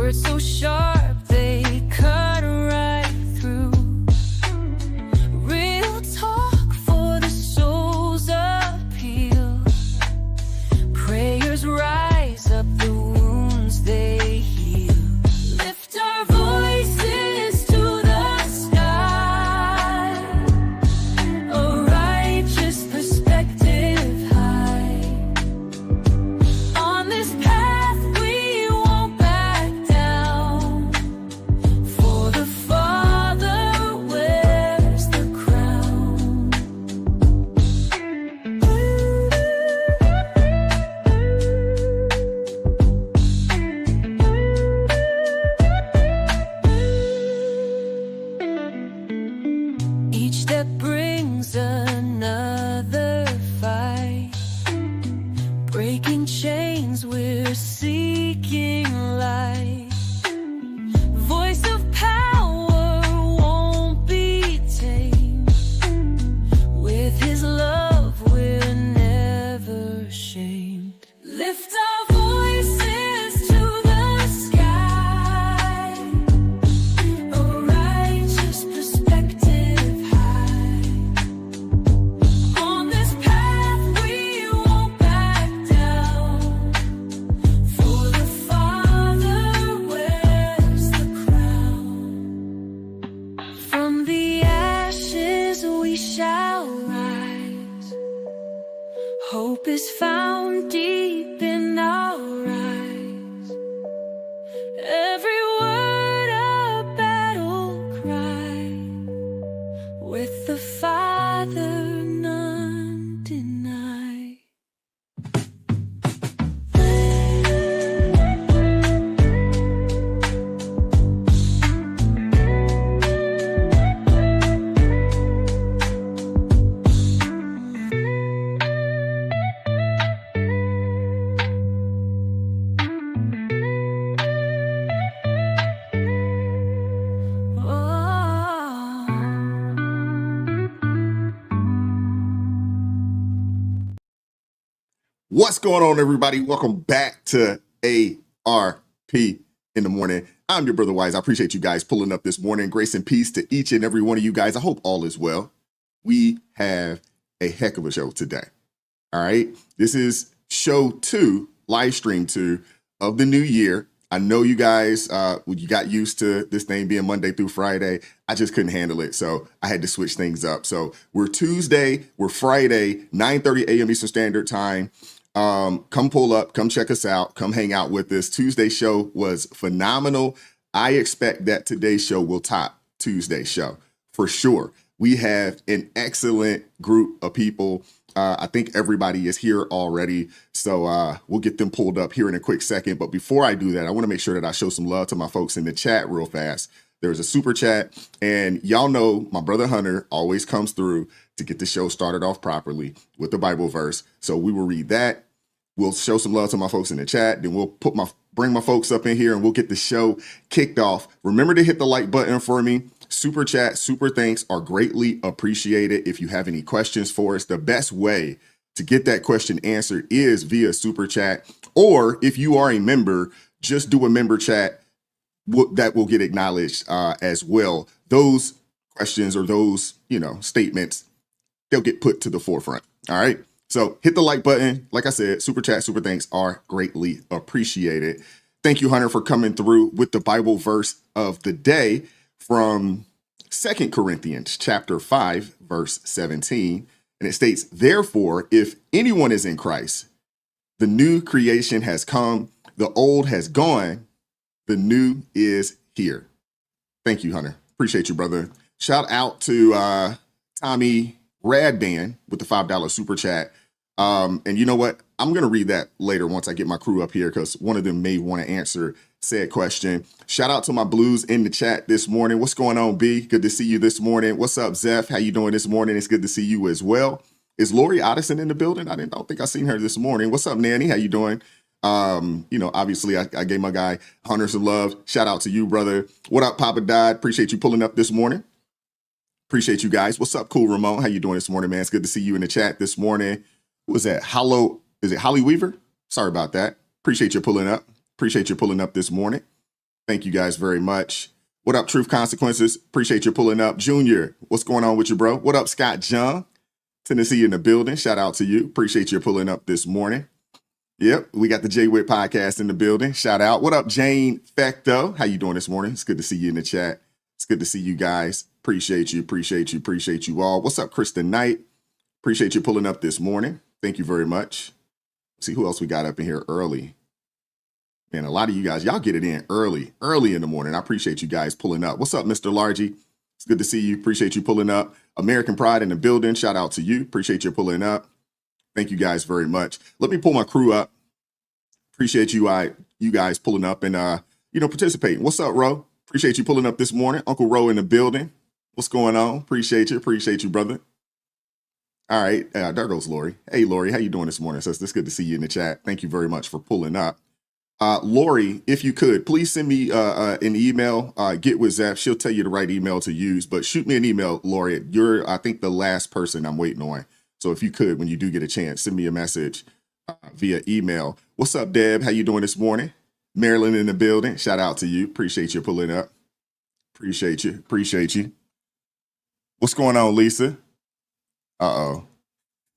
Words so sharp, they cut right through. Real talk for the soul's appeal. Prayers rise up the wounds they heal. Lift our voices to the sky. A righteous perspective high. On this path we won't back down. For the Father wears the crown. Each step brings another fight. Breaking chains, we're seeking light. Voice of power won't be tamed. With His love, we're never ashamed. Lift our voices to the sky. A righteous perspective high. On this path we won't back down. For the Father wears the crown. From the ashes we shall rise. Hope is found deep in our eyes. Every word a battle cry. With the Father none deny. What's going on, everybody? Welcome back to ARP in the morning. I'm your brother Wise. I appreciate you guys pulling up this morning. Grace and peace to each and every one of you guys. I hope all is well. We have a heck of a show today. All right. This is show 2, live stream 2 of the new year. I know you guys, you got used to this thing being Monday through Friday. I just couldn't handle it, so I had to switch things up. So we're Tuesday, we're Friday, 9:30 a.m. Eastern Standard Time. Come pull up, come check us out, come hang out with us. Tuesday's show was phenomenal. I expect that today's show will top Tuesday's show for sure. We have an excellent group of people. I think everybody is here already, so we'll get them pulled up here in a quick second. But before I do that, I want to make sure that I show some love to my folks in the chat real fast. There's a super chat, and y'all know my brother Hunter always comes through to get the show started off properly with the Bible verse. So we will read that. We'll show some love to my folks in the chat. Then we'll bring my folks up in here, and we'll get the show kicked off. Remember to hit the like button for me. Super chat, super thanks are greatly appreciated. If you have any questions for us, the best way to get that question answered is via super chat. Or if you are a member, just do a member chat that will get acknowledged as well. Those questions or those, statements, they'll get put to the forefront. All right. So hit the like button. Like I said, super chat, super thanks are greatly appreciated. Thank you, Hunter, for coming through with the Bible verse of the day from 2 Corinthians chapter 5, verse 17. And it states, therefore, if anyone is in Christ, the new creation has come, the old has gone, the new is here. Thank you, Hunter. Appreciate you, brother. Shout out to Tommy Radband with the $5 super chat. And you know what? I'm going to read that later once I get my crew up here, because one of them may want to answer said question. Shout out to my blues in the chat this morning. What's going on, B? Good to see you this morning. What's up, Zeph? How you doing this morning? It's good to see you as well. Is Lori Otteson in the building? I don't think I seen her this morning. What's up, Nanny? How you doing? Obviously I gave my guy Hunter some love. Shout out to you, brother. What up, Papa Dodd? Appreciate you pulling up this morning. Appreciate you guys. What's up, Cool Ramon? How you doing this morning, man? It's good to see you in the chat this morning. Who was that? Is it Holly Weaver? Sorry about that. Appreciate you pulling up. Appreciate you pulling up this morning. Thank you guys very much. What up, Truth Consequences? Appreciate you pulling up. Junior, what's going on with you, bro? What up, Scott John? Tennessee in the building. Shout out to you. Appreciate you pulling up this morning. Yep, we got the J Witt podcast in the building. Shout out. What up, Jane Fecto? How you doing this morning? It's good to see you in the chat. It's good to see you guys. Appreciate you all. What's up, Kristen Knight? Appreciate you pulling up this morning. Thank you very much. Let's see who else we got up in here early. Man, a lot of you guys, y'all get it in early in the morning. I appreciate you guys pulling up. What's up, Mr. Largy? It's good to see you. Appreciate you pulling up. American Pride in the building. Shout out to you. Appreciate you pulling up. Thank you guys very much. Let me pull my crew up. Appreciate you guys pulling up and participating. What's up, Ro? Appreciate you pulling up this morning. Uncle Ro in the building. What's going on? Appreciate you, brother. All right, there goes Lori. Hey, Lori, how you doing this morning, sis? It's good to see you in the chat. Thank you very much for pulling up. Lori, if you could, please send me an email. Get with Zeph. She'll tell you the right email to use, but shoot me an email, Lori. You're, I think, the last person I'm waiting on. So if you could, when you do get a chance, send me a message via email. What's up, Deb? How you doing this morning? Marilyn in the building. Shout out to you. Appreciate you pulling up. Appreciate you. What's going on, Lisa? Uh-oh.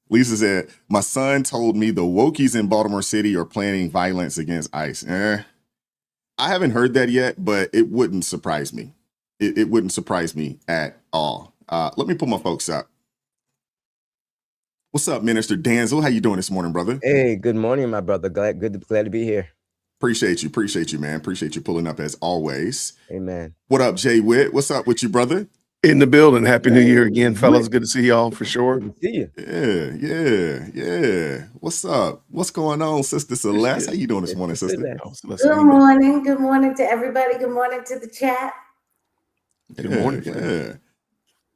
Lisa said, my son told me the wokies in Baltimore City are planning violence against ICE. I haven't heard that yet, but it wouldn't surprise me. It wouldn't surprise me at all. Let me pull my folks up. What's up, Minister Danzel? How you doing this morning, brother? Hey, good morning, my brother. Glad to be here. Appreciate you, man. Appreciate you pulling up as always. Amen. What up, Jay Witt? What's up with you, brother? In the building. Happy New Year again, fellas. Good to see y'all for sure. Good to see you. Yeah. What's up? What's going on, Sister Celeste? How you doing this morning, sister? Good morning. Good morning to everybody. Good morning to the chat. Good morning. Yeah.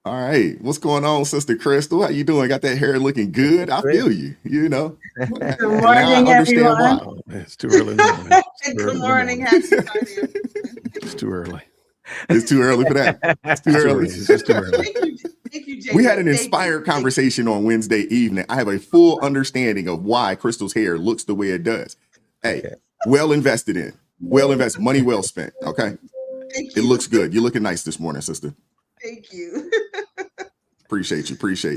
All right. What's going on, Sister Crystal? How you doing? Got that hair looking good? I feel you, Good morning, everyone. Why. Oh, man, it's too early in the morning. Good morning. Happy Friday. It's too early. It's too early for that. It's too early. It's just too early. Thank you, Jay. We had an inspired conversation on Wednesday evening. I have a full understanding of why Crystal's hair looks the way it does. Hey, well invested in. Well invested. Money well spent. Okay. It looks good. You're looking nice this morning, sister. Thank you. Appreciate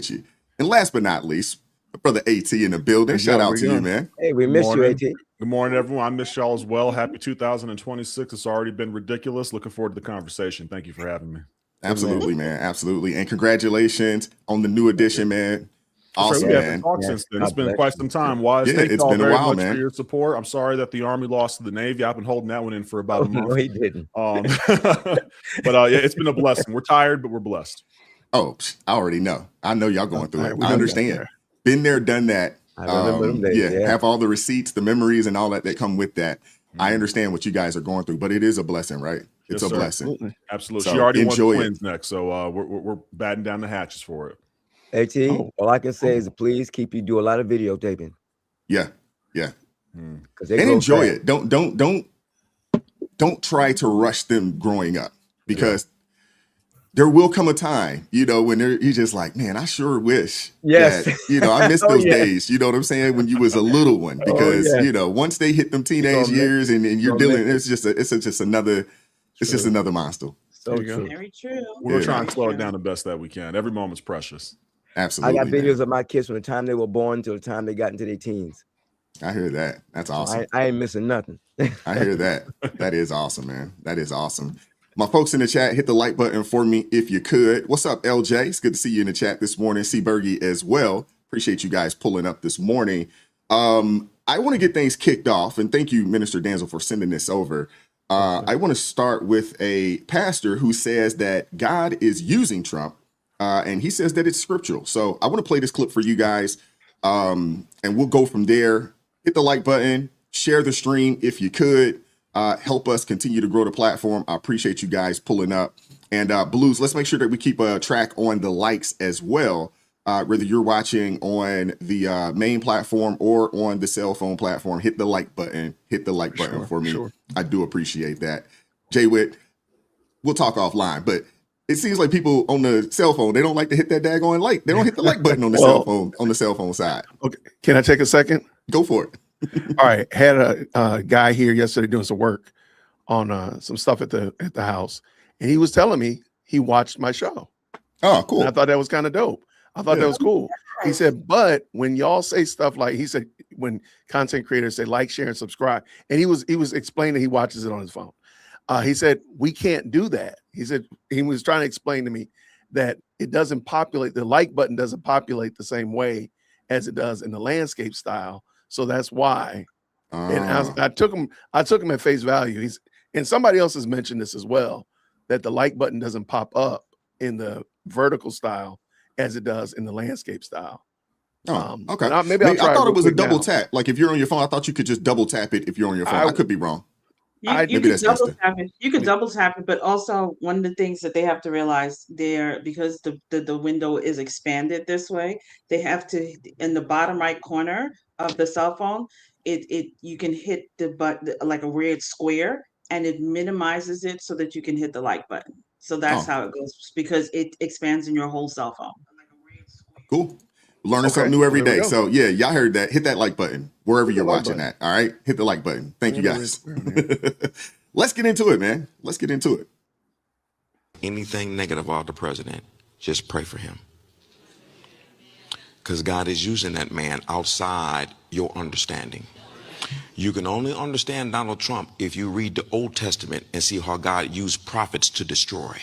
you. And last but not least, brother AT in the building. Shout out to you, man. Hey, we missed you, AT. Good morning, everyone. I miss y'all as well. Happy 2026. It's already been ridiculous. Looking forward to the conversation. Thank you for having me. Absolutely, man. Absolutely. And congratulations on the new edition, man. Awesome, we man. haven't talked since then. It's been quite some time. Wise, Yeah, thank it's you all been a very while, much man. for your support. I'm sorry that the Army lost to the Navy. I've been holding that one in for about a month. No, he didn't. But yeah, it's been a blessing. We're tired, but we're blessed. Oh, I already know. I know y'all going through it. We I understand. Been there, done that. I remember them days. Yeah, have all the receipts, the memories, and all that come with that. I understand what you guys are going through, but it is a blessing, right? It's Yes, a sir. blessing. Absolutely. So She already won enjoy the it. Twins next, so we're batting down the hatches for it. AT, Oh. all I can say is please keep you do a lot of videotaping. Yeah. Because And enjoy it. Don't try to rush them growing up, because there will come a time, when you're just like, man, I sure wish Yes. that, I miss Oh, those yeah. days, you know what I'm saying, when you was a little one, because, once they hit them teenage years and you're dealing, it's just another milestone. So There you go. true. Very true. We're Yeah. trying to slow it down the best that we can. Every moment's precious. Absolutely. I got man. videos of my kids from the time they were born till the time they got into their teens. I hear that. That's awesome. I ain't missing nothing. I hear that. That is awesome, man. That is awesome. My folks in the chat, hit the like button for me if you could. What's up, LJ? It's good to see you in the chat this morning. C. Bergie as well. Appreciate you guys pulling up this morning. I want to get things kicked off, and thank you, Minister Danzel, for sending this over. I want to start with a pastor who says that God is using Trump, and he says that it's scriptural. So I want to play this clip for you guys, and we'll go from there. Hit the like button, share the stream if you could. Help us continue to grow the platform. I appreciate you guys pulling up. And Blues, let's make sure that we keep a track on the likes as well. Whether you're watching on the main platform or on the cell phone platform, hit the like button. Hit the like button for me. Sure. I do appreciate that. Jay Witt, we'll talk offline, but it seems like people on the cell phone, they don't like to hit that daggone like. They don't hit the like button on the cell phone side. Okay. Can I take a second? Go for it. All right. Had a guy here yesterday doing some work on some stuff at the house, and he was telling me he watched my show. Oh, cool. And I thought that was kind of dope. I thought that was cool. He said, but when y'all say stuff like, he said, when content creators say like, share, and subscribe, and he was explaining he watches it on his phone. He said, we can't do that. He said, he was trying to explain to me that it doesn't populate, the like button doesn't populate the same way as it does in the landscape style. So that's why. And I took him at face value. And somebody else has mentioned this as well, that the like button doesn't pop up in the vertical style as it does in the landscape style. Okay. Maybe I thought it was a double tap. Like if you're on your phone, I thought you could just double tap it if you're on your phone. I could be wrong. You can double tap it. You can double tap it, but also one of the things that they have to realize because the window is expanded this way, they have to, in the bottom right corner of the cell phone, you can hit the button like a weird square, and it minimizes it so that you can hit the like button. So that's how it goes, because it expands in your whole cell phone. Cool. Learning something new every day. So yeah, y'all heard that. Hit that like button wherever you're watching that. All right. Hit the like button. Thank you guys. Let's get into it, man. Let's get into it. Anything negative about the president, just pray for him. Because God is using that man outside your understanding. You can only understand Donald Trump if you read the Old Testament and see how God used prophets to destroy.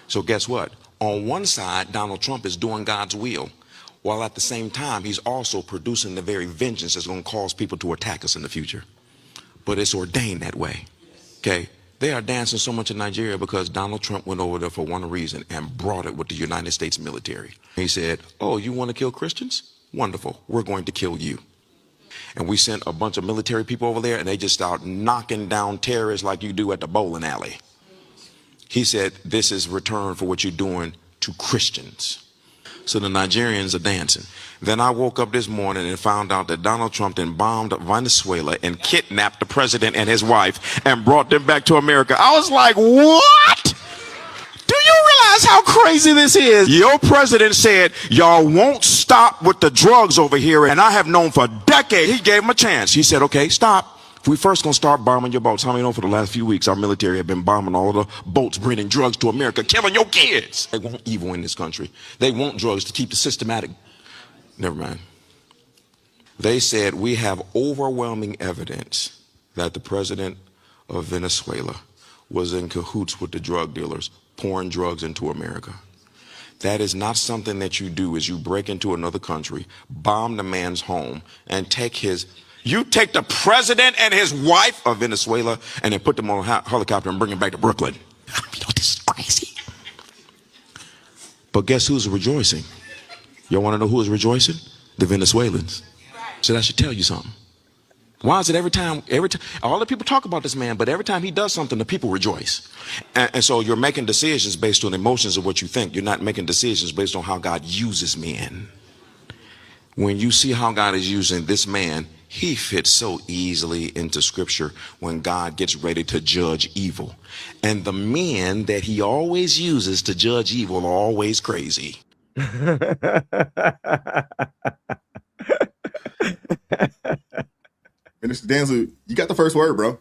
So guess what? On one side, Donald Trump is doing God's will, while at the same time, he's also producing the very vengeance that's going to cause people to attack us in the future. But it's ordained that way. Okay? They are dancing so much in Nigeria because Donald Trump went over there for one reason and brought it with the United States military. He said, oh, you want to kill Christians? Wonderful. We're going to kill you. And we sent a bunch of military people over there, and they just start knocking down terrorists like you do at the bowling alley. He said, this is return for what you're doing to Christians. So the Nigerians are dancing. Then I woke up this morning and found out that Donald Trump then bombed Venezuela and kidnapped the president and his wife and brought them back to America. I was like, what? Do you realize how crazy this is? Your president said, y'all won't stop with the drugs over here. And I have known for decades. He gave him a chance. He said, okay, stop. We first gonna start bombing your boats. How many know for the last few weeks our military have been bombing all the boats bringing drugs to America, killing your kids. They want evil in this country. They want drugs to keep the systematic. Never mind. They said we have overwhelming evidence that the president of Venezuela was in cahoots with the drug dealers pouring drugs into America. That is not something that you do, is you break into another country, bomb the man's home, and you take the president and his wife of Venezuela and then put them on a helicopter and bring them back to Brooklyn. You know, this is crazy. But guess who's rejoicing? Y'all want to know who is rejoicing? The Venezuelans. So that should tell you something. Why is it every time, all the people talk about this man, but every time he does something, the people rejoice. And so you're making decisions based on emotions of what you think. You're not making decisions based on how God uses men. When you see how God is using this man, he fits so easily into scripture when God gets ready to judge evil. And the men that he always uses to judge evil are always crazy. Mr. Danzu, you got the first word, bro.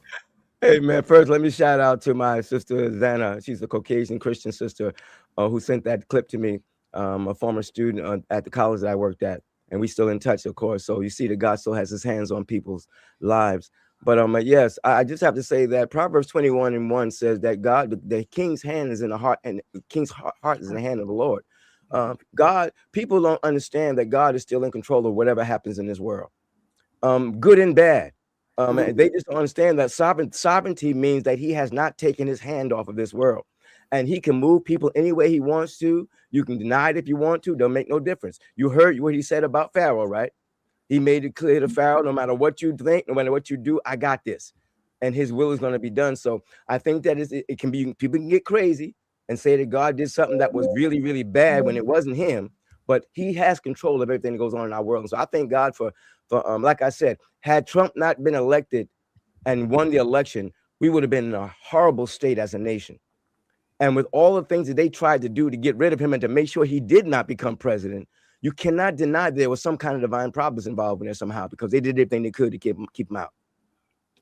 Hey, man, first, let me shout out to my sister, Zana. She's a Caucasian Christian sister who sent that clip to me, a former student at the college that I worked at. And we still in touch, of course. So you see that God still has his hands on people's lives. But yes, I just have to say that Proverbs 21:1 says that God, the king's hand is in the heart, and the king's heart is in the hand of the Lord. People don't understand that God is still in control of whatever happens in this world, good and bad. And they just don't understand that sovereignty means that he has not taken his hand off of this world. And he can move people any way he wants to. You can deny it if you want to. Don't make no difference. You heard what he said about Pharaoh, right? He made it clear to Pharaoh, no matter what you think, no matter what you do, I got this. And his will is going to be done. So I think that it can be, people can get crazy and say that God did something that was really, really bad when it wasn't him. But he has control of everything that goes on in our world. And so I thank God for like I said, had Trump not been elected and won the election, we would have been in a horrible state as a nation. And with all the things that they tried to do to get rid of him and to make sure he did not become president, you cannot deny there was some kind of divine providence involved in there somehow, because they did everything they could to keep him out.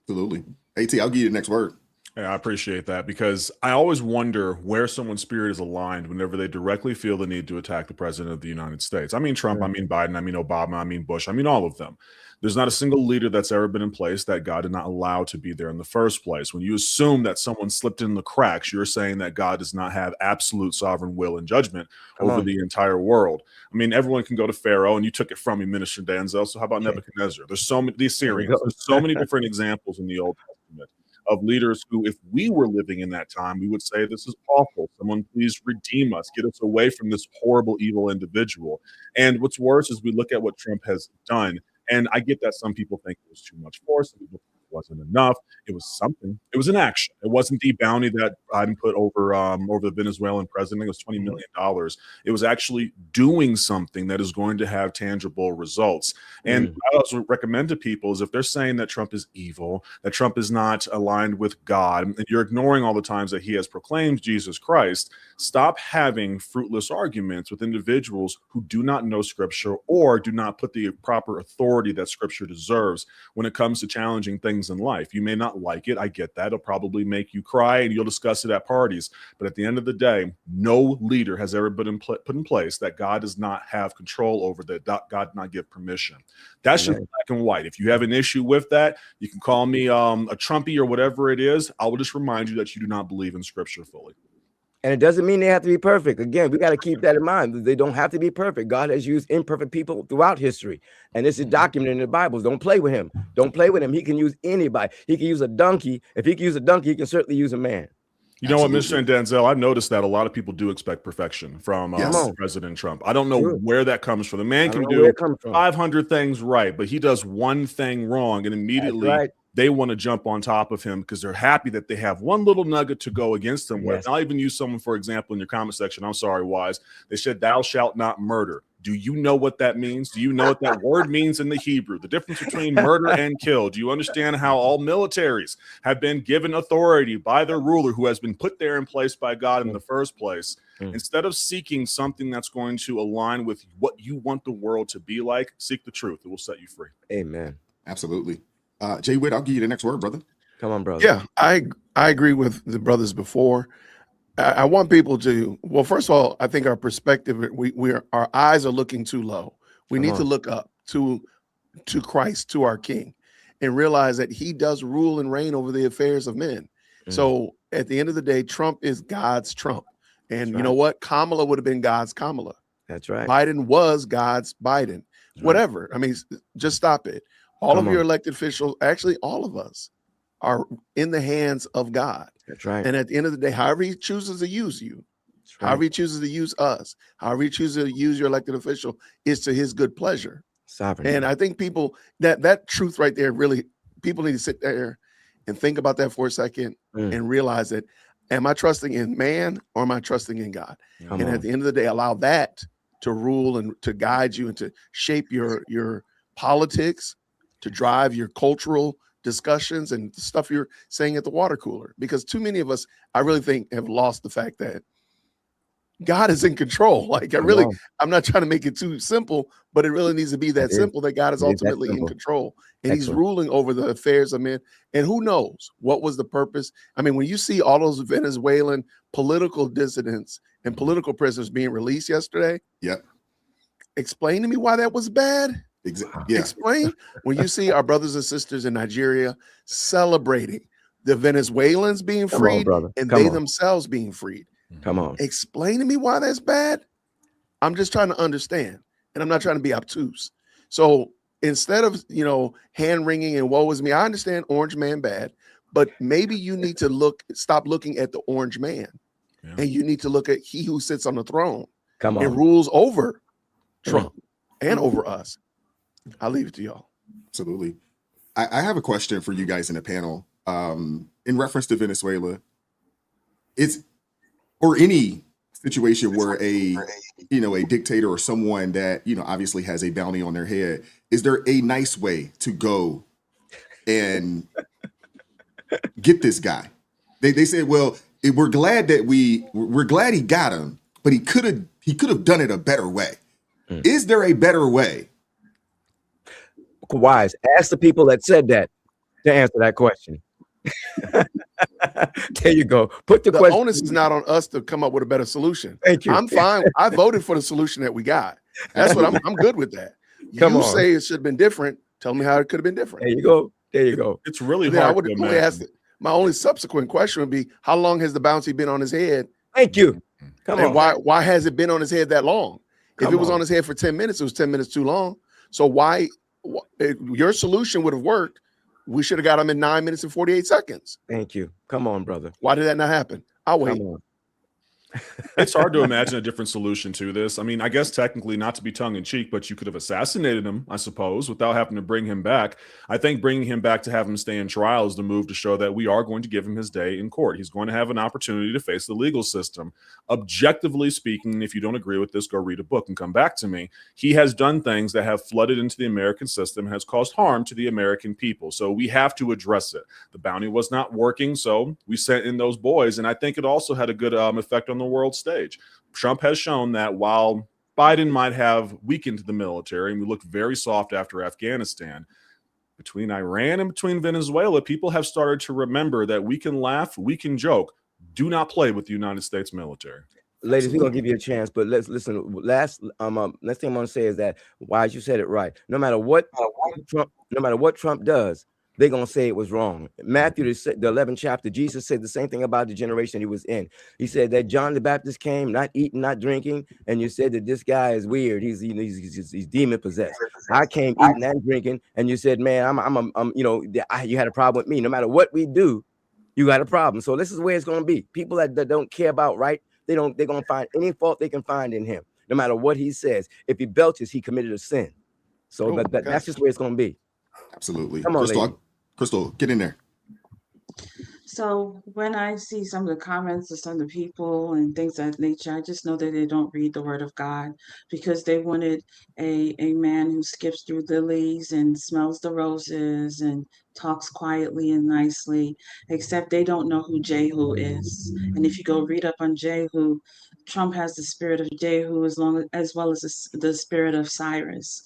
Absolutely. AT, I'll give you the next word. Yeah, I appreciate that because I always wonder where someone's spirit is aligned whenever they directly feel the need to attack the president of the United States. I mean Trump, I mean Biden, I mean Obama, I mean Bush, I mean all of them. There's not a single leader that's ever been in place that God did not allow to be there in the first place. When you assume that someone slipped in the cracks, you're saying that God does not have absolute sovereign will and judgment over the entire world. I mean, everyone can go to Pharaoh, and you took it from me, Minister Danzel. So how about Nebuchadnezzar? There's so many, the Assyrians. There's so many different examples in the Old Testament of leaders who, if we were living in that time, we would say, this is awful. Someone please redeem us, get us away from this horrible, evil individual. And what's worse is we look at what Trump has done. And I get that some people think it was too much force, some people think it wasn't enough. It was something. It was an action. It wasn't the bounty that Biden put over the Venezuelan president. It was $20 million. It was actually doing something that is going to have tangible results. And what I also recommend to people is if they're saying that Trump is evil, that Trump is not aligned with God, and you're ignoring all the times that he has proclaimed Jesus Christ, stop having fruitless arguments with individuals who do not know Scripture or do not put the proper authority that Scripture deserves when it comes to challenging things in life. You may not like it. I get that. It'll probably make you cry and you'll discuss it at parties. But at the end of the day, no leader has ever been put in place that God does not have control over, that God did not give permission. That's just black and white. If you have an issue with that, you can call me a Trumpy or whatever it is. I will just remind you that you do not believe in Scripture fully. And it doesn't mean they have to be perfect. Again, we got to keep that in mind. They don't have to be perfect. God has used imperfect people throughout history. And this is documented in the Bible. Don't play with him. Don't play with him. He can use anybody. He can use a donkey. If he can use a donkey, he can certainly use a man. You know what, Mr. Denzel, I've noticed that a lot of people do expect perfection from President Trump. I don't know where that comes from. The man can do 500 things right, but he does one thing wrong, and immediately they want to jump on top of him because they're happy that they have one little nugget to go against him with. I'll even use someone, for example, in your comment section. I'm sorry, Wise. They said, thou shalt not murder. Do you know what that means? Do you know what that word means in the Hebrew? The difference between murder and kill. Do you understand how all militaries have been given authority by their ruler who has been put there in place by God in the first place? Instead of seeking something that's going to align with what you want the world to be like, seek the truth. It will set you free. Amen. Absolutely. Jay Witt, I'll give you the next word, brother. Come on, brother. Yeah, I agree with the brothers before. I want people to, well, first of all, I think our perspective, our eyes are looking too low. We need to look up to Christ, to our King, and realize that he does rule and reign over the affairs of men. So at the end of the day, Trump is God's Trump. And you know what? Kamala would have been God's Kamala. That's right. Biden was God's Biden. Whatever. I mean, just stop it. All of your elected officials, actually all of us, are in the hands of God. That's right. And at the end of the day, however he chooses to use you, however he chooses to use us, however he chooses to use your elected official, is to his good pleasure. Sovereignty. And I think people, that truth right there, really, people need to sit there and think about that for a second and realize that, am I trusting in man or am I trusting in God? At the end of the day, allow that to rule and to guide you and to shape your politics, to drive your cultural discussions and the stuff you're saying at the water cooler. Because too many of us, I really think, have lost the fact that God is in control. Like I'm not trying to make it too simple, but it really needs to be that simple, that God is ultimately in control and he's ruling over the affairs of men. And who knows what was the purpose? I mean, when you see all those Venezuelan political dissidents and political prisoners being released yesterday, explain to me why that was bad. Explain when you see our brothers and sisters in Nigeria celebrating the Venezuelans being freed and they themselves being freed. Come on. Explain to me why that's bad. I'm just trying to understand, and I'm not trying to be obtuse. So instead of, hand wringing and woe is me, I understand orange man bad, but maybe you need to stop looking at the orange man and you need to look at he who sits on the throne and rules over Trump and over us. I'll leave it to y'all. Absolutely. I have a question for you guys in the panel. In reference to Venezuela, or any situation where a dictator or someone that, obviously has a bounty on their head, is there a nice way to go and get this guy? They said, well, we're glad that we're glad he got him, but he could have done it a better way. Is there a better way? Wise, ask the people that said that to answer that question. There you go. Put the The question. onus is not on us to come up with a better solution. Thank you. I'm fine. I voted for the solution that we got. That's what I'm good with that. Come You on. say it should have been different. Tell me how it could have been different. There you go. There you go. It's really And then I hard would to only ask imagine. my only subsequent question would be, how long has the bounty been on his head? Thank you. Come And on. why has it been on his head that long? If Come it was on. on his head for 10 minutes, it was 10 minutes too long. So why your solution would have worked? We should have got him in 9 minutes and 48 seconds. Thank you. Come on, brother. Why did that not happen? I'll wait. Come on. It's hard to imagine a different solution to this. I mean, I guess technically, not to be tongue in cheek, but you could have assassinated him, I suppose, without having to bring him back. I think bringing him back to have him stay in trial is the move to show that we are going to give him his day in court. He's going to have an opportunity to face the legal system. Objectively speaking, if you don't agree with this, go read a book and come back to me. He has done things that have flooded into the American system and has caused harm to the American people. So we have to address it. The bounty was not working, so we sent in those boys. And I think it also had a good effect on the world stage. Trump has shown that while Biden might have weakened the military, and we looked very soft after Afghanistan, between Iran and between Venezuela, people have started to remember that we can laugh, we can joke. Do not play with the United States military. Ladies, we're gonna give you a chance, but let's listen. Last thing I'm gonna say is that, Wise, you said it right. No matter what Trump does, they're gonna say it was wrong. Matthew, the 11th chapter, Jesus said the same thing about the generation he was in. He said that John the Baptist came, not eating, not drinking, and you said that this guy is weird. He's demon possessed. I came eating and drinking, and you said, man, you had a problem with me. No matter what we do, you got a problem. So this is where it's gonna be. People that don't care about right, they're gonna find any fault they can find in him, no matter what he says. If he belches, he committed a sin. So that's just where it's gonna be. Absolutely. Come on, Crystal, get in there. So when I see some of the comments of some of the people and things of that nature, I just know that they don't read the word of God, because they wanted a man who skips through lilies and smells the roses and talks quietly and nicely, except they don't know who Jehu is. And if you go read up on Jehu, Trump has the spirit of Jehu as well as the spirit of Cyrus.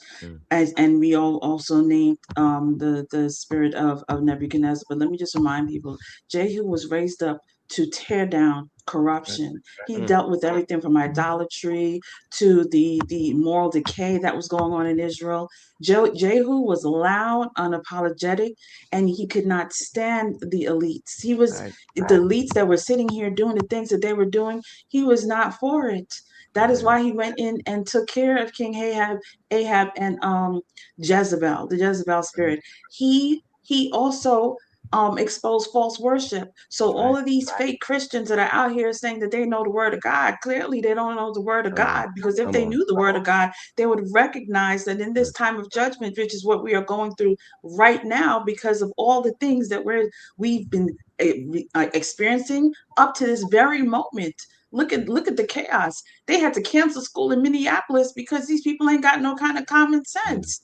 And we all also named the spirit of Nebuchadnezzar. But let me just remind people, Jehu was raised up to tear down corruption. He dealt with everything from idolatry to the moral decay that was going on in Israel. Jehu was loud, unapologetic, and he could not stand the elites. He was the elites that were sitting here doing the things that they were doing. He was not for it. That is why he went in and took care of King Ahab and Jezebel, the Jezebel spirit. He also exposed false worship. So all of these fake Christians that are out here saying that they know the word of God, clearly they don't know the word of God, because if they knew the word of God, they would recognize that in this time of judgment, which is what we are going through right now, because of all the things that we've been experiencing up to this very moment. Look at the chaos. They had to cancel school in Minneapolis because these people ain't got no kind of common sense.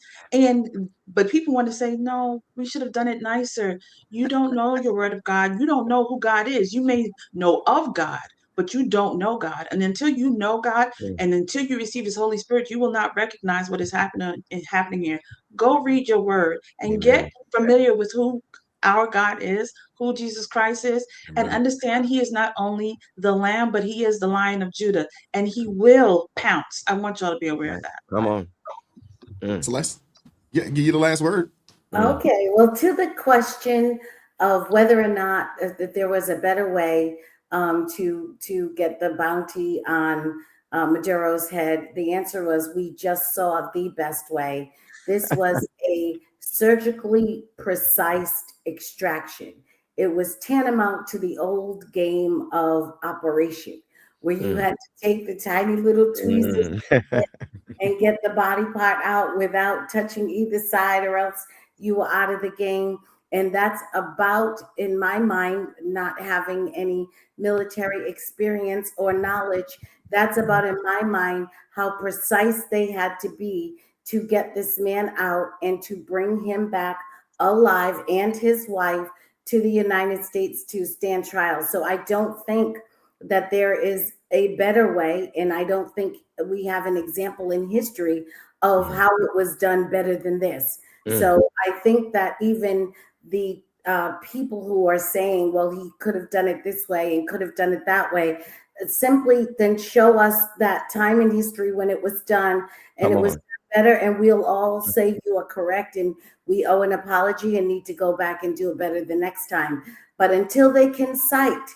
But people want to say, no, we should have done it nicer. You don't know your word of God. You don't know who God is. You may know of God, but you don't know God. And until you know God and until you receive his Holy Spirit, you will not recognize what is happening here. Go read your word and get familiar with who our God is, who Jesus Christ is, and understand he is not only the Lamb, but he is the Lion of Judah, and he will pounce. I want y'all to be aware of that. Come on. Celeste, give you the last word. Okay, well, to the question of whether or not that there was a better way to get the bounty on Maduro's head, the answer was we just saw the best way. This was a surgically precise extraction. It was tantamount to the old game of Operation, where you had to take the tiny little tweezers and get the body part out without touching either side, or else you were out of the game. And that's about, in my mind, not having any military experience or knowledge. That's about, in my mind, how precise they had to be to get this man out and to bring him back alive and his wife to the United States to stand trial. So I don't think that there is a better way, and I don't think we have an example in history of how it was done better than this. So I think that even the people who are saying, well, he could have done it this way and could have done it that way, simply then show us that time in history when it was done and Come it was on. better, and we'll all say you are correct and we owe an apology and need to go back and do it better the next time. But until they can cite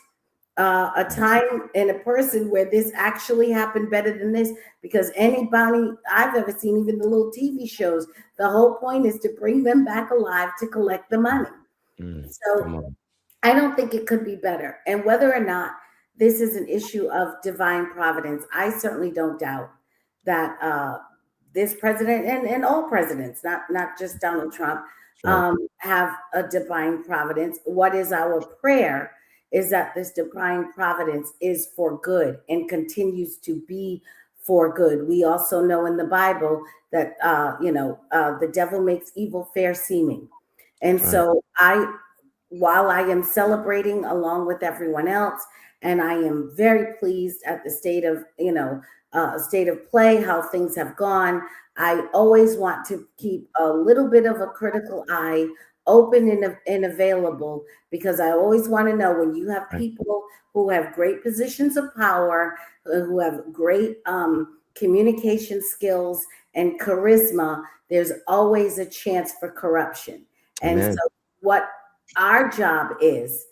a time and a person where this actually happened better than this, because anybody I've ever seen, even the little TV shows, the whole point is to bring them back alive to collect the money. Come So on. I don't think it could be better. And whether or not this is an issue of divine providence, I certainly don't doubt that this president and all presidents, not just Donald Trump, have a divine providence. What is our prayer is that this divine providence is for good and continues to be for good. We also know in the Bible that the devil makes evil fair seeming. And so while I am celebrating along with everyone else, and I am very pleased at the state of play, how things have gone, I always want to keep a little bit of a critical eye open and available, because I always want to know when you have people who have great positions of power, who have great communication skills and charisma, there's always a chance for corruption. And so what our job is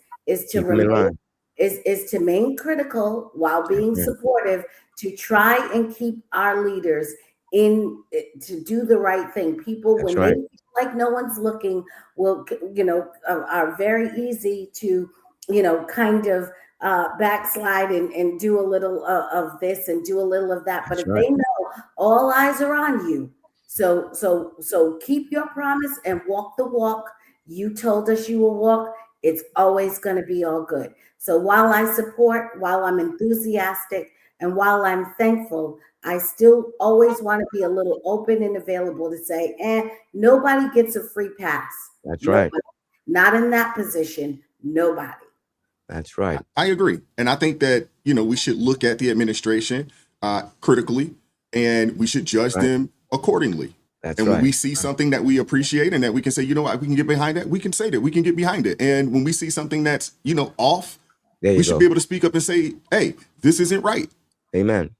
to remain is to remain critical while being supportive, to try and keep our leaders to do the right thing. People, when they feel like no one's looking, will are very easy to kind of backslide and do a little of this and do a little of that. But if they know all eyes are on you, so keep your promise and walk the walk you told us you will walk. It's always going to be all good. So while I support, while I'm enthusiastic, and while I'm thankful, I still always want to be a little open and available to say, nobody gets a free pass. That's Nobody. right. Not in that position. Nobody. That's right. I agree. And I think that, we should look at the administration critically, and we should judge them accordingly. That's and when we see something that we appreciate and that we can say, what, we can get behind that, we can say that we can get behind it. And when we see something that's, off, we should be able to speak up and say, hey, this isn't right. Amen.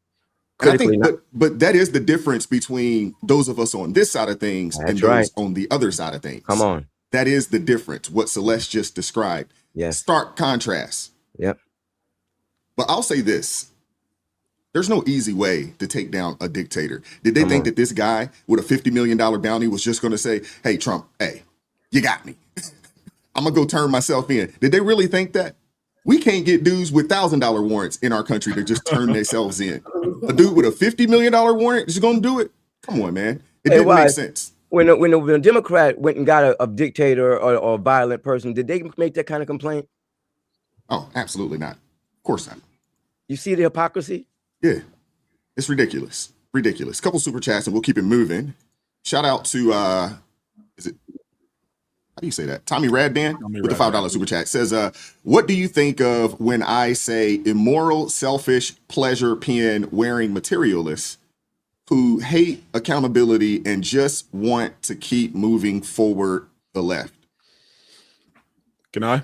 And I think, but that is the difference between those of us on this side of things and those on the other side of things. Come on. That is the difference, what Celeste just described. Yes. Stark contrast. Yep. But I'll say this. There's no easy way to take down a dictator. Did they think that this guy with a $50 million bounty was just going to say, hey, Trump, hey, you got me. I'm going to go turn myself in. Did they really think that? We can't get dudes with $1,000 warrants in our country to just turn themselves in. A dude with a $50 million warrant is going to do it? Come on, man. It didn't make sense. When a Democrat went and got a dictator or a violent person, did they make that kind of complaint? Oh, absolutely not. Of course not. You see the hypocrisy? Yeah. It's ridiculous. Ridiculous. Couple super chats and we'll keep it moving. Shout out to, how do you say that? Tommy Raddan with the $5 super chat says, what do you think of when I say immoral, selfish, pleasure pen wearing materialists who hate accountability and just want to keep moving forward the left? Can I?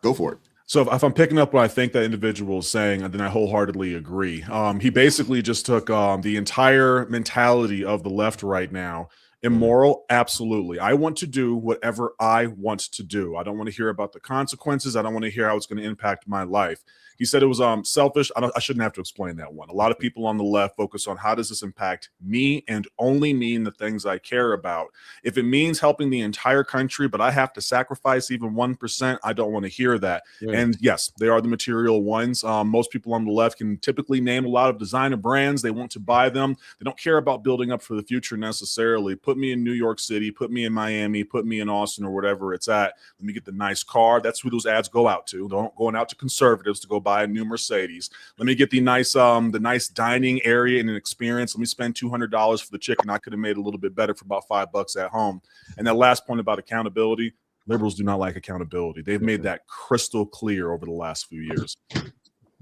Go for it. So if I'm picking up what I think that individual is saying, then I wholeheartedly agree. He basically just took the entire mentality of the left right now. Immoral, absolutely. I want to do whatever I want to do. I don't want to hear about the consequences. I don't want to hear how it's going to impact my life. He said it was selfish. I shouldn't have to explain that one. A lot of people on the left focus on how does this impact me and only me and the things I care about. If it means helping the entire country, but I have to sacrifice even 1%, I don't want to hear that. Yeah. And yes, they are the material ones. Most people on the left can typically name a lot of designer brands. They want to buy them. They don't care about building up for the future necessarily. Put me in New York City, put me in Miami, put me in Austin or whatever it's at. Let me get the nice car. That's who those ads go out to. They're going out to conservatives to go buy a new Mercedes. Let me get the nice dining area and an experience. Let me spend $200 for the chicken. I could have made a little bit better for about $5 at home. And that last point about accountability, liberals do not like accountability. They've made that crystal clear over the last few years.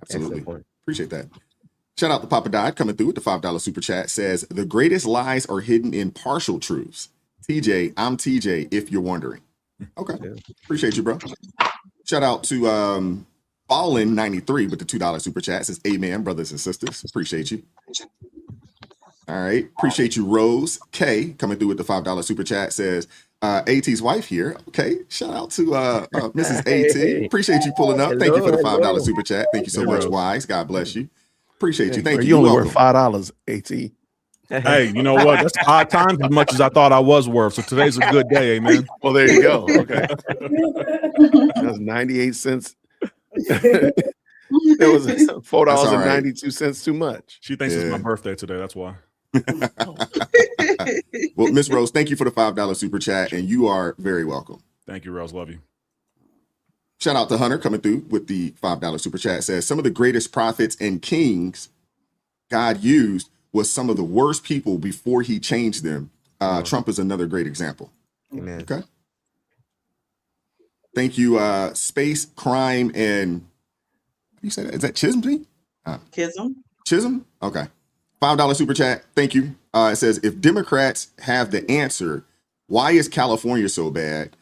Absolutely. Appreciate that. Shout out to Papa Dodd coming through with the $5 super chat. Says, the greatest lies are hidden in partial truths. TJ, I'm TJ, if you're wondering. Okay. Yeah. Appreciate you, bro. Shout out to Ballin93 with the $2 super chat. Says amen, brothers and sisters. Appreciate you. All right. Appreciate you, Rose K, coming through with the $5 super chat. Says AT's wife here. Okay. Shout out to Mrs. AT. Hey. Appreciate you pulling up. Thank you for the $5 Hello. super chat. Thank you so Hey, much, Rose. Wise. God bless you. Appreciate you. Thank Bro, you. you only You're worth welcome. $5, AT. Hey, you know what? That's 5 times as much as I thought I was worth. So today's a good day, amen. Well, there you go. Okay. That's 98 cents. It was $4.92 too much. She thinks it's my Yeah. birthday today. That's why. Well, Miss Rose, thank you for the $5 super chat, and you are very welcome. Thank you, Rose. Love you. Shout out to Hunter coming through with the $5 super chat. Says some of the greatest prophets and kings God used was some of the worst people before he changed them. Trump is another great example. Amen. Okay. Thank you, Space, Crime, and you say that? Is that Chisholm? Chisholm? Okay. $5 super chat. Thank you. It says, if Democrats have the answer, why is California so bad?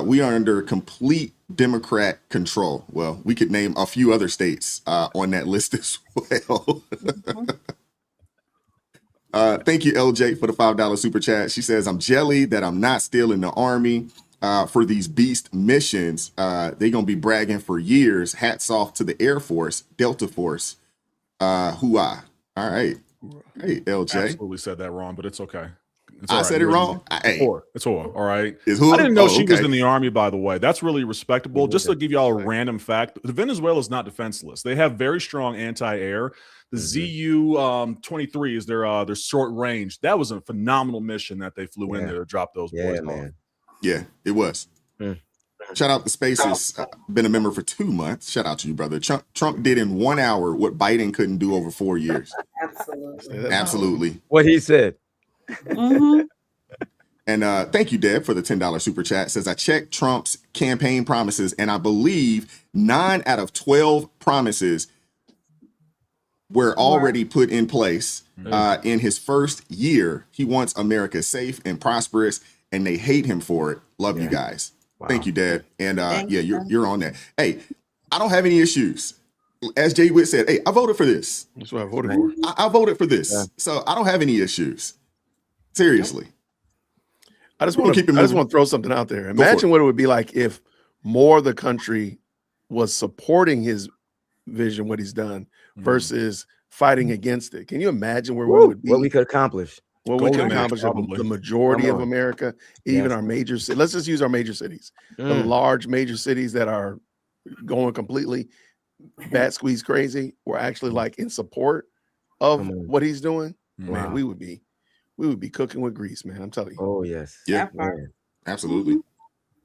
We are under complete Democrat control. Well, we could name a few other states on that list as well. Thank you, LJ, for the $5 super chat. She says, I'm jelly that I'm not still in the Army for these beast missions. They're going to be bragging for years. Hats off to the Air Force, Delta Force. Hooah. All right. Hey, LJ. Absolutely said that wrong, but it's okay. It's I all right. said it wrong? Hey. It's all right. Is who? I didn't know Oh, she was okay. in the Army, by the way. That's really respectable. Just to give y'all a random fact, Venezuela is not defenseless. They have very strong anti-air. The ZU-23 is their short range. That was a phenomenal mission that they flew in there to drop those boys off. Yeah, it was. Shout out to Spaces. Been a member for 2 months. Shout out to you, brother. Trump did in 1 hour what Biden couldn't do over 4 years. Absolutely. What he said. And thank you, Deb, for the $10 super chat. Says, I checked Trump's campaign promises, and I believe 9 out of 12 promises were already put in place in his first year. He wants America safe and prosperous, and they hate him for it. Love you guys. Wow. Thank you, Dad. And yeah, you're on that. Hey, I don't have any issues. As Jay Witt said, hey, I voted for this. That's what I voted for. I voted for this. Yeah. So I don't have any issues. Seriously. I just want to throw something out there. Imagine what it would be like if more of the country was supporting his vision, what he's done, versus fighting against it. Can you imagine where we would be? What we could accomplish. What we can accomplish the majority of America, even our major cities. Let's just use our major cities. The large major cities that are going completely bat squeeze crazy were actually like in support of what he's doing. Man, we would be cooking with grease, man. I'm telling you. Oh, yes. Yeah. Absolutely.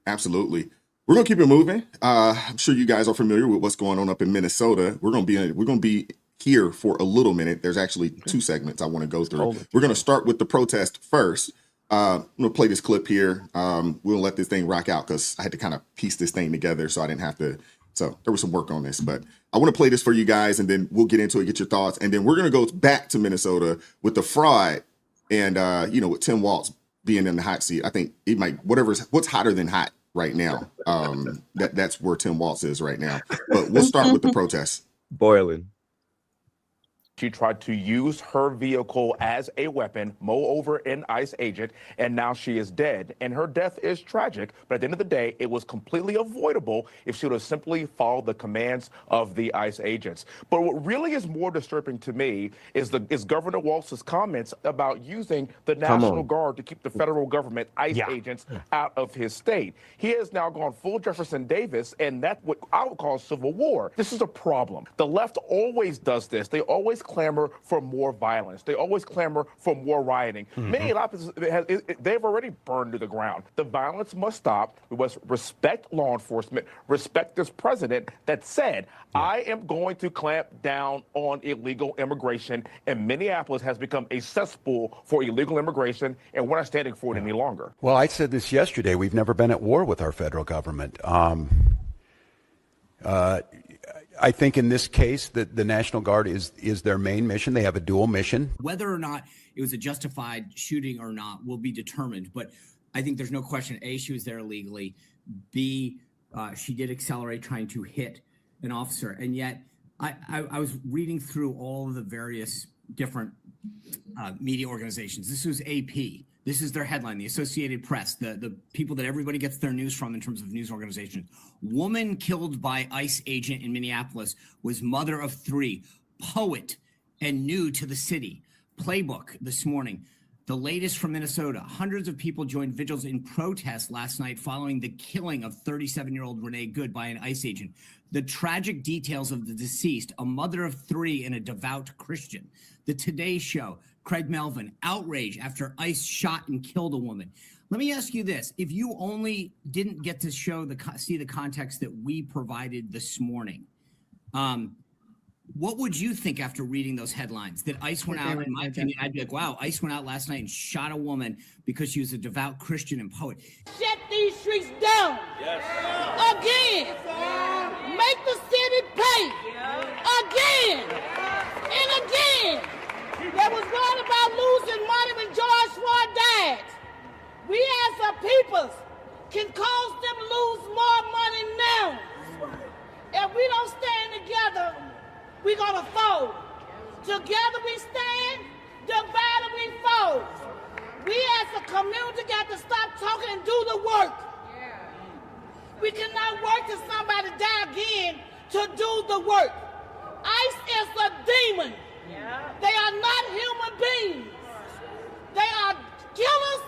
Absolutely. We're gonna keep it moving. I'm sure you guys are familiar with what's going on up in Minnesota. We're gonna be here for a little minute. There's actually 2 segments I want to go through. We're going to start with the protest first. I'm going to play this clip here. We'll let this thing rock out because I had to kind of piece this thing together, so I didn't have to. So there was some work on this, but I want to play this for you guys, and then we'll get into it, get your thoughts, and then we're going to go back to Minnesota with the fraud and with Tim Walz being in the hot seat. I think he might what's hotter than hot right now. That's where Tim Walz is right now. But we'll start with the protest. Boiling. She tried to use her vehicle as a weapon, mow over an ICE agent, and now she is dead. And her death is tragic, but at the end of the day, it was completely avoidable if she would have simply followed the commands of the ICE agents. But what really is more disturbing to me is Governor Walz's comments about using the National Guard to keep the federal government ICE agents out of his state. He has now gone full Jefferson Davis, and that's what I would call civil war. This is a problem. The left always does this. They always clamor for more violence. They always clamor for more rioting. Many they've already burned to the ground. The violence must stop. We must respect law enforcement, respect this president that said, I am going to clamp down on illegal immigration, and Minneapolis has become a cesspool for illegal immigration, and we're not standing for it any longer. Well, I said this yesterday. We've never been at war with our federal government. I think in this case that the National Guard is their main mission. They have a dual mission. Whether or not it was a justified shooting or not will be determined. But I think there's no question, A, she was there illegally. B, she did accelerate trying to hit an officer. And yet I was reading through all of the various different media organizations. This was AP. This is their headline, the Associated Press, the people that everybody gets their news from in terms of news organizations. Woman killed by ICE agent in Minneapolis was mother of 3, poet and new to the city. Playbook this morning. The latest from Minnesota. Hundreds of people joined vigils in protest last night following the killing of 37-year-old Renee Good by an ICE agent. The tragic details of the deceased, a mother of 3 and a devout Christian. The Today Show, Craig Melvin, outrage after ICE shot and killed a woman. Let me ask you this. If you only didn't get to see the context that we provided this morning, what would you think after reading those headlines? That ICE went out, in my opinion, I'd be like, wow, ICE went out last night and shot a woman because she was a devout Christian and poet. Shut these streets down. Yes. Again. Make the city pay. Again. And again. There was one about losing money when George Floyd died. We as a people can cause them to lose more money now. If we don't stand together, we're gonna fold. Together we stand, divided we fold. We as a community got to stop talking and do the work. We cannot wait till somebody die again to do the work. ICE is a demon. They are not human beings. They are killers.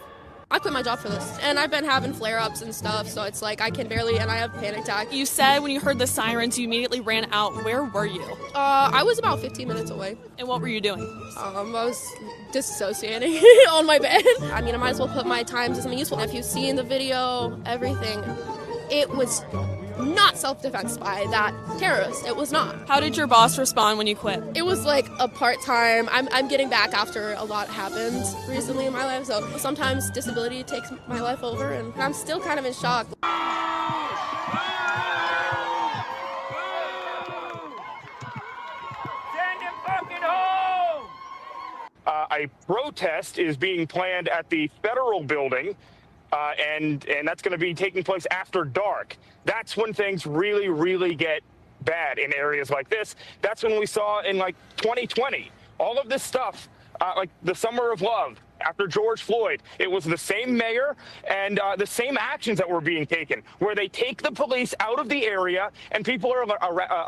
I quit my job for this, and I've been having flare-ups and stuff, so it's like I can barely, and I have panic attack. You said when you heard the sirens, you immediately ran out. Where were you? I was about 15 minutes away. And what were you doing? I was disassociating on my bed. I mean, I might as well put my time to something useful. If you've seen the video, everything, it was not self-defense by that terrorist. It was not. How did your boss respond when you quit? It was like a part-time. I'm getting back after a lot happened recently in my life, so sometimes disability takes my life over, and I'm still kind of in shock. A protest is being planned at the federal building, and that's going to be taking place after dark. That's when things really, really get bad in areas like this. That's when we saw in like 2020, all of this stuff, like the Summer of Love, after George Floyd, it was the same mayor and the same actions that were being taken, where they take the police out of the area and people are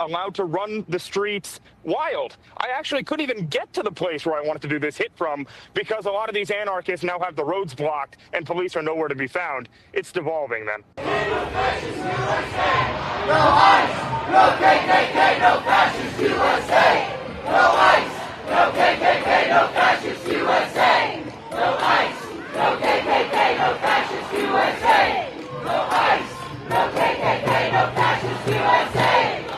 allowed to run the streets wild. I actually couldn't even get to the place where I wanted to do this hit from because a lot of these anarchists now have the roads blocked and police are nowhere to be found. It's devolving then. No ICE, no KKK, no fascist USA. No ICE, no KKK, no fascist USA. No ICE, no KKK, no fascist USA. No ICE, no KKK, no fascist USA.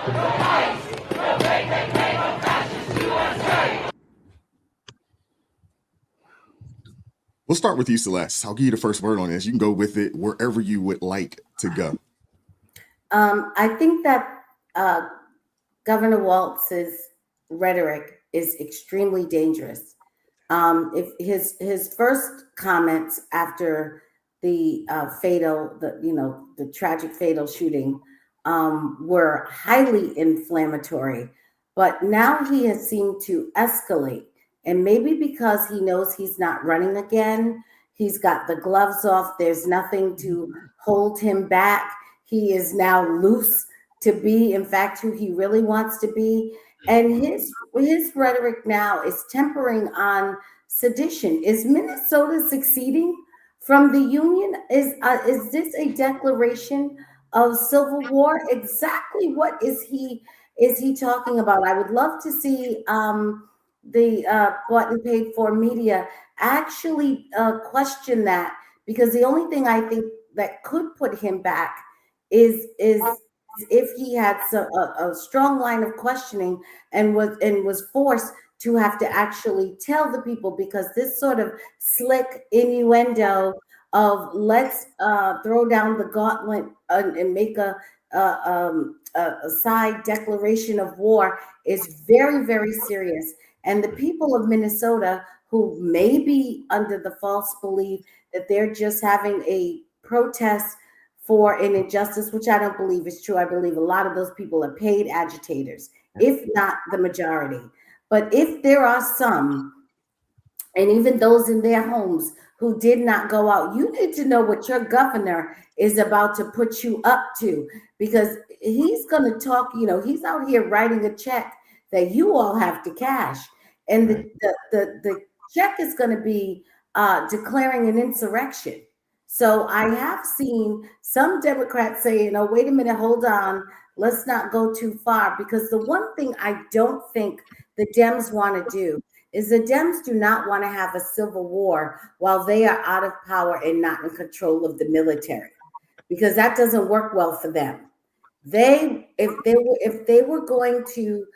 No ICE, no KKK, no fascist USA. We'll start with you, Celeste. I'll give you the first word on this. You can go with it wherever you would like to go. I think that Governor Walz's rhetoric is extremely dangerous. If his first comments after the the tragic fatal shooting were highly inflammatory, but now he has seemed to escalate, and maybe because he knows he's not running again, he's got the gloves off. There's nothing to hold him back. He is now loose to be, in fact, who he really wants to be. And his rhetoric now is tempering on sedition. Is Minnesota succeeding from the Union? Is this a declaration of civil war? Exactly what is he talking about? I would love to see the bought and paid for media actually question that, because the only thing I think that could put him back is if he had a strong line of questioning and was forced to have to actually tell the people, because this sort of slick innuendo of let's throw down the gauntlet and make a side declaration of war is very, very serious. And the people of Minnesota, who may be under the false belief that they're just having a protest for an injustice, which I don't believe is true. I believe a lot of those people are paid agitators, if not the majority. But if there are some, and even those in their homes who did not go out, you need to know what your governor is about to put you up to, because he's going to talk, he's out here writing a check that you all have to cash. And the check is going to be declaring an insurrection. So I have seen some Democrats say, wait a minute, hold on, let's not go too far. Because the one thing I don't think the Dems want to do is the Dems do not want to have a civil war while they are out of power and not in control of the military, because that doesn't work well for them. If they were going to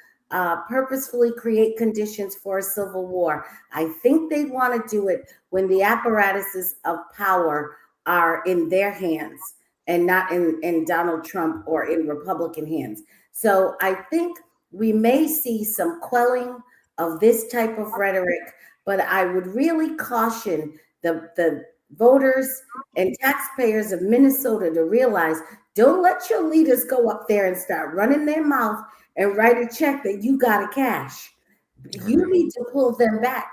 purposefully create conditions for a civil war, I think they'd want to do it when the apparatuses of power are in their hands and not in Donald Trump or in Republican hands. So I think we may see some quelling of this type of rhetoric, but I would really caution the voters and taxpayers of Minnesota to realize, don't let your leaders go up there and start running their mouth and write a check that you got to cash. You need to pull them back.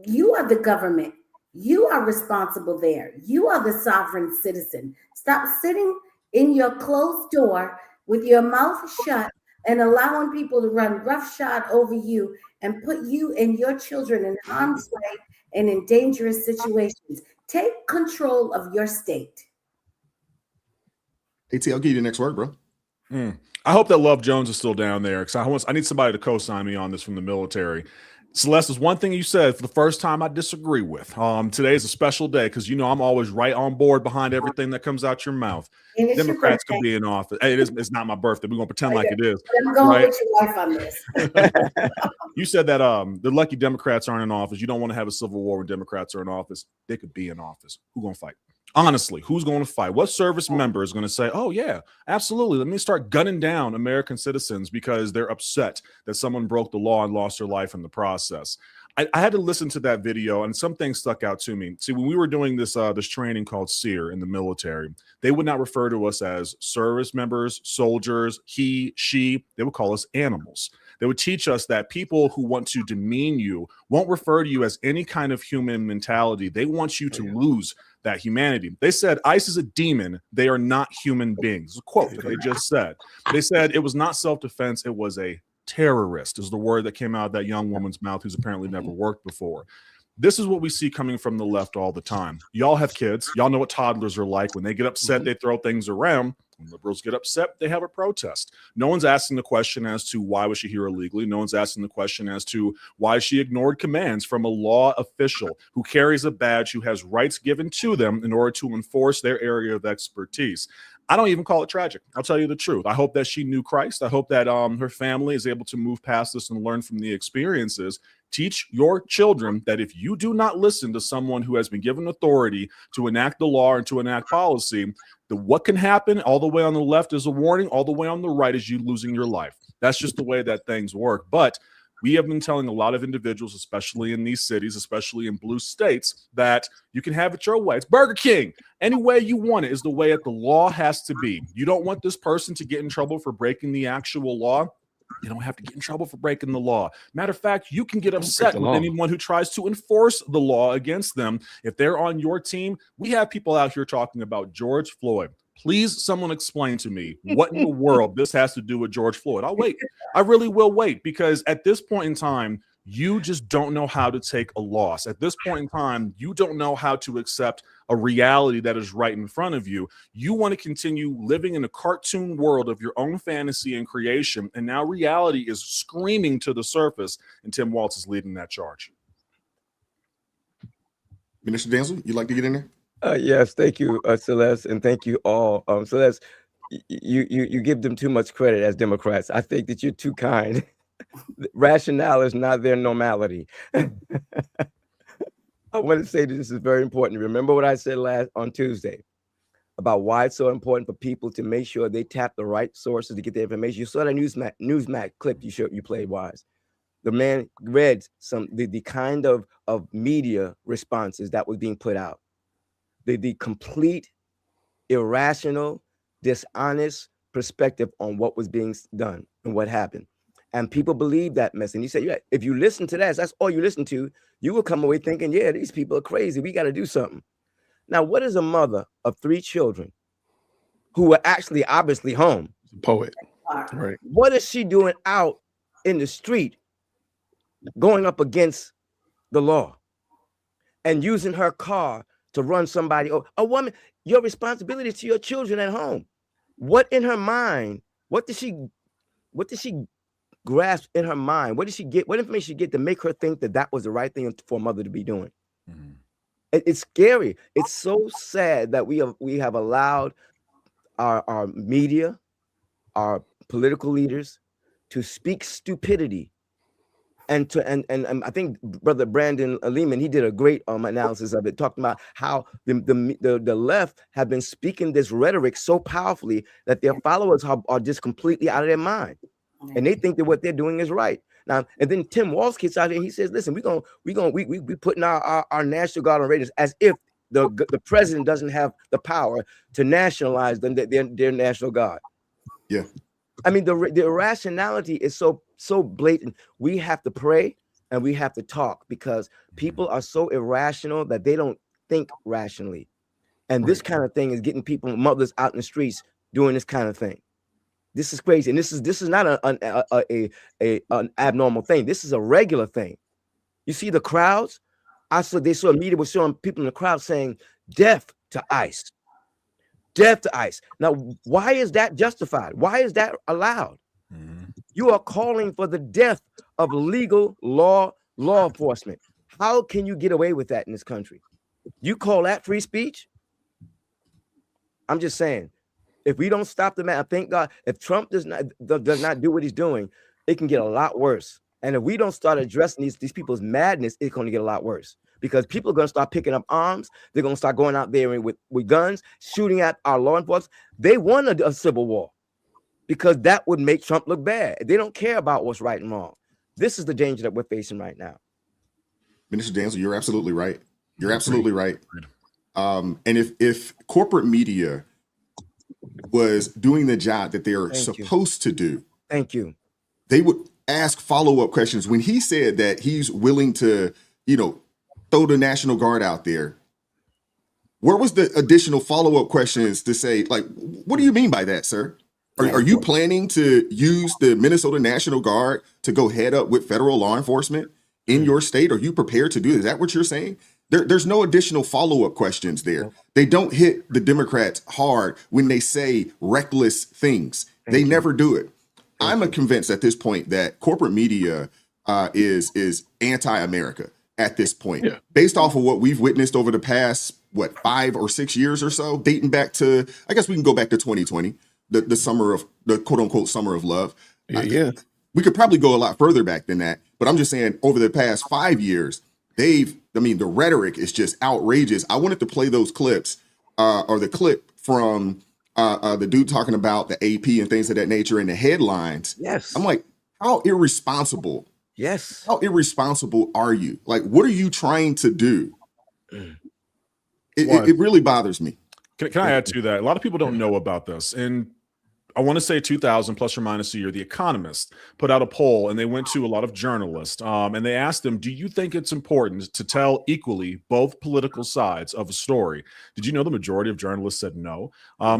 You are the government. You are responsible there. You are the sovereign citizen. Stop sitting in your closed door with your mouth shut and allowing people to run roughshod over you and put you and your children in harm's way and in dangerous situations. Take control of your state. AT, I'll give you the next word, bro. I hope that Love Jones is still down there, because I need somebody to co-sign me on this from the military. Celeste, there's one thing you said for the first time I disagree with. Today is a special day because I'm always right on board behind everything that comes out your mouth. Democrats could be in office. It's not my birthday. We're gonna pretend like it is. I'm going with your wife on this. You said that the lucky Democrats aren't in office. You don't want to have a civil war when Democrats are in office. They could be in office. Who's gonna fight? Honestly, who's going to fight? What service member is going to say, oh, yeah, absolutely, let me start gunning down American citizens because they're upset that someone broke the law and lost their life in the process? I had to listen to that video, and some things stuck out to me. See, when we were doing this training called SEER in the military, they would not refer to us as service members, soldiers, he, she. They would call us animals. They would teach us that people who want to demean you won't refer to you as any kind of human mentality. They want you to lose that humanity. They said ICE is a demon. They are not human beings. It's a quote that they just said. They said it was not self-defense. It was a terrorist, is the word that came out of that young woman's mouth who's apparently never worked before. This is what we see coming from the left all the time. Y'all have kids. Y'all know what toddlers are like. When they get upset, they throw things around. When liberals get upset, they have a protest. No one's asking the question as to why was she here illegally. No one's asking the question as to why she ignored commands from a law official who carries a badge, who has rights given to them in order to enforce their area of expertise. I don't even call it tragic. I'll tell you the truth. I hope that she knew Christ. I hope that her family is able to move past this and learn from the experiences. Teach your children that if you do not listen to someone who has been given authority to enact the law and to enact policy, what can happen all the way on the left is a warning, all the way on the right is you losing your life. That's just the way that things work. But we have been telling a lot of individuals, especially in these cities, especially in blue states, that you can have it your way. It's Burger King. Any way you want it is the way that the law has to be. You don't want this person to get in trouble for breaking the actual law. You don't have to get in trouble for breaking the law. Matter of fact, you can get upset with anyone who tries to enforce the law against them. If they're on your team, we have people out here talking about George Floyd. Please, someone explain to me what in the world this has to do with George Floyd. I'll wait. I really will wait, because at this point in time, you just don't know how to take a loss. At this point in time, you don't know how to accept a reality that is right in front of you. You want to continue living in a cartoon world of your own fantasy and creation, and now reality is screaming to the surface, and Tim Walz is leading that charge. Minister Danzel, you'd like to get in there? Yes, thank you, Celeste, and thank you all. Celeste, you give them too much credit as Democrats. I think that you're too kind. Rationale is not their normality. I want to say that this is very important. Remember what I said on Tuesday about why it's so important for people to make sure they tap the right sources to get their information. You saw that Newsmax clip you played, Wise. The man read the kind of media responses that was being put out. The complete irrational, dishonest perspective on what was being done and what happened. And people believe that mess. And he said, yeah, if you listen to that, that's all you listen to, you will come away thinking, yeah, these people are crazy. We got to do something. Now, what is a mother of 3 children who are actually obviously home? Poet. Right. What is she doing out in the street going up against the law and using her car to run somebody over? A woman, your responsibility to your children at home. What in her mind? What did she grasp in her mind? What did she get? What information she get to make her think that that was the right thing for a mother to be doing? Mhm. It's scary. It's so sad that we have allowed our media, our political leaders, to speak stupidity, and I think Brother Brandon Lehman, he did a great analysis of it, talking about how the left have been speaking this rhetoric so powerfully that their followers are just completely out of their mind, and they think that what they're doing is right. Now, and then Tim Walz gets out here. He says, "Listen, we putting our National Guard on radios as if the president doesn't have the power to nationalize their National Guard." Yeah, I mean, the irrationality is so blatant. We have to pray and we have to talk, because people are so irrational that they don't think rationally, and this kind of thing is getting mothers out in the streets doing this kind of thing. This is crazy, and this is not an abnormal thing. This is a regular thing. You see the crowds. They saw media was showing people in the crowd saying, "Death to ICE, death to ICE." Now, why is that justified? Why is that allowed? Mhm. You are calling for the death of legal law enforcement. How can you get away with that in this country? You call that free speech? I'm just saying. If we don't stop the man, thank God, if Trump does not do what he's doing, it can get a lot worse. And if we don't start addressing these people's madness, it's going to get a lot worse, because people are going to start picking up arms. They're going to start going out there with guns, shooting at our law enforcement. They won a civil war because that would make Trump look bad. They don't care about what's right and wrong. This is the danger that we're facing right now. Minister Danzel, you're absolutely right. You're absolutely right. And if corporate media was doing the job that they're supposed to do, thank you, they would ask follow-up questions. When he said that he's willing to, throw the National Guard out there, where was the additional follow-up questions to say, like, what do you mean by that, sir? Are you planning to use the Minnesota National Guard to go head up with federal law enforcement in your state? Are you prepared to do it? Is that what you're saying? There's no additional follow-up questions there. They don't hit the Democrats hard when they say reckless things. They never do it. I'm convinced at this point that corporate media is anti-America at this point, based off of what we've witnessed over the past, 5 or 6 years or so, dating back to, I guess we can go back to 2020, the summer of the quote unquote summer of love. We could probably go a lot further back than that, but I'm just saying over the past 5 years, the rhetoric is just outrageous. I wanted to play those clips or the clip from the dude talking about the AP and things of that nature and the headlines. Yes. I'm like, how irresponsible? Yes. How irresponsible are you? Like, what are you trying to do? It really bothers me. Can I add to that? A lot of people don't know about this. And I want to say 2000 plus or minus a year, The Economist put out a poll, and they went to a lot of journalists and they asked them, do you think it's important to tell equally both political sides of a story? Did you know the majority of journalists said no?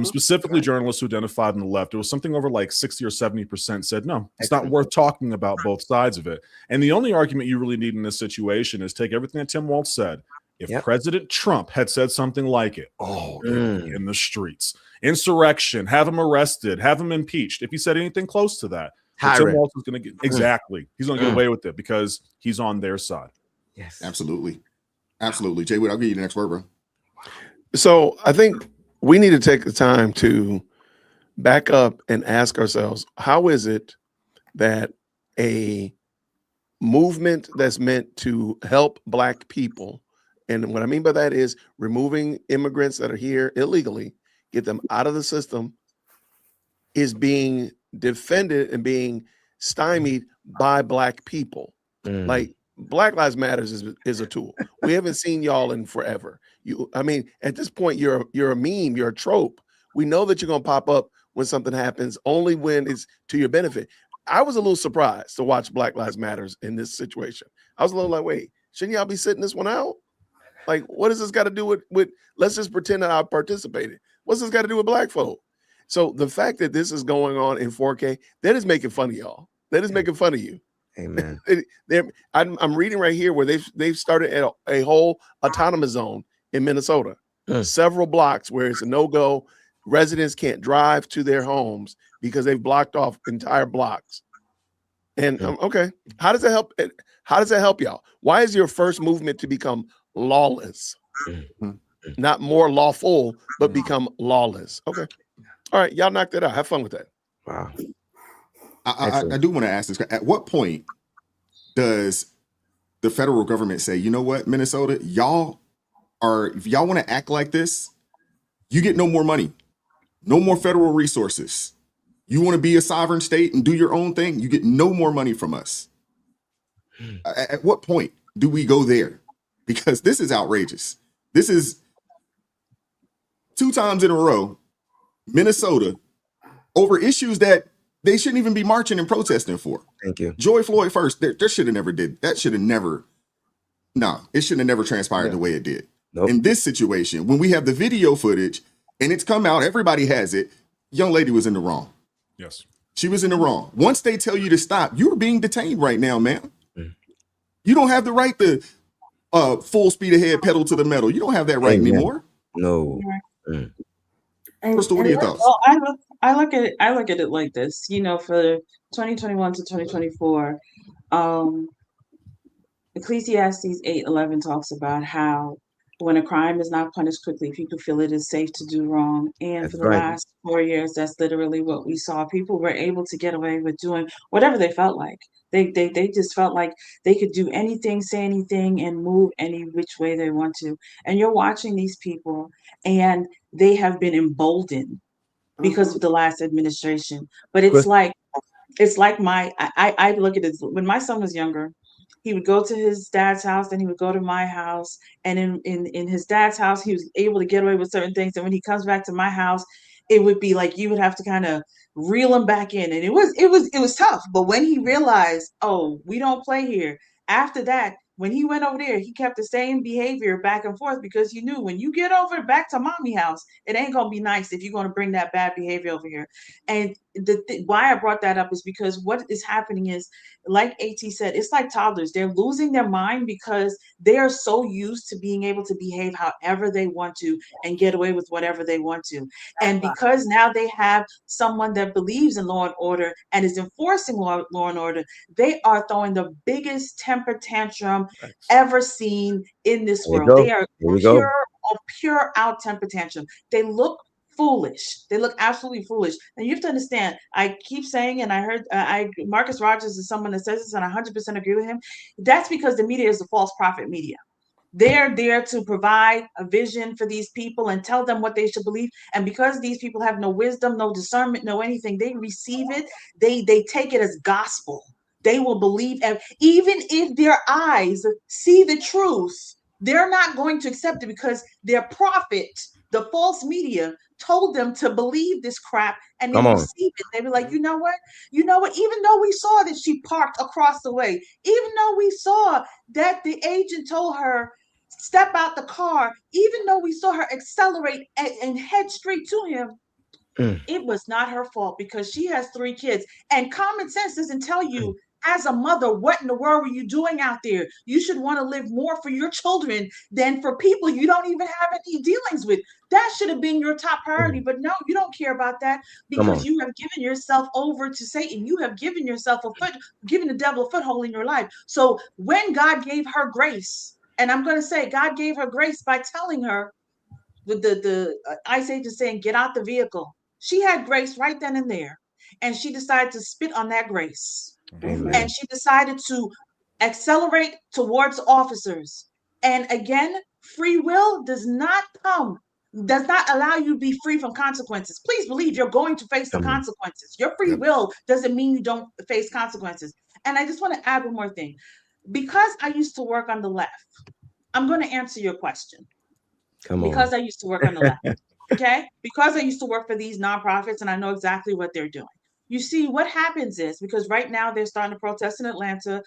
Specifically journalists who identified on the left, it was something over like 60 or 70% said no, it's not worth talking about both sides of it. And the only argument you really need in this situation is take everything that Tim Walz said. If President Trump had said something like it, in the streets, insurrection, have him arrested, have him impeached. If he said anything close to that, Tim Walz is going to get he's going to get away with it because he's on their side. Yes, absolutely. Jay Wood, I'll give you the next word, bro. So I think we need to take the time to back up and ask ourselves, how is it that a movement that's meant to help Black people, and what I mean by that is removing immigrants that are here illegally, get them out of the system, is being defended and being stymied by Black people? Like, Black Lives Matters is a tool. We haven't seen y'all in forever. I mean, at this point, you're a meme, you're a trope. We know that you're gonna pop up when something happens, only when it's to your benefit. I was a little surprised to watch Black Lives Matters in this situation. I was a little like, wait, shouldn't y'all be sitting this one out? Like, what does this got to do with let's just pretend that I participated. What's this got to do with black folk? So the fact that this is going on in 4K, that is making fun of y'all. That is making fun of you. Amen. I'm reading right here where they've started a whole autonomous zone in Minnesota. Several blocks where it's a no-go. Residents can't drive to their homes because they've blocked off entire blocks. And okay, how does that help? How does that help y'all? Why is your first movement to become lawless? Not more lawful, but become lawless. Okay. All right, y'all knocked it out. Have fun with that. Wow. I do want to ask this. At what point does the federal government say, you know what, Minnesota, if y'all want to act like this, you get no more money, no more federal resources. You want to be a sovereign state and do your own thing, you get no more money from us. At what point do we go there? Because this is outrageous. This is 2 times in a row, Minnesota, over issues that they shouldn't even be marching and protesting for. Thank you. George Floyd first, there should have never did. That should have never, it should have never transpired the way it did. Nope. In this situation, when we have the video footage and it's come out, everybody has it, young lady was in the wrong. Yes. She was in the wrong. Once they tell you to stop, you're being detained right now, ma'am. You don't have the right to full speed ahead, pedal to the metal. You don't have that right anymore. No. Crystal, what are your thoughts? Well, I look at it like this. You know, for 2021 to 2024, Ecclesiastes 8:11 talks about how when a crime is not punished quickly, people feel it is safe to do wrong. And That's for the right. last 4 years, that's literally what we saw. People were able to get away with doing whatever they felt like. They just felt like they could do anything, say anything, and move any which way they want to. And you're watching these people, and they have been emboldened because of the last administration. But it's like I look at it when my son was younger. He would go to his dad's house, then he would go to my house. And in his dad's house, he was able to get away with certain things. And when he comes back to my house, it would be like you would have to kind of reel him back in. And it was tough. But when he realized, oh, we don't play here, after that, when he went over there, he kept the same behavior back and forth because he knew when you get over back to mommy house, it ain't gonna be nice if you're gonna bring that bad behavior over here. And why I brought that up is because what is happening is, like AT said, it's like toddlers. They're losing their mind because they are so used to being able to behave however they want to and get away with whatever they want to. And because now they have someone that believes in law and order and is enforcing law and order, they are throwing the biggest temper tantrum ever seen in this There you world. go. They are There we go. pure out temper tantrum. They look foolish. They look absolutely foolish. And you have to understand, I keep saying, and I heard Marcus Rogers is someone that says this, and I 100% agree with him. That's because the media is the false prophet media. They're there to provide a vision for these people and tell them what they should believe. And because these people have no wisdom, no discernment, no anything, they receive it. They take it as gospel. They will believe, even if their eyes see the truth, they're not going to accept it because their prophet, the false media, told them to believe this crap, and they Come on. receive it. They were like, you know what? Even though we saw that she parked across the way, even though we saw that the agent told her step out the car, even though we saw her accelerate and head straight to him, it was not her fault because she has 3 kids. And common sense doesn't tell you, as a mother, what in the world were you doing out there? You should want to live more for your children than for people you don't even have any dealings with. That should have been your top priority. But no, you don't care about that because you have given yourself over to Satan. You have given yourself given the devil a foothold in your life. So when God gave her grace, and I'm going to say God gave her grace by telling her, the ICE agent saying, get out the vehicle. She had grace right then and there. And she decided to spit on that grace. Amen. And she decided to accelerate towards officers. And again, free will does not allow you to be free from consequences. Please believe you're going to face the consequences. Your free will doesn't mean you don't face consequences. And I just want to add one more thing. because I used to work on the left, I'm going to answer your question. Come on. Because I used to work on the left. Okay? Because I used to work for these nonprofits and I know exactly what they're doing. You see, what happens is, because right now they're starting to protest in Atlanta.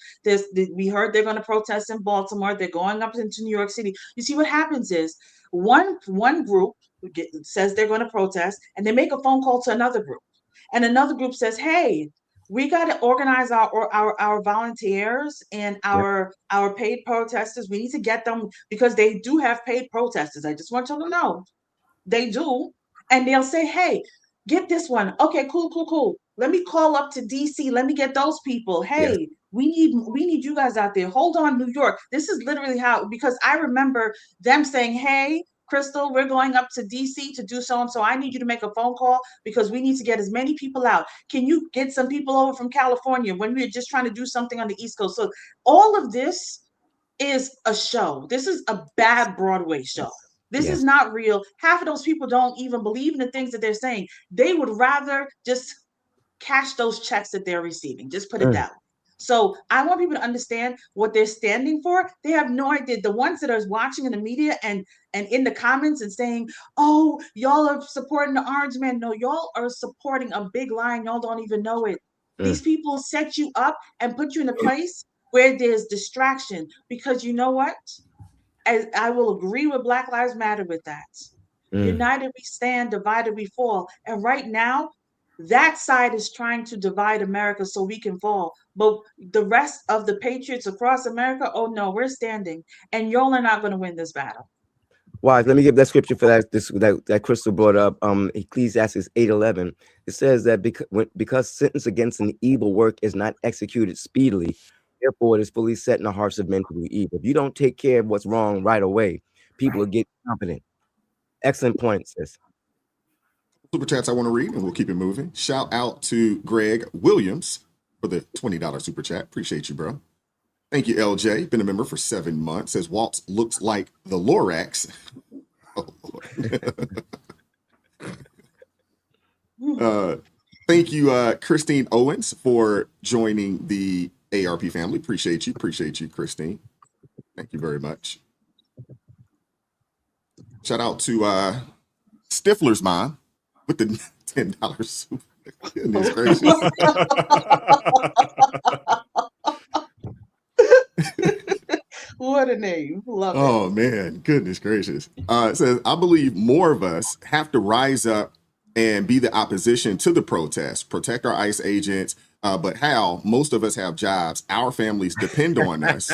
We heard they're going to protest in Baltimore. They're going up into New York City. You see, what happens is one group says they're going to protest, and they make a phone call to another group. And another group says, hey, we got to organize our volunteers and our paid protesters. We need to get them, because they do have paid protesters. I just want you to know they do. And they'll say, hey, get this one. Okay, cool. Let me call up to DC. Let me get those people. Hey, we need you guys out there. Hold on, New York. This is literally how, because I remember them saying, hey, Crystal, we're going up to DC to do so and so. I need you to make a phone call because we need to get as many people out. Can you get some people over from California when we're just trying to do something on the East Coast? So all of this is a show. This is a bad Broadway show. This is not real. Half of those people don't even believe in the things that they're saying. They would rather just cash those checks that they're receiving. Just put it that way. So I want people to understand what they're standing for. They have no idea. The ones that are watching in the media and in the comments and saying, oh, y'all are supporting the Orange Man. No, y'all are supporting a big lie and y'all don't even know it. These people set you up and put you in a place where there's distraction, because you know what? I will agree with Black Lives Matter with that. United we stand, divided we fall. And right now, that side is trying to divide America so we can fall. But the rest of the patriots across America, oh no, we're standing. And y'all are not going to win this battle. Wise, let me give that scripture for that Crystal brought up. Ecclesiastes 8:11. It says that because sentence against an evil work is not executed speedily, therefore it is fully set in the hearts of men to do evil. If you don't take care of what's wrong right away, people will get confident. Excellent point, sis. Super chats I want to read, and we'll keep it moving. Shout out to Greg Williams for the $20 super chat. Appreciate you, bro. Thank you, LJ. Been a member for 7 months. Says Walz looks like the Lorax. Oh, Lord. Thank you, Christine Owens, for joining the ARP family. Appreciate you, Christine. Thank you very much. Shout out to Stifler's mom with the $10 super. Goodness gracious. What a name. Love it. Oh man, goodness gracious. It says, I believe more of us have to rise up and be the opposition to the protest, protect our ICE agents. But how? Most of us have jobs. Our families depend on us.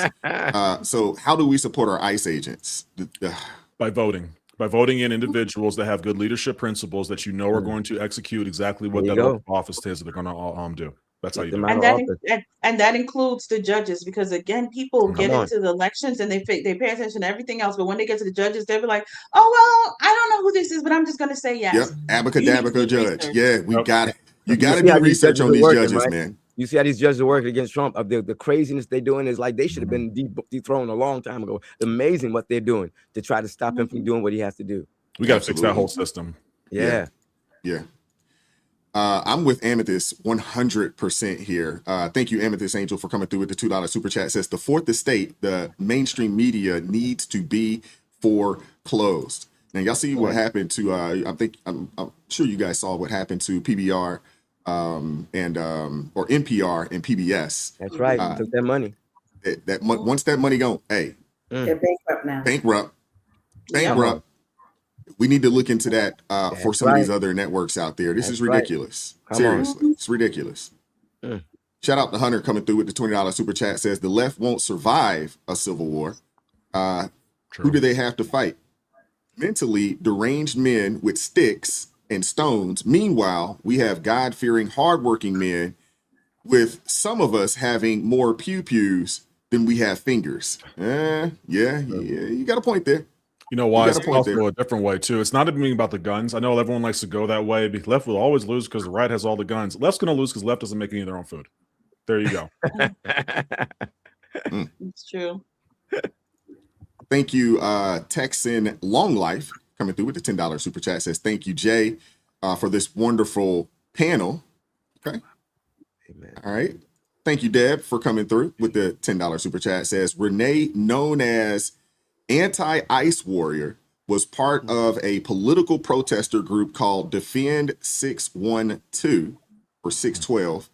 So how do we support our ICE agents? By voting. By voting in individuals that have good leadership principles that you know are going to execute exactly what that office says that they're going to do. That's how you do it. And that includes the judges, because again, people get into the elections and they pay attention to everything else, but when they get to the judges, they'll be like, "Oh well, I don't know who this is, but I'm just going to say yes." Yep, abacadabra judge. Research. Yeah, we got it. You got to do research on these judges, right? Man. You see how these judges are working against Trump. The craziness they're doing is like they should have been dethroned a long time ago. Amazing what they're doing to try to stop him from doing what he has to do. We got to fix that whole system. Yeah. I'm with Amethyst 100% here. Thank you, Amethyst Angel, for coming through with the $2 super chat. It says the fourth estate, the mainstream media needs to be foreclosed. Now, y'all see what happened to, I'm sure you guys saw what happened to PBR or NPR and PBS. That's right. Took that money. Once that money gone, hey. They're bankrupt now. Bankrupt. Yeah. We need to look into that for some of these other networks out there. This is ridiculous. Seriously, it's ridiculous. Shout out to Hunter coming through with the $20 super chat. Says the left won't survive a civil war. Who do they have to fight? Mentally deranged men with sticks and stones. Meanwhile, we have God-fearing, hardworking men, with some of us having more pew-pews than we have fingers. You got a point there. You know why? It's also a different way too. It's not even about the guns. I know everyone likes to go that way. But left will always lose because the right has all the guns. Left's going to lose because left doesn't make any of their own food. There you go. It's true. Thank you, Texan Long Life, coming through with the $10 super chat. Says thank you, Jay, for this wonderful panel. Okay. Amen. All right. Thank you, Deb, for coming through with the $10 super chat. Says Renee, known as Anti-ICE Warrior, was part of a political protester group called Defend 612 or 612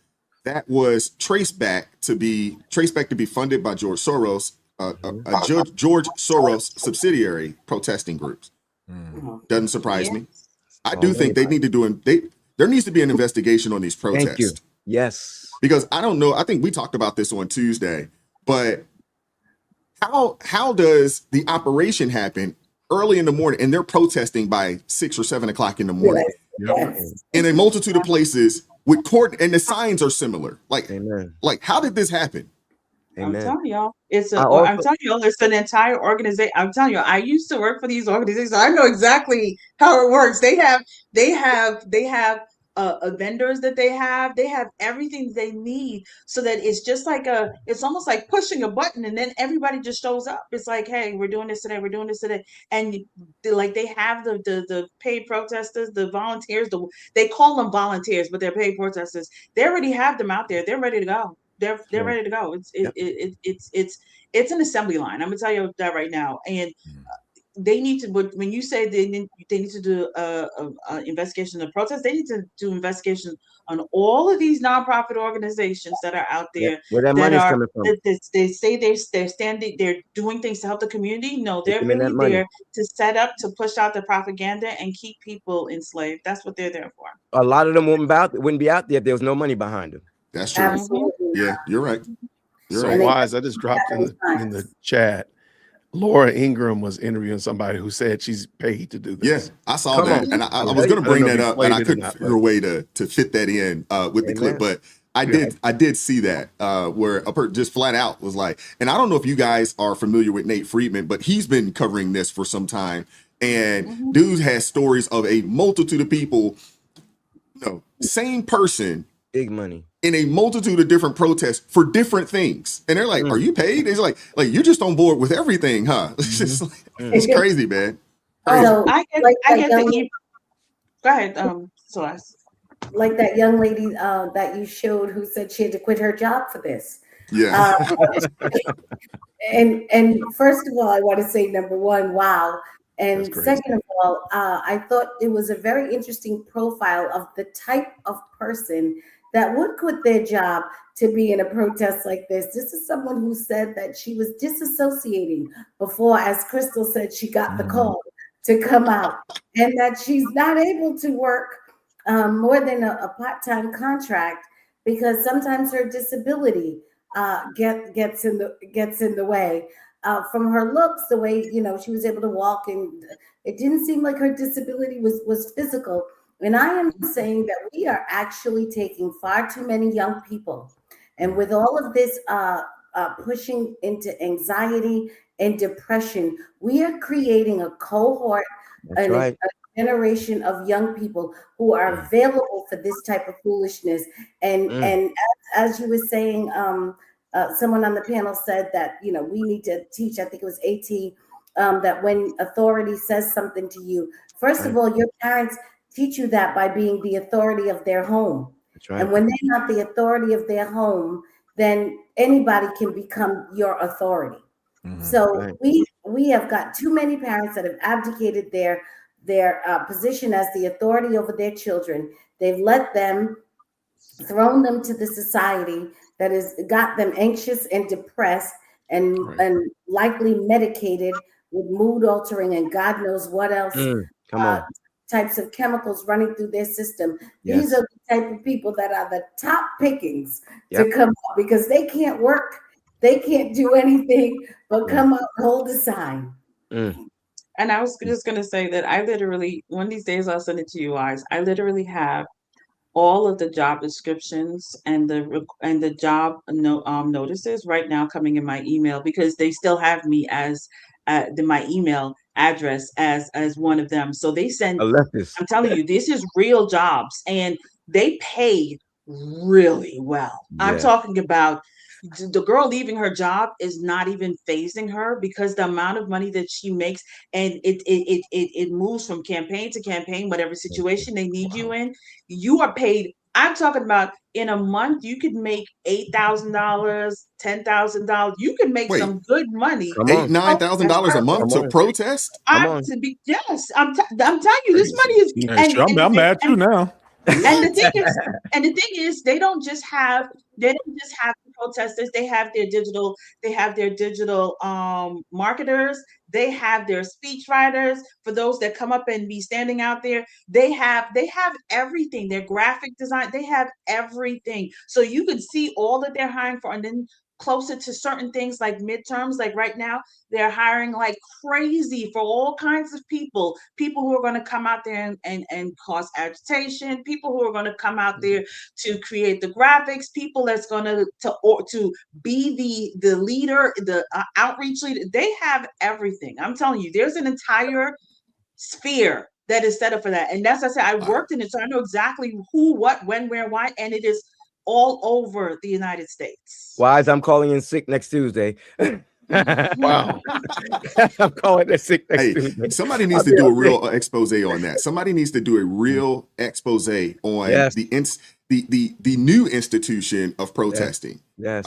that was traced back to be funded by George Soros, George Soros subsidiary protesting groups. Doesn't surprise me. I do think they need to do there needs to be an investigation on these protests. Thank you. Yes. Because I don't know, I think we talked about this on Tuesday, but how does the operation happen early in the morning and they're protesting by 6 or 7 o'clock in the morning in a multitude of places with court, and the signs are similar. Like, how did this happen? I'm telling y'all, it's an entire organization. I'm telling you, I used to work for these organizations. So I know exactly how it works. They have vendors that they have everything they need, so that it's just like it's almost like pushing a button and then everybody just shows up. It's like, hey, we're doing this today, and they have the paid protesters, the volunteers, they call them volunteers, but they're paid protesters. They already have them out there. They're ready to go. They're ready to go. It's an assembly line. I'm gonna tell you that right now. And they need to. When you say they need to do a investigation of protest, they need to do investigation on all of these nonprofit organizations that are out there. Where that money's coming from? They say they're standing. They're doing things to help the community. No, they're really there to set up, to push out the propaganda and keep people enslaved. That's what they're there for. A lot of them wouldn't be out there if there was no money behind them. That's true. Absolutely. Yeah, you're right. So Wise, I just dropped in the chat. Laura Ingram was interviewing somebody who said she's paid to do this. Yeah, I saw that, and I was going to bring that up, and I couldn't figure a way to fit that in with the clip, but I did see that where a person just flat out was like, and I don't know if you guys are familiar with Nate Friedman, but he's been covering this for some time, and dude has stories of a multitude of people, same person, big money, in a multitude of different protests for different things. And they're like, are you paid? It's like you're just on board with everything, huh? It's just it's crazy, man. Crazy. So, go ahead, Celeste. Like that young lady that you showed who said she had to quit her job for this. Yeah. And first of all, I want to say, number one, wow. And second of all, I thought it was a very interesting profile of the type of person that would quit their job to be in a protest like this. This is someone who said that she was disassociating before, as Crystal said, she got the call to come out, and that she's not able to work more than a part-time contract because sometimes her disability gets in the way. From her looks, the way she was able to walk, and it didn't seem like her disability was physical. And I am saying that we are actually taking far too many young people, and with all of this pushing into anxiety and depression, we are creating a cohort and a generation of young people who are available for this type of foolishness. And as you were saying, someone on the panel said that we need to teach. I think it was AT that when authority says something to you, first of all, your parents teach you that by being the authority of their home. That's right. And when they're not the authority of their home, then anybody can become your authority. So we have got too many parents that have abdicated their position as the authority over their children. They've let them, thrown them to the society that has got them anxious and depressed and likely medicated with mood altering and God knows what else. Types of chemicals running through their system. Yes. These are the type of people that are the top pickings to come up because they can't work, they can't do anything but come up and hold a sign. And I was just going to say that I literally, one of these days I'll send it to you guys. I literally have all of the job descriptions and the job notices right now coming in my email because they still have me as my email address as one of them. So they send, I'm telling you, this is real jobs and they pay really well. Yeah. I'm talking about the girl leaving her job is not even phasing her because the amount of money that she makes, and it moves from campaign to campaign, whatever situation they need you in, you are paid I'm talking about in a month, you could make $8,000, $10,000. You can make Wait. some good money. Come $8,000, on. $9,000 a month Come to on. protest? Come on. Yes, I'm telling you, this Crazy. money is. Yeah, sure, I'm mad too now. And the thing is, they don't just have the protesters. They have their digital marketers. They have their speech writers for those that come up and be standing out there. They have everything. Their graphic design. They have everything. So you can see all that they're hiring for, and then closer to certain things like midterms, like right now, they're hiring like crazy for all kinds of people who are going to come out there and cause agitation, people who are going to come out there to create the graphics, people that's going to be the leader, the outreach leader. They have everything. I'm telling you, there's an entire sphere that is set up for that. And that's, I said, I worked in it, so I know exactly who, what, when, where, why, and it is all over the United States. Wise, I'm calling in sick next Tuesday. Wow. I'm calling in sick next Hey, Tuesday. somebody needs to do a real expose on that. Somebody needs to do a real expose on Yes. the new institution of protesting. Yes.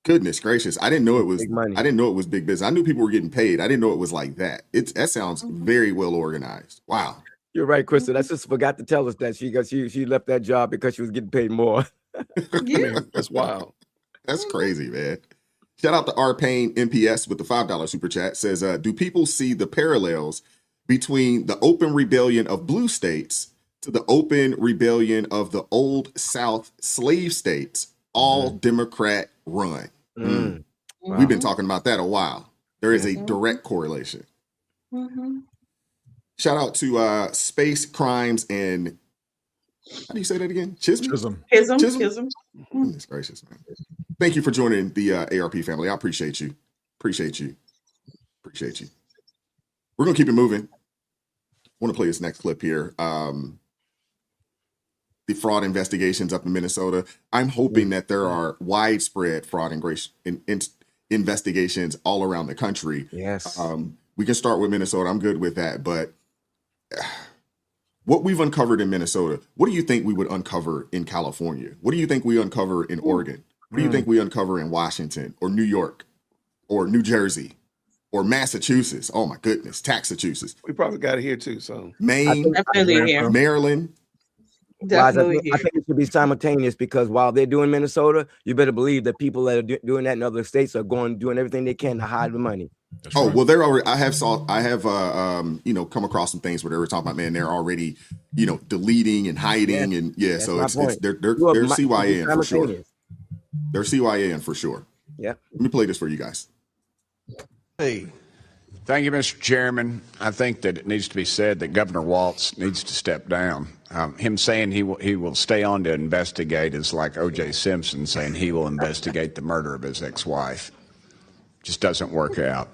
Goodness gracious. I didn't know it was Big money. I didn't know it was big business. I knew people were getting paid. I didn't know it was like that. That sounds very well organized. Wow. You're right, Krista. That sister forgot to tell us that she left that job because she was getting paid more. Yeah. That's wild. That's crazy, man. Shout out to R. Payne MPS with the $5 super chat. Says, do people see the parallels between the open rebellion of blue states to the open rebellion of the old South slave states, all Democrat run? Wow. We've been talking about that a while. There is a direct correlation. Shout out to Space Crimes and, how do you say that again? Chisholm? Chisholm. Goodness gracious, man. Thank you for joining the ARP family. I appreciate you. Appreciate you. We're going to keep it moving. I want to play this next clip here. The fraud investigations up in Minnesota. I'm hoping that there are widespread fraud investigations all around the country. Yes. We can start with Minnesota. I'm good with that. But what we've uncovered in Minnesota, what do you think we would uncover in California? What do you think we uncover in Oregon? What do you think we uncover in Washington or New York or New Jersey or Massachusetts? Oh my goodness, Taxachusetts. We probably got it here too. So Maine, Definitely here. Maryland. Definitely I think it should be simultaneous, because while they're doing Minnesota, you better believe that people that are doing that in other states are doing everything they can to hide the money. That's Oh, right. well, they're already, I have come across some things where they were talking about, man, they're already, deleting and hiding and That's so my it's point. they're You are CYA for sure. simultaneous. They're CYA for sure. Yeah. Let me play this for you guys. Hey, thank you, Mr. Chairman. I think that it needs to be said that Governor Walz needs to step down. Him saying he will stay on to investigate is like O.J. Simpson saying he will investigate the murder of his ex-wife. Just doesn't work out.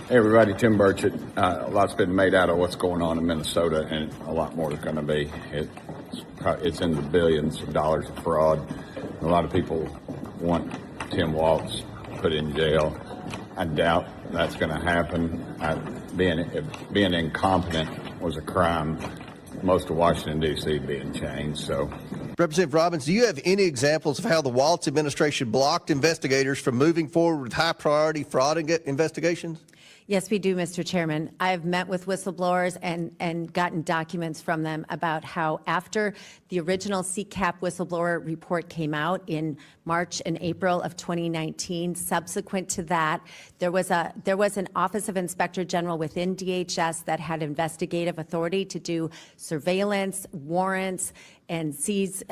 Hey everybody, Tim Burchett. A lot's been made out of what's going on in Minnesota, and a lot more is going to be. It's in the billions of dollars of fraud. A lot of people want Tim Walz put in jail. I doubt that's going to happen. Being incompetent was a crime. Most of Washington, D.C. being changed. So, Representative Robbins, do you have any examples of how the Walz administration blocked investigators from moving forward with high priority fraud investigations? Yes, we do, Mr. Chairman. I've met with whistleblowers and gotten documents from them about how after the original CCAP whistleblower report came out in March and April of 2019, subsequent to that, there was an Office of Inspector General within DHS that had investigative authority to do surveillance, warrants, and seize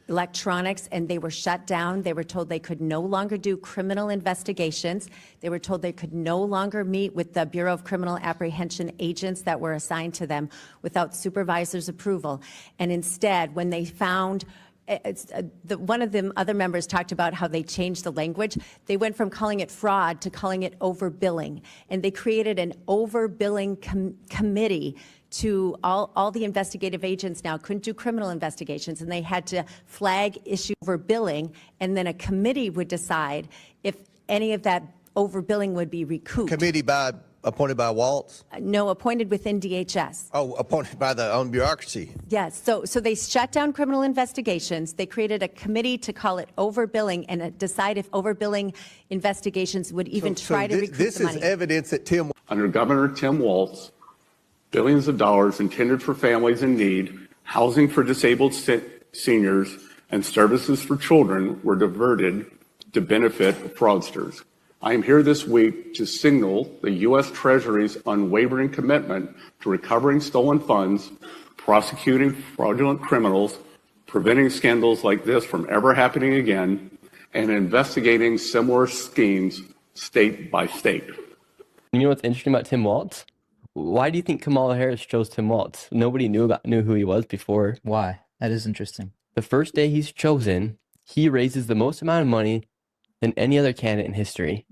electronics, and they were shut down. They were told they could no longer do criminal investigations. They were told they could no longer meet with the Bureau of Criminal Apprehension agents that were assigned to them without supervisor's approval. And instead, when they found one of the other members talked about how they changed the language. They went from calling it fraud to calling it overbilling, and they created an overbilling committee to all the investigative agents now couldn't do criminal investigations, and they had to flag issue overbilling, and then a committee would decide if any of that overbilling would be recouped. Committee by appointed by Walz? No, appointed within DHS. Oh, appointed by the own bureaucracy. Yes, so they shut down criminal investigations. They created a committee to call it overbilling and decide if overbilling investigations would even try to recoup this the money. is evidence that Tim. Under Governor Tim Walz, billions of dollars intended for families in need, housing for disabled seniors, and services for children were diverted to benefit fraudsters. I am here this week to signal the U.S. Treasury's unwavering commitment to recovering stolen funds, prosecuting fraudulent criminals, preventing scandals like this from ever happening again, and investigating similar schemes state by state. You know what's interesting about Tim Walz? Why do you think Kamala Harris chose Tim Walz? Nobody knew who he was before. Why? That is interesting. The first day he's chosen, he raises the most amount of money than any other candidate in history.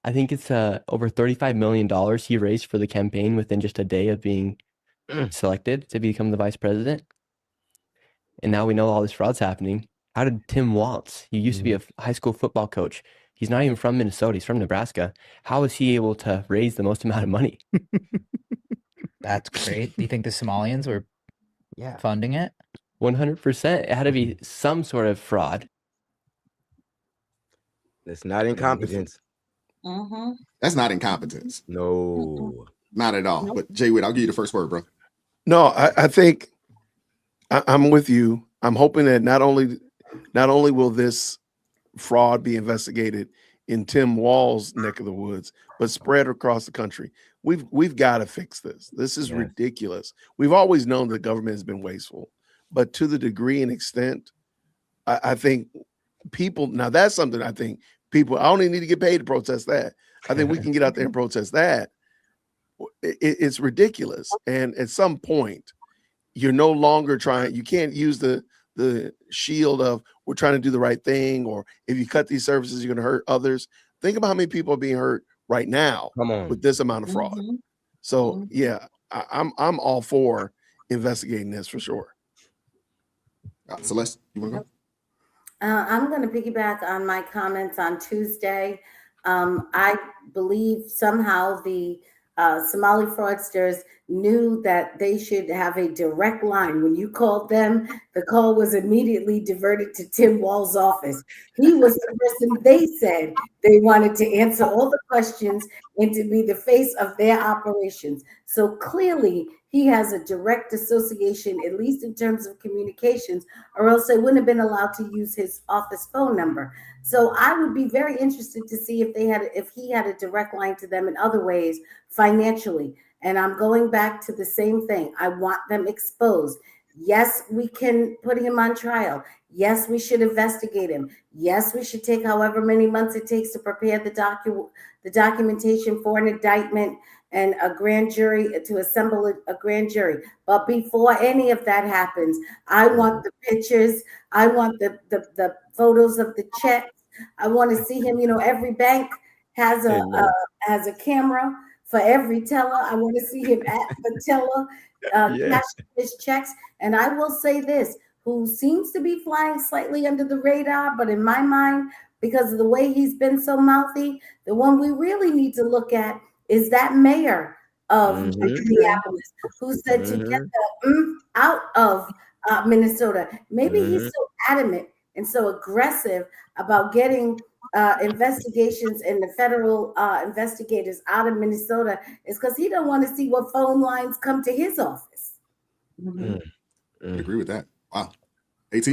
I think it's over $35 million he raised for the campaign within just a day of being selected to become the vice president. And now we know all this fraud's happening. How did Tim Walz, he used to be a high school football coach, he's not even from Minnesota, he's from Nebraska. How is he able to raise the most amount of money? That's great. Do you think the Somalians were funding it? 100%. It had to be some sort of fraud. It's not incompetence. That's not incompetence. No. Not at all. But Jay Witt, I'll give you the first word, bro. No, I think I'm with you. I'm hoping that not only will this fraud be investigated in Tim Walz's neck of the woods, but spread across the country. We've got to fix this. This is ridiculous. We've always known the government has been wasteful, but to the degree and extent, I think people, now that's something I think people, I don't even need to get paid to protest that. I think we can get out there and protest that. It's ridiculous. And at some point, you're no longer trying, you can't use the shield of we're trying to do the right thing, or if you cut these services, you're going to hurt others. Think about how many people are being hurt right now with this amount of fraud. So yeah, I'm all for investigating this for sure. Celeste, you want to go? I'm going to piggyback on my comments on Tuesday. I believe somehow the Somali fraudsters knew that they should have a direct line. When you called them, the call was immediately diverted to Tim Walz's office. He was the person they said they wanted to answer all the questions and to be the face of their operations. So clearly, he has a direct association, at least in terms of communications, or else they wouldn't have been allowed to use his office phone number. So I would be very interested to see if he had a direct line to them in other ways financially. And I'm going back to the same thing. I want them exposed. Yes, we can put him on trial. Yes, we should investigate him. Yes, we should take however many months it takes to prepare the documentation for an indictment and a grand jury, to assemble a grand jury. But before any of that happens, I want the pictures. I want the photos of the checks. I want to see him. You know, every bank has a camera for every teller. I want to see him at the teller, cash his checks. And I will say this, who seems to be flying slightly under the radar, but in my mind, because of the way he's been so mouthy, the one we really need to look at is that mayor of Minneapolis, who said to get the out of Minnesota. Maybe he's so adamant and so aggressive about getting investigations and the federal investigators out of Minnesota is because he don't want to see what phone lines come to his office. I agree with that. Wow. AT?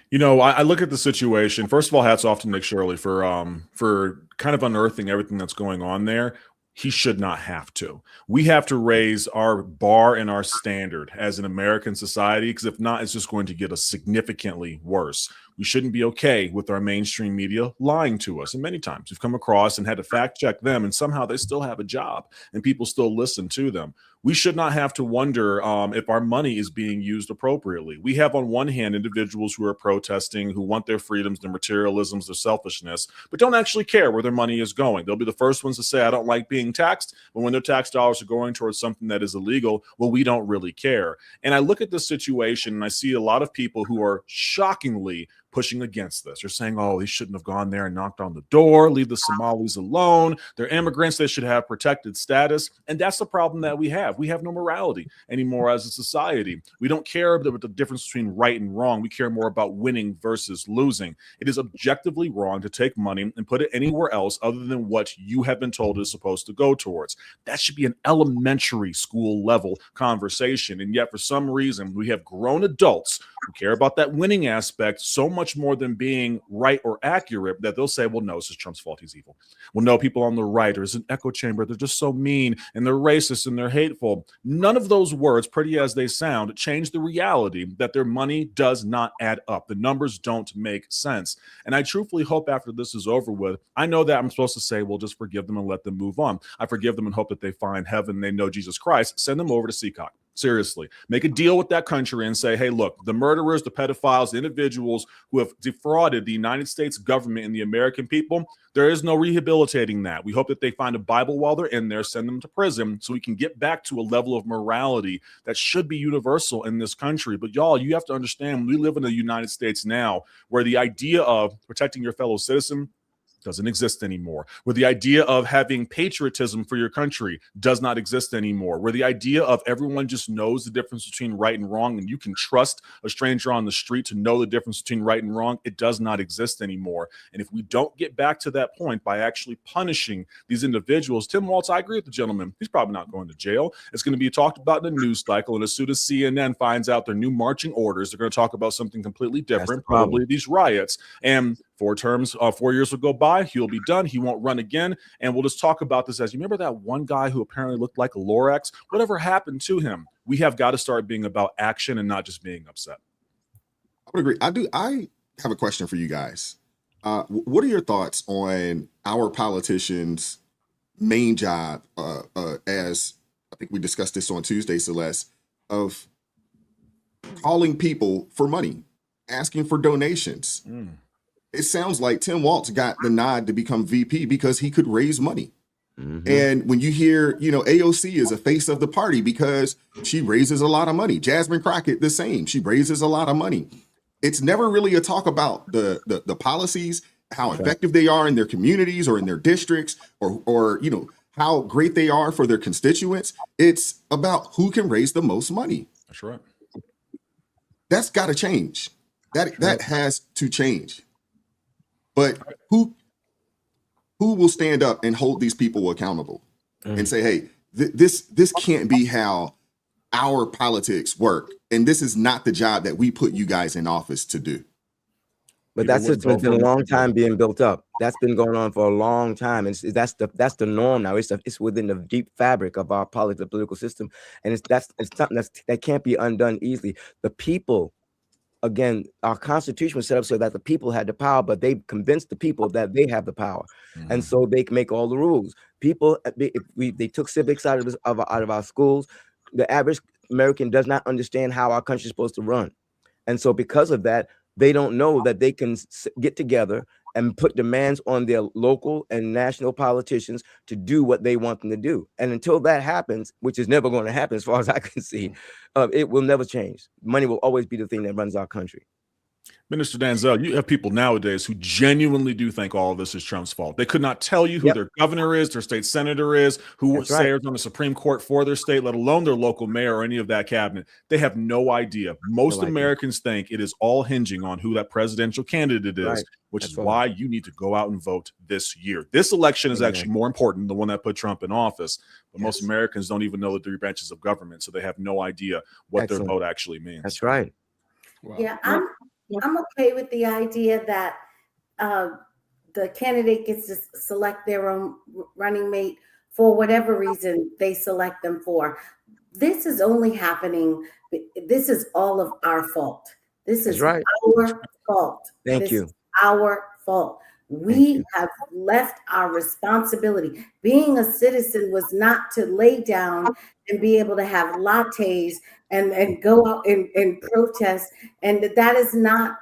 You know, I look at the situation. First of all, hats off to Nick Shirley for kind of unearthing everything that's going on there. He should not have to. We have to raise our bar and our standard as an American society, because if not, it's just going to get us significantly worse. We shouldn't be okay with our mainstream media lying to us. And many times we've come across and had to fact check them, and somehow they still have a job and people still listen to them. we should not have to wonder if our money is being used appropriately. We have on one hand individuals who are protesting, who want their freedoms, their materialisms, their selfishness, but don't actually care where their money is going. They'll be the first ones to say, I don't like being taxed, but when their tax dollars are going towards something that is illegal, well, we don't really care. And I look at this situation and I see a lot of people who are shockingly pushing against this. They're saying, oh, he shouldn't have gone there and knocked on the door, leave the Somalis alone. They're immigrants. They should have protected status. And that's the problem that we have. We have no morality anymore as a society. We don't care about the difference between right and wrong. We care more about winning versus losing. It is objectively wrong to take money and put it anywhere else other than what you have been told is supposed to go towards. That should be an elementary school level conversation. And yet, for some reason, we have grown adults who care about that winning aspect so much more than being right or accurate that they'll say, well, no, this is Trump's fault. He's evil. Well, no, people on the right, or it's an echo chamber. They're just so mean and they're racist and they're hateful. None of those words, pretty as they sound, change the reality that their money does not add up. The numbers don't make sense. And I truthfully hope after this is over with, I know that I'm supposed to say, well, just forgive them and let them move on. I forgive them and hope that they find heaven. They know Jesus Christ. Send them over to Seacock. Seriously, make a deal with that country and say, hey, look, the murderers, the pedophiles, the individuals who have defrauded the United States government and the American people, there is no rehabilitating that. We hope that they find a Bible while they're in there, send them to prison so we can get back to a level of morality that should be universal in this country. But y'all, you have to understand, we live in the United States now where the idea of protecting your fellow citizen doesn't exist anymore, where the idea of having patriotism for your country does not exist anymore, where the idea of everyone just knows the difference between right and wrong and you can trust a stranger on the street to know the difference between right and wrong, it does not exist anymore. And if we don't get back to that point by actually punishing these individuals, Tim Walz, I agree with the gentleman, he's probably not going to jail. It's going to be talked about in the news cycle, and as soon as CNN finds out their new marching orders, they're going to talk about something completely different, probably these riots. And 4 years will go by, he'll be done, he won't run again, and we'll just talk about this as, you remember that one guy who apparently looked like a Lorax? Whatever happened to him? We have got to start being about action and not just being upset. I would agree. I have a question for you guys. What are your thoughts on our politicians' main job, as I think we discussed this on Tuesday, Celeste, of calling people for money, asking for donations? It sounds like Tim Walz got the nod to become VP because he could raise money. And when you hear, AOC is a face of the party because she raises a lot of money. Jasmine Crockett, the same. She raises a lot of money. It's never really a talk about the policies, how effective they are in their communities or in their districts, or how great they are for their constituents. It's about who can raise the most money. That's right. That's got to change. That has to change. But who will stand up and hold these people accountable and say, hey, this can't be how our politics work. And this is not the job that we put you guys in office to do. But that's been a long time being built up. That's been going on for a long time. And that's the norm now. It's within the deep fabric of our political system. And it's something that can't be undone easily. The people, again, our Constitution was set up so that the people had the power, but they convinced the people that they have the power, and so they can make all the rules. People, they took civics out of our schools. The average American does not understand how our country is supposed to run, and so because of that, they don't know that they can get together and put demands on their local and national politicians to do what they want them to do. And until that happens, which is never going to happen as far as I can see, it will never change. Money will always be the thing that runs our country. Minister Danzel, you have people nowadays who genuinely do think all of this is Trump's fault. They could not tell you who their governor is, their state senator is, who serves on the Supreme Court for their state, let alone their local mayor or any of that cabinet. They have no idea. Most Americans think it is all hinging on who that presidential candidate is, which is why you need to go out and vote this year. This election is actually more important than the one that put Trump in office. But most Americans don't even know the 3 branches of government, so they have no idea what their vote actually means. That's right. Wow. Yeah, I'm okay with the idea that the candidate gets to select their own running mate for whatever reason they select them for. This is only happening. This is all of our fault. This is our fault. Thank you. Our fault. We have left our responsibility. Being a citizen was not to lay down and be able to have lattes and go out and protest. And that is not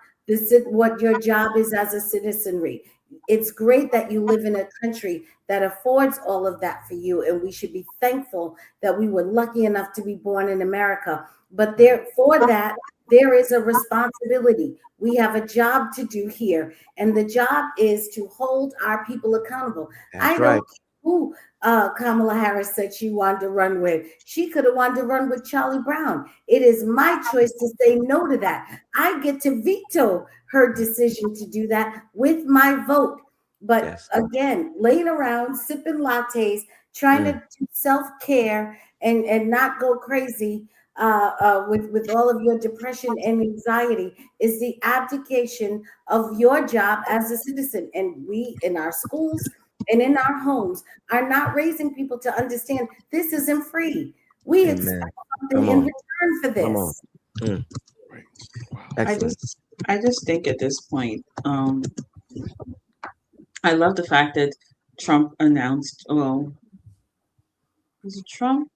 what your job is as a citizenry. It's great that you live in a country that affords all of that for you, and we should be thankful that we were lucky enough to be born in America. But for that, there is a responsibility. We have a job to do here, and the job is to hold our people accountable. That's I right. don't care who Kamala Harris said she wanted to run with. She could have wanted to run with Charlie Brown. It is my choice to say no to that. I get to veto her decision to do that with my vote. But again, laying around, sipping lattes, trying to do self-care and not go crazy with all of your depression and anxiety is the abdication of your job as a citizen. And we in our schools and in our homes are not raising people to understand this isn't free. We expect something in return for this. I just think at this point, I love the fact that Trump announced, was it Trump?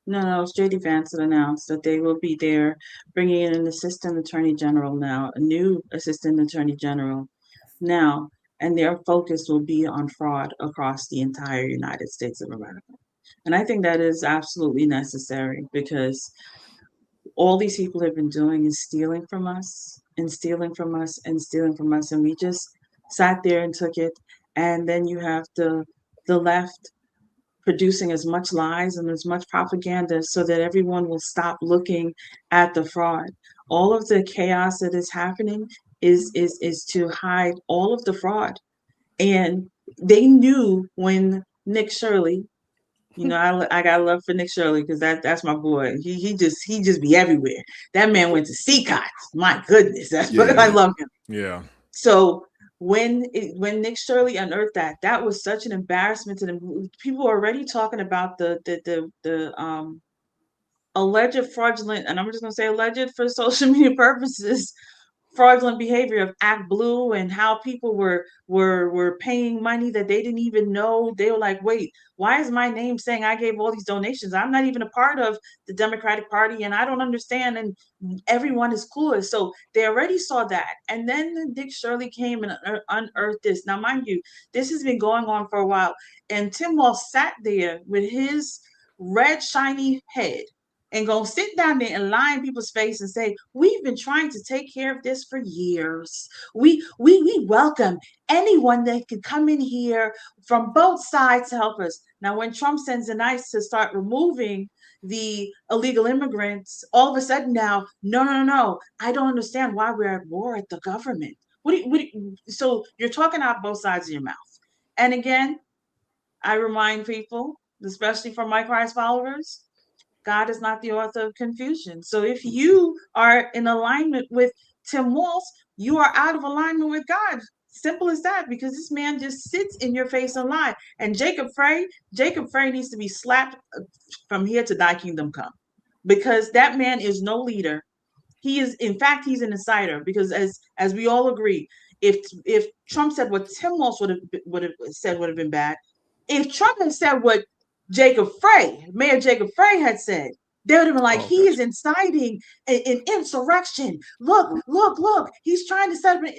No, it's JD Vance that announced that they will be there bringing in an assistant attorney general now, a new assistant attorney general now, and their focus will be on fraud across the entire United States of America. And I think that is absolutely necessary because all these people have been doing is stealing from us and stealing from us and stealing from us. And we just sat there and took it. And then you have the left producing as much lies and as much propaganda so that everyone will stop looking at the fraud. All of the chaos that is happening is to hide all of the fraud. And they knew when Nick Shirley, I got love for Nick Shirley because that's my boy. He just be everywhere. That man went to CCOT. My goodness, that's what I love him. Yeah. So when Nick Shirley unearthed that was such an embarrassment to them. People are already talking about the alleged fraudulent, and I'm just gonna say alleged for social media purposes, fraudulent behavior of Act Blue and how people were paying money that they didn't even know. They were like, wait, why is my name saying I gave all these donations? I'm not even a part of the Democratic Party and I don't understand. And everyone is clueless. So they already saw that. And then Dick Shirley came and unearthed this. Now, mind you, this has been going on for a while. And Tim Walz sat there with his red, shiny head and go sit down there and lie in people's face and say, we've been trying to take care of this for years. We welcome anyone that could come in here from both sides to help us. Now, when Trump sends an ICE to start removing the illegal immigrants, all of a sudden now, no, I don't understand why we're at war with the government. So you're talking out both sides of your mouth. And again, I remind people, especially for my Christ followers, God is not the author of confusion. So if you are in alignment with Tim Walz, you are out of alignment with God. Simple as that, because this man just sits in your face and lie. And Jacob Frey needs to be slapped from here to thy kingdom come, because that man is no leader. He is, in fact, he's an insider, because as we all agree, if Trump said what Tim Walz would have been bad. If Trump had said what Mayor Jacob Frey had said, they would have been like, he is inciting an insurrection. Look, he's trying to set up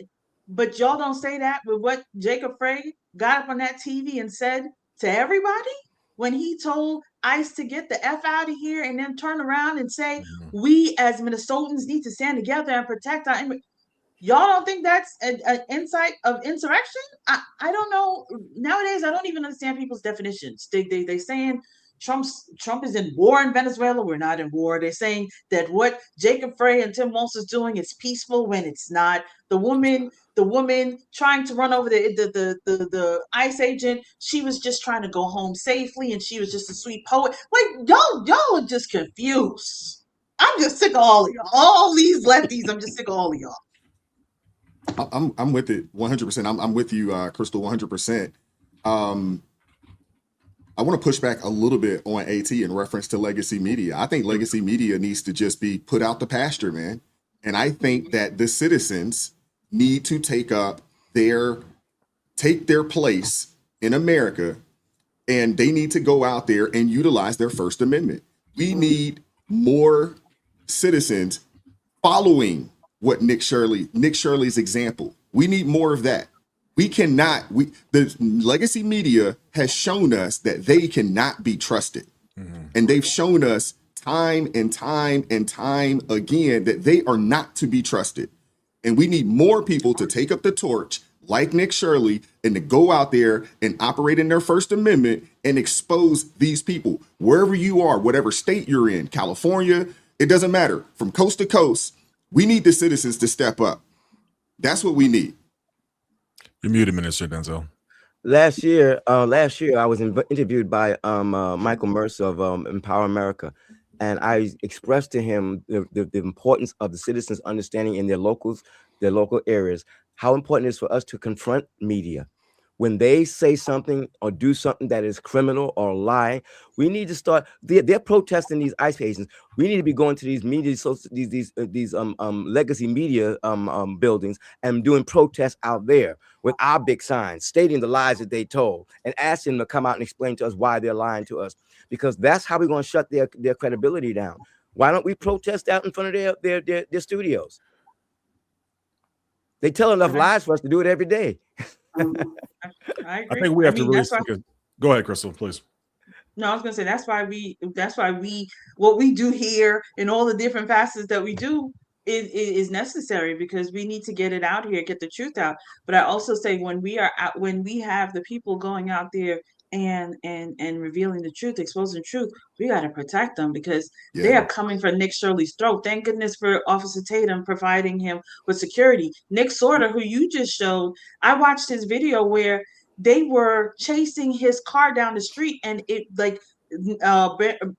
but y'all don't say that with what Jacob Frey got up on that TV and said to everybody when he told ICE to get the F out of here and then turn around and say, we as Minnesotans need to stand together and protect our immigrants. Y'all don't think that's an insight of insurrection? I don't know. Nowadays, I don't even understand people's definitions. They saying Trump is in war in Venezuela. We're not in war. They're saying that what Jacob Frey and Tim Walz is doing is peaceful when it's not. The woman trying to run over the ICE agent, she was just trying to go home safely, and she was just a sweet poet. Like y'all are just confused. I'm just sick of all of y'all. All these lefties, I'm just sick of all of y'all. I'm with it 100%. I'm with you, Crystal, 100%. I want to push back a little bit on AT in reference to legacy media. I think legacy media needs to just be put out the pasture, man. And I think that the citizens need to take up their take their place in America, and they need to go out there and utilize their First Amendment. We need more citizens following what Nick Shirley's example. We need more of that. The legacy media has shown us that they cannot be trusted. And they've shown us time and time and time again that they are not to be trusted. And we need more people to take up the torch like Nick Shirley and to go out there and operate in their First Amendment and expose these people wherever you are, whatever state you're in, California, it doesn't matter. From coast to coast, we need the citizens to step up. That's what we need. You're muted, Minister Denzel. Last year, I was interviewed by Michael Mercer of Empower America, and I expressed to him the importance of the citizens understanding in their local areas how important it is for us to confront media. When they say something or do something that is criminal or lie, we need to start. They're protesting these ICE agents. We need to be going to these media, these legacy media buildings and doing protests out there with our big signs, stating the lies that they told, and asking them to come out and explain to us why they're lying to us. Because that's how we're going to shut their credibility down. Why don't we protest out in front of their studios? They tell enough lies for us to do it every day. I agree. I think we have to really that's why, go ahead, Crystal, please. No, I was gonna say that's why what we do here and all the different facets that we do is necessary, because we need to get it out here, get the truth out. But I also say when we have the people going out there and revealing the truth, exposing the truth, we got to protect them, because they are coming for Nick Shirley's throat. Thank goodness for Officer Tatum providing him with security. Nick Sorter, who you just showed, I watched his video where they were chasing his car down the street, and it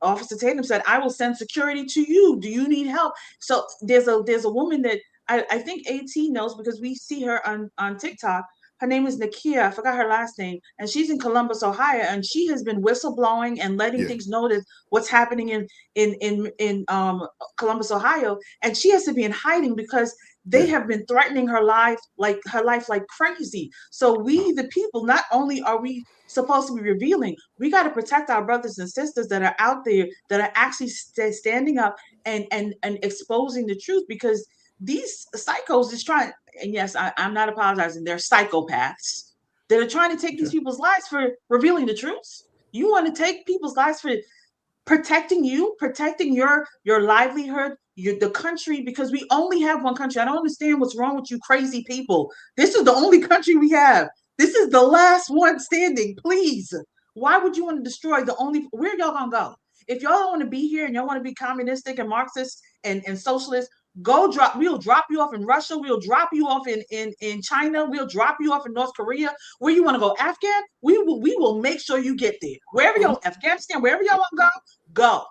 Officer Tatum said, "I will send security to you. Do you need help?" So there's a woman that I think AT knows, because we see her on TikTok. Her name is Nakia. I forgot her last name, and she's in Columbus, Ohio, and she has been whistleblowing and letting things know that what's happening in Columbus, Ohio, and she has to be in hiding because they have been threatening her life like crazy. So we, the people, not only are we supposed to be revealing, we got to protect our brothers and sisters that are out there, that are actually standing up and exposing the truth, because these psychos is trying, and yes, I'm not apologizing, they're psychopaths that are trying to take these people's lives for revealing the truth. You want to take people's lives for protecting your livelihood, the country, because we only have one country. I don't understand what's wrong with you crazy people. This is the only country we have. This is the last one standing. Please, why would you want to destroy the only? Where y'all gonna go? If y'all don't want to be here and y'all want to be communistic and Marxist and socialist, we'll drop you off in Russia. We'll drop you off in China. We'll drop you off in North Korea. Where you want to go, Afghan? We will make sure you get there. Wherever y'all, Afghanistan, wherever y'all want to go.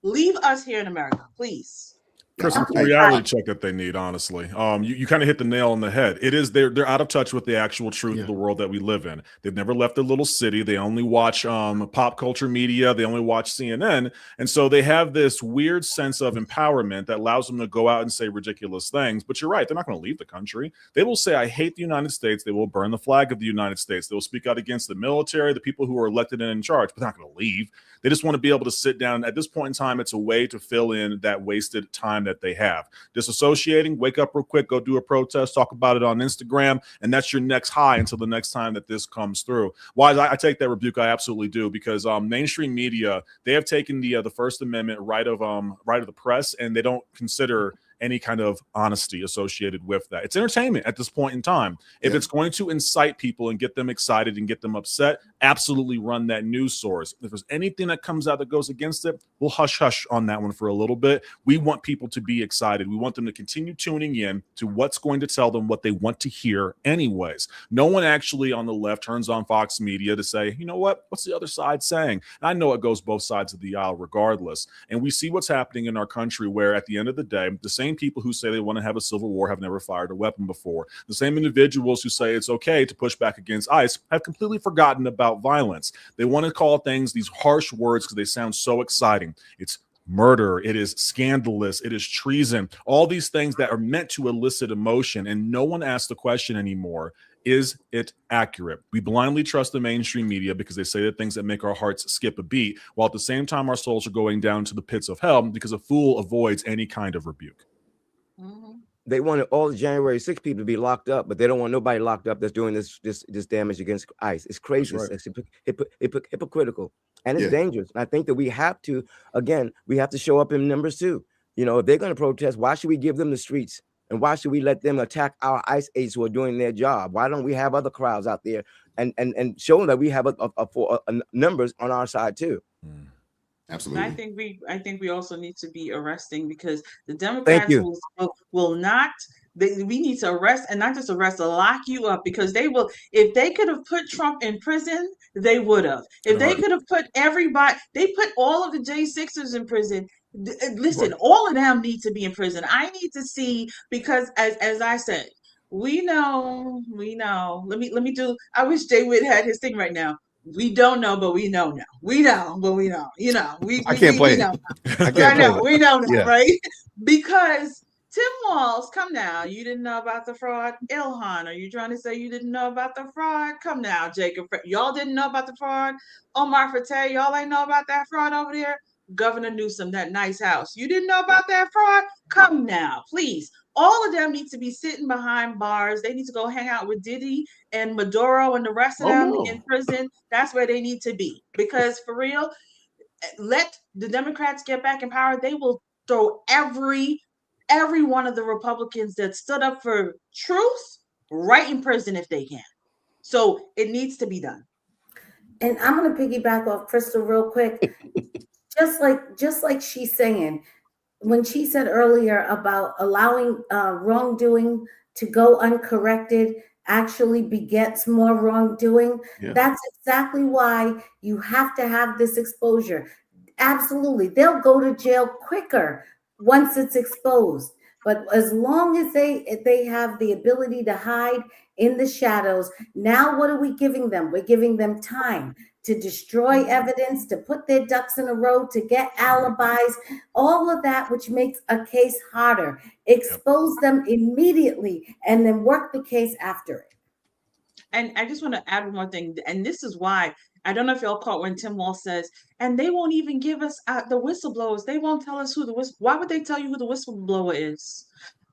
Leave us here in America, please. Chris, it's the reality check that they need, honestly. You kind of hit the nail on the head. It is they're out of touch with the actual truth of the world that we live in. They've never left their little city. They only watch pop culture media. They only watch CNN. And so they have this weird sense of empowerment that allows them to go out and say ridiculous things. But you're right, they're not going to leave the country. They will say, I hate the United States. They will burn the flag of the United States. They will speak out against the military, the people who are elected and in charge, but they're not going to leave. They just want to be able to sit down. At this point in time, it's a way to fill in that wasted time that they have. Disassociating, wake up real quick, go do a protest, talk about it on Instagram, and that's your next high until the next time that this comes through. Why I take that rebuke, I absolutely do, because mainstream media, they have taken the First Amendment right of the press, and they don't consider any kind of honesty associated with that. It's entertainment at this point in time. If it's going to incite people and get them excited and get them upset, absolutely run that news source. If there's anything that comes out that goes against it, we'll hush on that one for a little bit. We want people to be excited. We want them to continue tuning in to what's going to tell them what they want to hear anyways. No one actually on the left turns on Fox Media to say, you know what's the other side saying? And I know it goes both sides of the aisle regardless. And we see what's happening in our country, where at the end of the day, the same people who say they want to have a civil war have never fired a weapon before. The same individuals who say it's okay to push back against ICE have completely forgotten about violence. They want to call things these harsh words because they sound so exciting. It's murder, it is scandalous, it is treason, all these things that are meant to elicit emotion, and no one asks the question anymore, Is it accurate? We blindly trust the mainstream media because they say the things that make our hearts skip a beat, while at the same time our souls are going down to the pits of hell because a fool avoids any kind of rebuke. They wanted all the January 6 people to be locked up, but they don't want nobody locked up that's doing this damage against ICE. It's crazy. Right. It's hypocritical, and it's Yeah. dangerous. And I think that we have to show up in numbers too. You know, if they're going to protest, why should we give them the streets? And why should we let them attack our ICE agents who are doing their job? Why don't we have other crowds out there and show that we have a numbers on our side too? Absolutely. I think we also need to be arresting, because the Democrats will not. We need to arrest, and not just arrest, to lock you up, because they will. If they could have put Trump in prison, they would have. If they could have put everybody, they put all of the J6ers in prison. Listen, all of them need to be in prison. I need to see, because as I said, we know. Let me do. I wish Jay Witt had his thing right now. We don't know, but we know now. We know, but we know. You know, I can't play we know. I can't play We know now, Yeah. right? Because Tim Walz, come now. You didn't know about the fraud. Ilhan, are you trying to say you didn't know about the fraud? Come now, Jacob. Y'all didn't know about the fraud. Omar Fateh, y'all ain't know about that fraud over there. Governor Newsom, that nice house. You didn't know about that fraud? Come now, please. All of them need to be sitting behind bars. They need to go hang out with Diddy and Maduro and the rest of them in prison. That's where they need to be. Because for real, let the Democrats get back in power. They will throw every one of the Republicans that stood up for truth right in prison if they can. So it needs to be done. And I'm going to piggyback off Crystal real quick. just like she's saying, when she said earlier about allowing wrongdoing to go uncorrected actually begets more wrongdoing. Yeah. That's exactly why you have to have this exposure. Absolutely. They'll go to jail quicker once it's exposed. But as long as they have the ability to hide in the shadows, now what are we giving them? We're giving them time to destroy evidence, to put their ducks in a row, to get alibis, all of that, which makes a case harder. Expose them immediately and then work the case after it. And I just want to add one more thing. And this is why, I don't know if y'all caught when Tim Walz says, and they won't even give us the whistleblowers. They won't tell us who why would they tell you who the whistleblower is?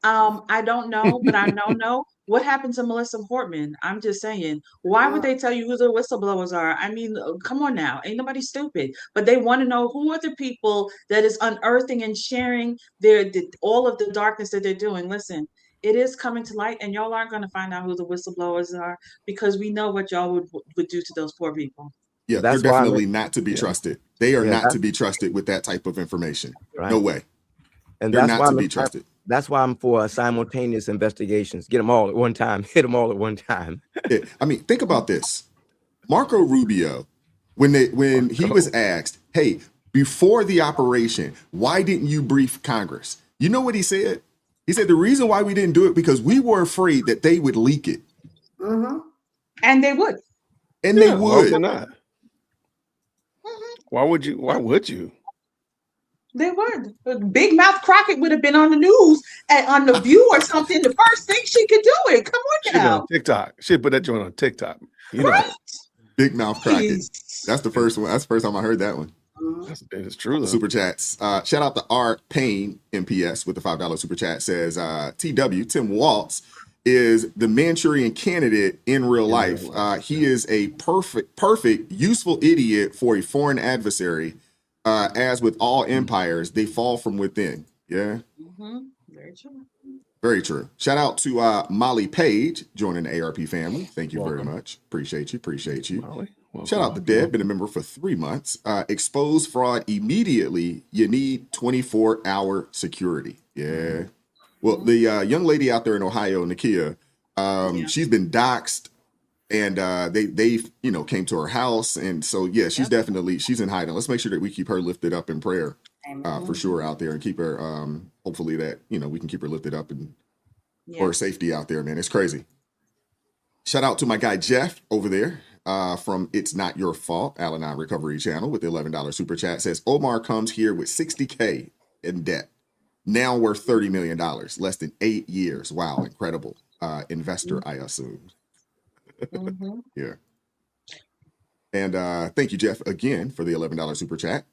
I don't know, but I know. What happened to Melissa Portman? I'm just saying, why would they tell you who the whistleblowers are? I mean, come on now, ain't nobody stupid. But they want to know who are the people that is unearthing and sharing all of the darkness that they're doing. Listen, it is coming to light, and y'all aren't going to find out who the whistleblowers are, because we know what y'all would do to those poor people. Yeah, That's they're why definitely not to be trusted. They are not that's- to be trusted with that type of information. Right. No way. And They're that's not why to be trusted. That's why I'm for simultaneous investigations. Get them all at one time. Hit them all at one time. Yeah, I mean, think about this. Marco Rubio, when he was asked, hey, before the operation, why didn't you brief Congress? You know what he said? He said the reason why we didn't do it because we were afraid that they would leak it. And they would. And they Why would. would not? Why would you? They would. Big Mouth Crockett would have been on the news and on the View or something. The first thing she could do it. Come on She'd been now. on TikTok. She'd put that joint on TikTok. You know, Right? Big Mouth Crockett. That's the first one. That's the first time I heard that one. It's true though. Super chats. Shout out to R. Payne MPS with the $5 super chat. Says TW Tim Walz is the Manchurian candidate in real life. He is a perfect, useful idiot for a foreign adversary. As with all empires, they fall from within. Yeah. Very true. Very true. Shout out to Molly Page joining the ARP family. Thank you very much. Appreciate you. Molly, Shout out to Deb, been a member for 3 months. Expose fraud immediately. You need 24-hour security. Yeah. Well, the young lady out there in Ohio, Nakia, she's been doxxed, and they came to her house, and so she's she's in hiding. Let's make sure that we keep her lifted up in prayer for sure out there, and keep her hopefully that we can keep her lifted up and for her safety out there, man. It's crazy. Shout out to my guy Jeff over there from It's Not Your Fault, Al-Anon Recovery Channel with the $11 super chat. Says Omar comes here with $60K in debt, now worth $30 million, less than 8 years. Wow, incredible investor, I assume. Yeah. And thank you, Jeff, again for the $11 super chat.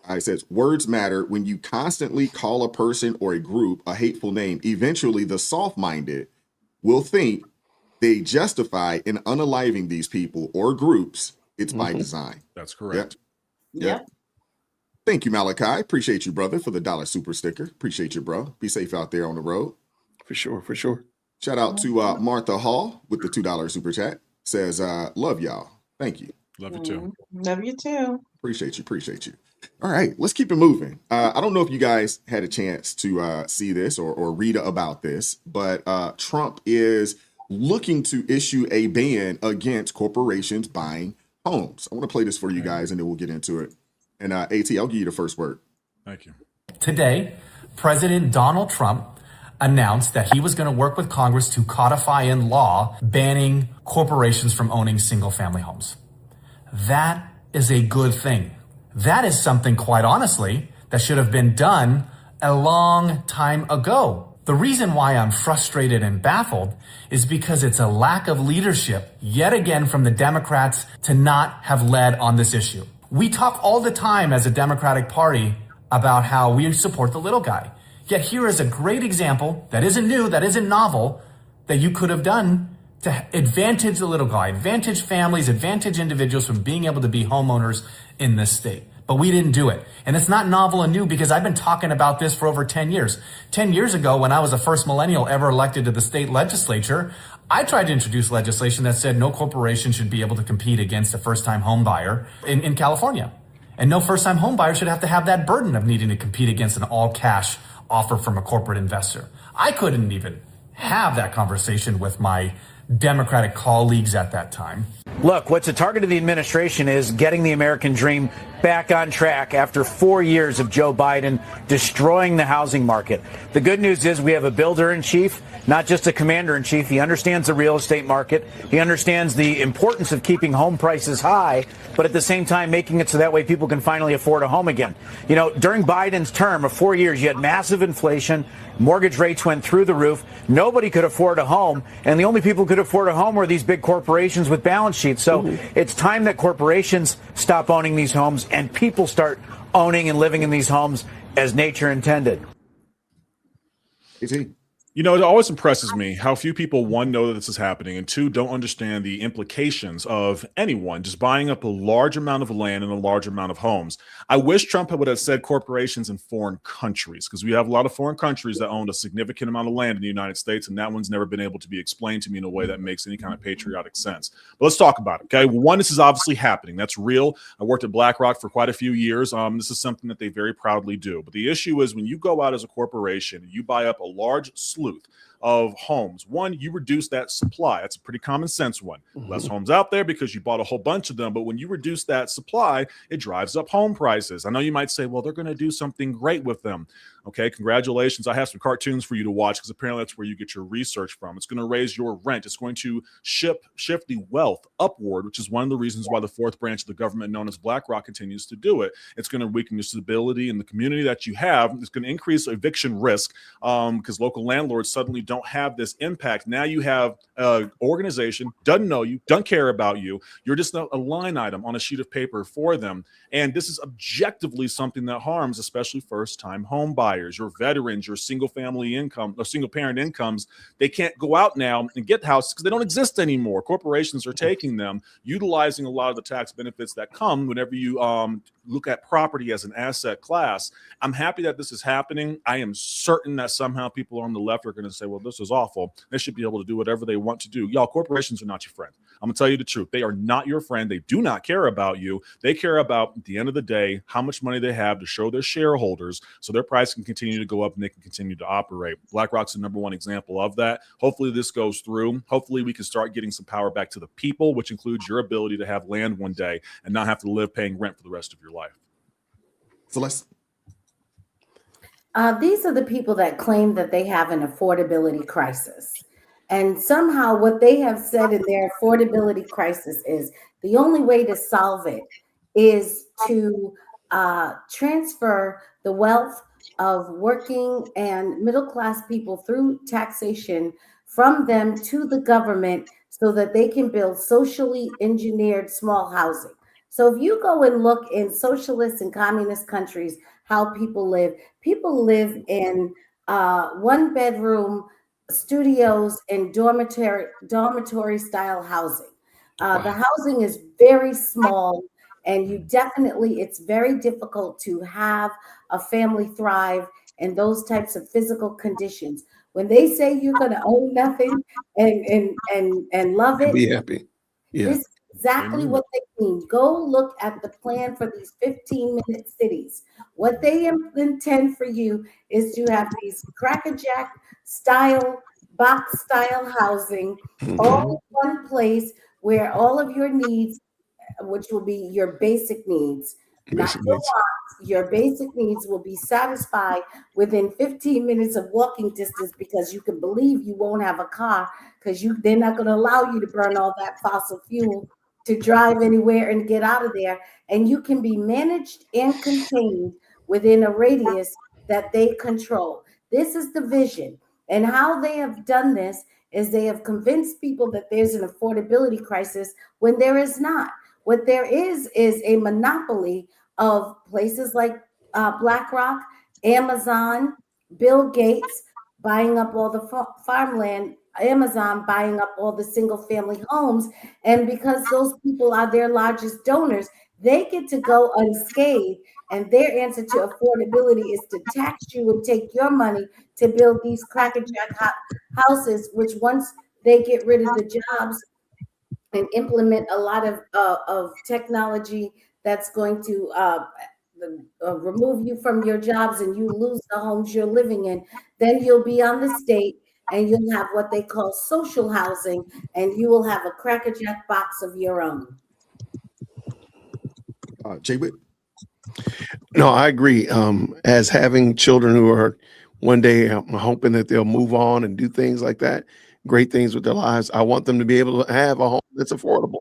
It says, words matter. When you constantly call a person or a group a hateful name, eventually the soft-minded will think they justify in unaliving these people or groups. It's by design. That's correct. Yep. Thank you, Malachi. Appreciate you, brother, for the $1 super sticker. Appreciate you, bro. Be safe out there on the road. For sure, for sure. Shout out to Martha Hall with the $2 super chat. Says, love y'all. Thank you. Love you too. Love you too. Appreciate you. All right, let's keep it moving. I don't know if you guys had a chance to see this or read about this, but Trump is looking to issue a ban against corporations buying homes. I want to play this for you guys, and then we'll get into it. And AT, I'll give you the first word. Thank you. Today, President Donald Trump announced that he was going to work with Congress to codify in law banning corporations from owning single-family homes. That is a good thing. That is something, quite honestly, that should have been done a long time ago. The reason why I'm frustrated and baffled is because it's a lack of leadership, yet again, from the Democrats to not have led on this issue. We talk all the time as a Democratic Party about how we support the little guy. Yet here is a great example that isn't new, that isn't novel, that you could have done to advantage the little guy, advantage families, advantage individuals from being able to be homeowners in this state. But we didn't do it. And it's not novel and new because I've been talking about this for over 10 years. 10 years ago, when I was the first millennial ever elected to the state legislature, I tried to introduce legislation that said no corporation should be able to compete against a first-time home buyer in California. And no first-time home buyer should have to have that burden of needing to compete against an all-cash offer from a corporate investor. I couldn't even have that conversation with my Democratic colleagues at that time. Look, what's the target of the administration is getting the American dream back on track after 4 years of Joe Biden destroying the housing market. The good news is we have a builder-in-chief, not just a commander-in-chief. He understands the real estate market. He understands the importance of keeping home prices high, but at the same time making it so that way people can finally afford a home again. You know, during Biden's term of 4 years, you had massive inflation. Mortgage rates went through the roof. Nobody could afford a home. And the only people who could afford a home were these big corporations with balance sheets. So it's time that corporations stop owning these homes and people start owning and living in these homes as nature intended. You know, it always impresses me how few people, one, know that this is happening, and two, don't understand the implications of anyone just buying up a large amount of land and a large amount of homes. I wish Trump would have said corporations in foreign countries, because we have a lot of foreign countries that own a significant amount of land in the United States, and that one's never been able to be explained to me in a way that makes any kind of patriotic sense. But let's talk about it, okay? One, this is obviously happening. That's real. I worked at BlackRock for quite a few years. This is something that they very proudly do. But the issue is when you go out as a corporation and you buy up a large slew of homes, one, you reduce that supply. That's a pretty common sense one. Less homes out there because you bought a whole bunch of them. But when you reduce that supply, it drives up home prices. I know you might say, well, they're going to do something great with them. Okay, congratulations. I have some cartoons for you to watch because apparently that's where you get your research from. It's going to raise your rent. It's going to shift the wealth upward, which is one of the reasons why the fourth branch of the government known as BlackRock continues to do it. It's going to weaken your stability in the community that you have. It's going to increase eviction risk because local landlords suddenly don't have this impact. Now you have an organization, doesn't know you, doesn't care about you. You're just a line item on a sheet of paper for them. And this is objectively something that harms, especially first-time home buyers, your veterans, your single-family income or single-parent incomes. They can't go out now and get houses because they don't exist anymore. Corporations are taking them, utilizing a lot of the tax benefits that come whenever you look at property as an asset class. I'm happy that this is happening. I am certain that somehow people on the left are going to say, well, this is awful. They should be able to do whatever they want to do. Y'all, corporations are not your friend. I'm going to tell you the truth. They are not your friend. They do not care about you. They care about, at the end of the day, how much money they have to show their shareholders so their price can continue to go up and they can continue to operate. BlackRock's the number one example of that. Hopefully this goes through. Hopefully we can start getting some power back to the people, which includes your ability to have land one day and not have to live paying rent for the rest of your life. Celeste? These are the people that claim that they have an affordability crisis. And somehow what they have said in their affordability crisis is the only way to solve it is to transfer the wealth of working and middle-class people through taxation from them to the government so that they can build socially engineered small housing. So if you go and look in socialist and communist countries, how people live in 1-bedroom studios and dormitory style housing. The housing is very small, and it's very difficult to have a family thrive in those types of physical conditions. When they say you're going to own nothing and love it, Be happy. Yeah. this is exactly what they mean. Go look at the plan for these 15-minute cities. What they intend for you is to have these crackerjack style, box style housing, all in one place where all of your needs, which will be your basic needs, not your wants, your basic needs will be satisfied within 15 minutes of walking distance, because you can believe you won't have a car, because they're not going to allow you to burn all that fossil fuel to drive anywhere and get out of there. And you can be managed and contained within a radius that they control. This is the vision. And how they have done this is they have convinced people that there's an affordability crisis when there is not. What there is a monopoly of places like BlackRock, Amazon, Bill Gates buying up all the farmland, Amazon buying up all the single family homes. And because those people are their largest donors, they get to go unscathed. And their answer to affordability is to tax you and take your money to build these crackerjack houses, which once they get rid of the jobs and implement a lot of technology that's going to remove you from your jobs and you lose the homes you're living in, then you'll be on the state and you'll have what they call social housing, and you will have a crackerjack box of your own. Jay Witt? No, I agree. As having children who are one day, I'm hoping that they'll move on and do things like that, great things with their lives. I want them to be able to have a home that's affordable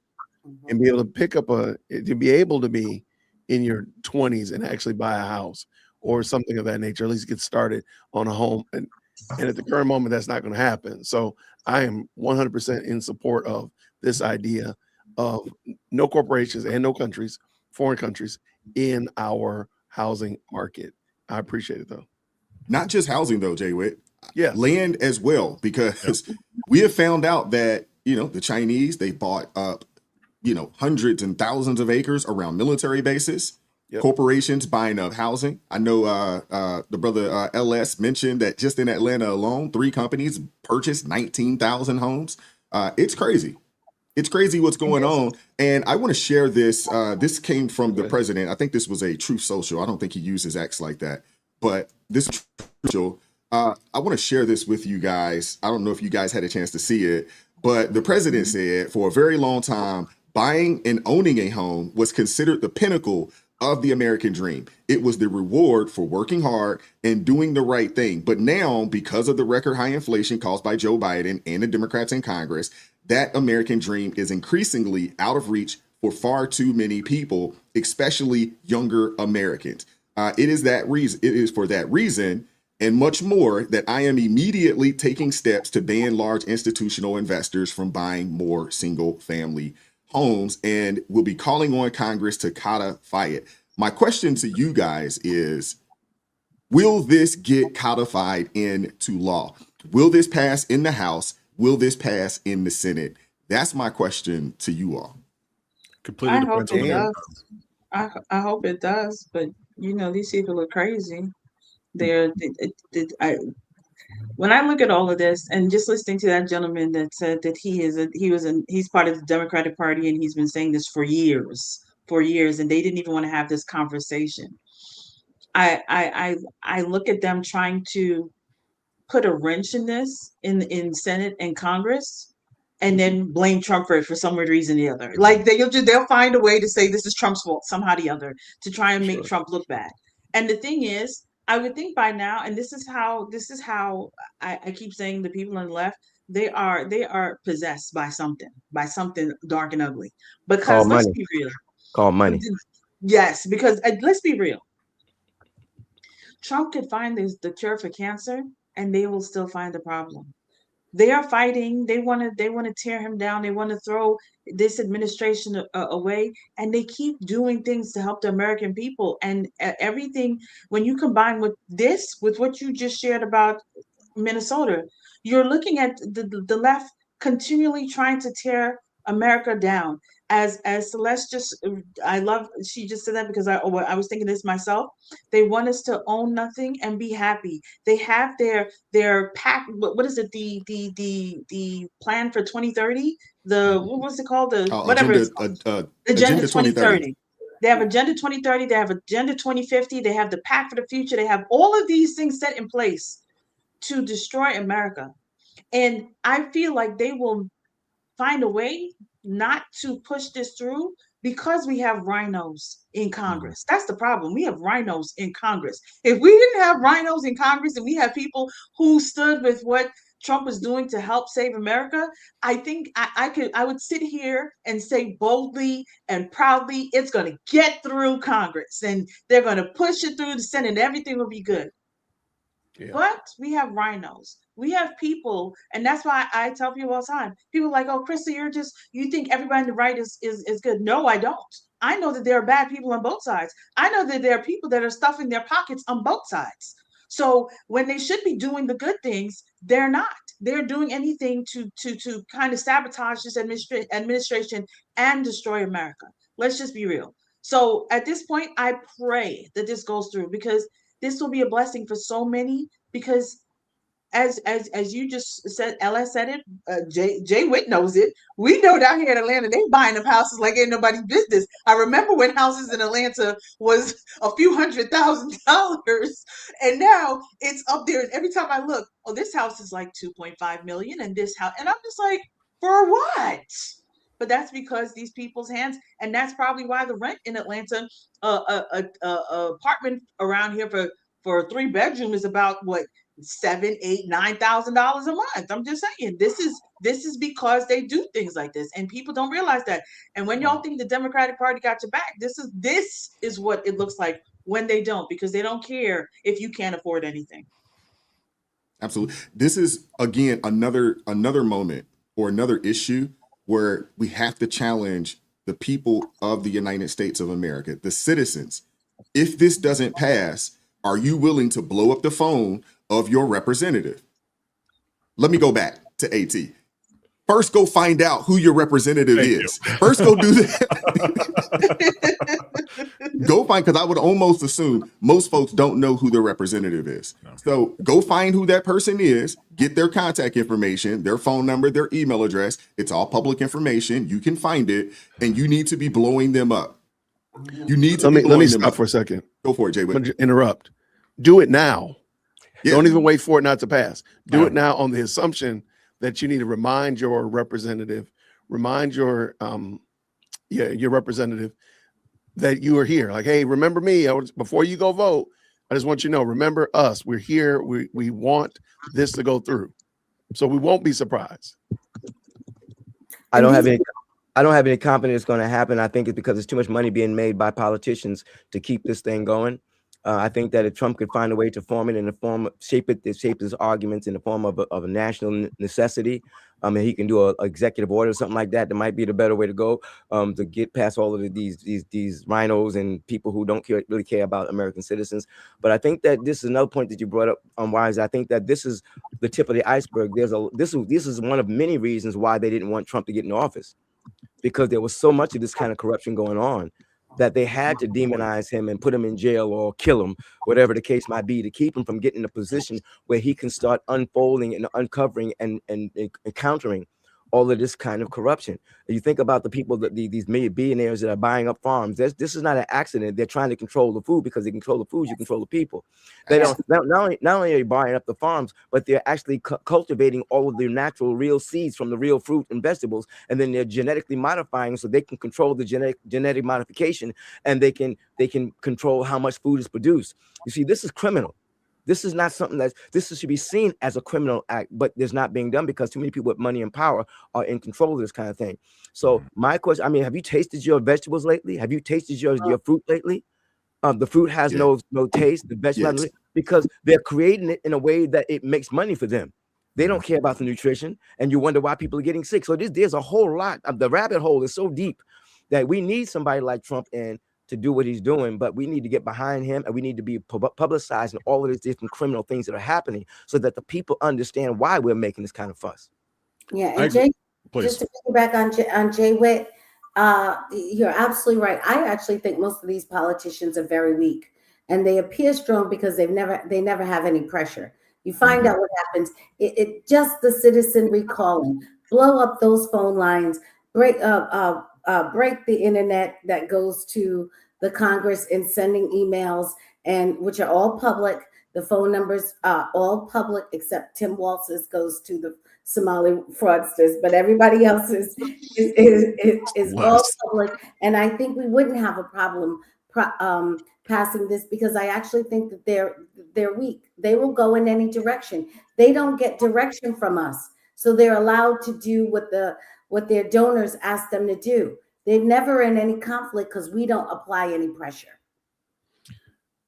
and be able to to be able to be in your 20s and actually buy a house or something of that nature, at least get started on a home. And at the current moment, that's not going to happen. So I am 100% in support of this idea of no corporations and no countries, foreign countries, in our housing market. I appreciate it, though. Not just housing, though, Jay Witt. Yeah. Land as well, because we have found out that, the Chinese, they bought up, hundreds and thousands of acres around military bases. Yep. Corporations buying up housing. I know the brother LS mentioned that just in Atlanta alone, 3 companies purchased 19,000 homes. It's crazy. It's crazy what's going on. And I want to share this. This came from the president. I think this was a Truth Social. I don't think he uses X like that. But this is Truth. I want to share this with you guys. I don't know if you guys had a chance to see it, but the president said for a very long time, buying and owning a home was considered the pinnacle of the American dream. It was the reward for working hard and doing the right thing. But now, because of the record high inflation caused by Joe Biden and the Democrats in Congress, that American dream is increasingly out of reach for far too many people, especially younger Americans. It is for that reason and much more that I am immediately taking steps to ban large institutional investors from buying more single family homes, and will be calling on Congress to codify it. My question to you guys is, will this get codified into law? Will this pass in the House? Will this pass in the Senate? That's my question to you all. Completely depends on the does. I hope it does, but these people are crazy. When I look at all of this and just listening to that gentleman that said that he's part of the Democratic Party and he's been saying this for years, and they didn't even want to have this conversation. I look at them trying to put a wrench in this in Senate and Congress, and then blame Trump for it for some weird reason or the other. Like they'll find a way to say this is Trump's fault somehow or the other to try and make Trump look bad. And the thing is, I would think by now, and this is how I keep saying the people on the left, they are possessed by something dark and ugly. Because let's be real. Call money. Yes, because let's be real. Trump could find the cure for cancer, and they will still find the problem. They are fighting. They want to tear him down. They want to throw this administration away, and they keep doing things to help the American people. And everything, when you combine with this, with what you just shared about Minnesota, you're looking at the left continually trying to tear America down. As Celeste just, she just said that because I was thinking this myself. They want us to own nothing and be happy. They have their pack. What is it? The plan for 2030. What was it called? Agenda 2030. They have Agenda 2030. They have Agenda 2050. They have the Pact for the Future. They have all of these things set in place to destroy America. And I feel like they will find a way not to push this through because we have rhinos in Congress. That's the problem. We have rhinos in Congress. If we didn't have rhinos in Congress and we have people who stood with what Trump was doing to help save America, I think I would sit here and say boldly and proudly, it's going to get through Congress and they're going to push it through the Senate and everything will be good. Yeah. But we have rhinos. We have people, and that's why I tell people all the time. People are like, oh, Krista, you think everybody on the right is good. No, I don't. I know that there are bad people on both sides. I know that there are people that are stuffing their pockets on both sides. So when they should be doing the good things, they're not. They're doing anything to kind of sabotage this administration and destroy America. Let's just be real. So at this point, I pray that this goes through because this will be a blessing for so many, because as you just said, Ella said it, Jay Witt knows it. We know down here in Atlanta, they buying up houses like ain't nobody's business. I remember when houses in Atlanta was a few $100,000, and now it's up there. And every time I look, oh, this house is like 2.5 million, and this house, and I'm just like, for what? But that's because these people's hands, and that's probably why the rent in Atlanta, apartment around here for a 3-bedroom is about what, $7,000, $8,000, $9,000 a month. I'm just saying, this is because they do things like this, and people don't realize that. And when y'all think the Democratic Party got your back, this is what it looks like when they don't, because they don't care if you can't afford anything. Absolutely. This is again another moment or another issue where we have to challenge the people of the United States of America, the citizens. If this doesn't pass, are you willing to blow up the phone of your representative? Let me go back to AT. First, go find out who your representative is. First, go do that. Go find, because I would almost assume most folks don't know who their representative is. No. So go find who that person is, get their contact information, their phone number, their email address. It's all public information. You can find it, and you need to be blowing them up. You need to let me stop for a second. Go for it, Jay. Interrupt. Do it now. Yeah. Don't even wait for it not to pass. Do it now on the assumption that you need to remind your representative, your representative that you are here. Like, hey, remember me. Before you go vote, I just want you to know, remember us. We're here. We want this to go through. So we won't be surprised. I don't have any confidence it's going to happen. I think it's because there's too much money being made by politicians to keep this thing going. I think that if Trump could find a way to form it in the form, shape his arguments in the form of a national necessity, and he can do an executive order or something like that, that might be the better way to go, to get past all of these rhinos and people who don't really care about American citizens. But I think that this is another point that you brought up on Wise. I think that this is the tip of the iceberg. This is one of many reasons why they didn't want Trump to get in office, because there was so much of this kind of corruption going on that they had to demonize him and put him in jail or kill him, whatever the case might be, to keep him from getting in a position where he can start unfolding and uncovering and encountering all of this kind of corruption. You think about the people that these billionaires that are buying up farms. This is not an accident. They're trying to control the food, because they control the food, you control the people. They don't not only are they buying up the farms, but they're actually cultivating all of their natural real seeds from the real fruit and vegetables, and then they're genetically modifying so they can control the genetic modification, and they can control how much food is produced. You see, this is criminal. This is not something this should be seen as a criminal act, but there's not being done because too many people with money and power are in control of this kind of thing. So my question, I mean, have you tasted your vegetables lately? Have you tasted your fruit lately? The fruit has no taste, the vegetables, because they're creating it in a way that it makes money for them. They don't care about the nutrition, and you wonder why people are getting sick. So there's a whole lot. The rabbit hole is so deep that we need somebody like Trump in to do what he's doing, but we need to get behind him, and we need to be publicizing all of these different criminal things that are happening so that the people understand why we're making this kind of fuss. Yeah, and Jay, just to piggyback on Jay Witt, you're absolutely right. I actually think most of these politicians are very weak, and they appear strong because they never have any pressure. You find out what happens. It just the citizen recalling, blow up those phone lines, break the internet that goes to the Congress and sending emails, and which are all public. The phone numbers are all public except Tim Walz's goes to the Somali fraudsters, but everybody else is all public. And I think we wouldn't have a problem passing this because I actually think that they're weak. They will go in any direction. They don't get direction from us, so they're allowed to do what their donors ask them to do. They're never in any conflict because we don't apply any pressure.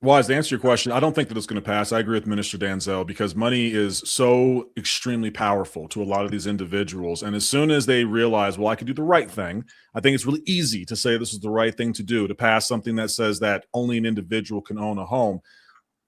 Wise, to answer your question, I don't think that it's going to pass. I agree with Minister Danzel because money is so extremely powerful to a lot of these individuals. And as soon as they realize, well, I could do the right thing, I think it's really easy to say this is the right thing to do, to pass something that says that only an individual can own a home.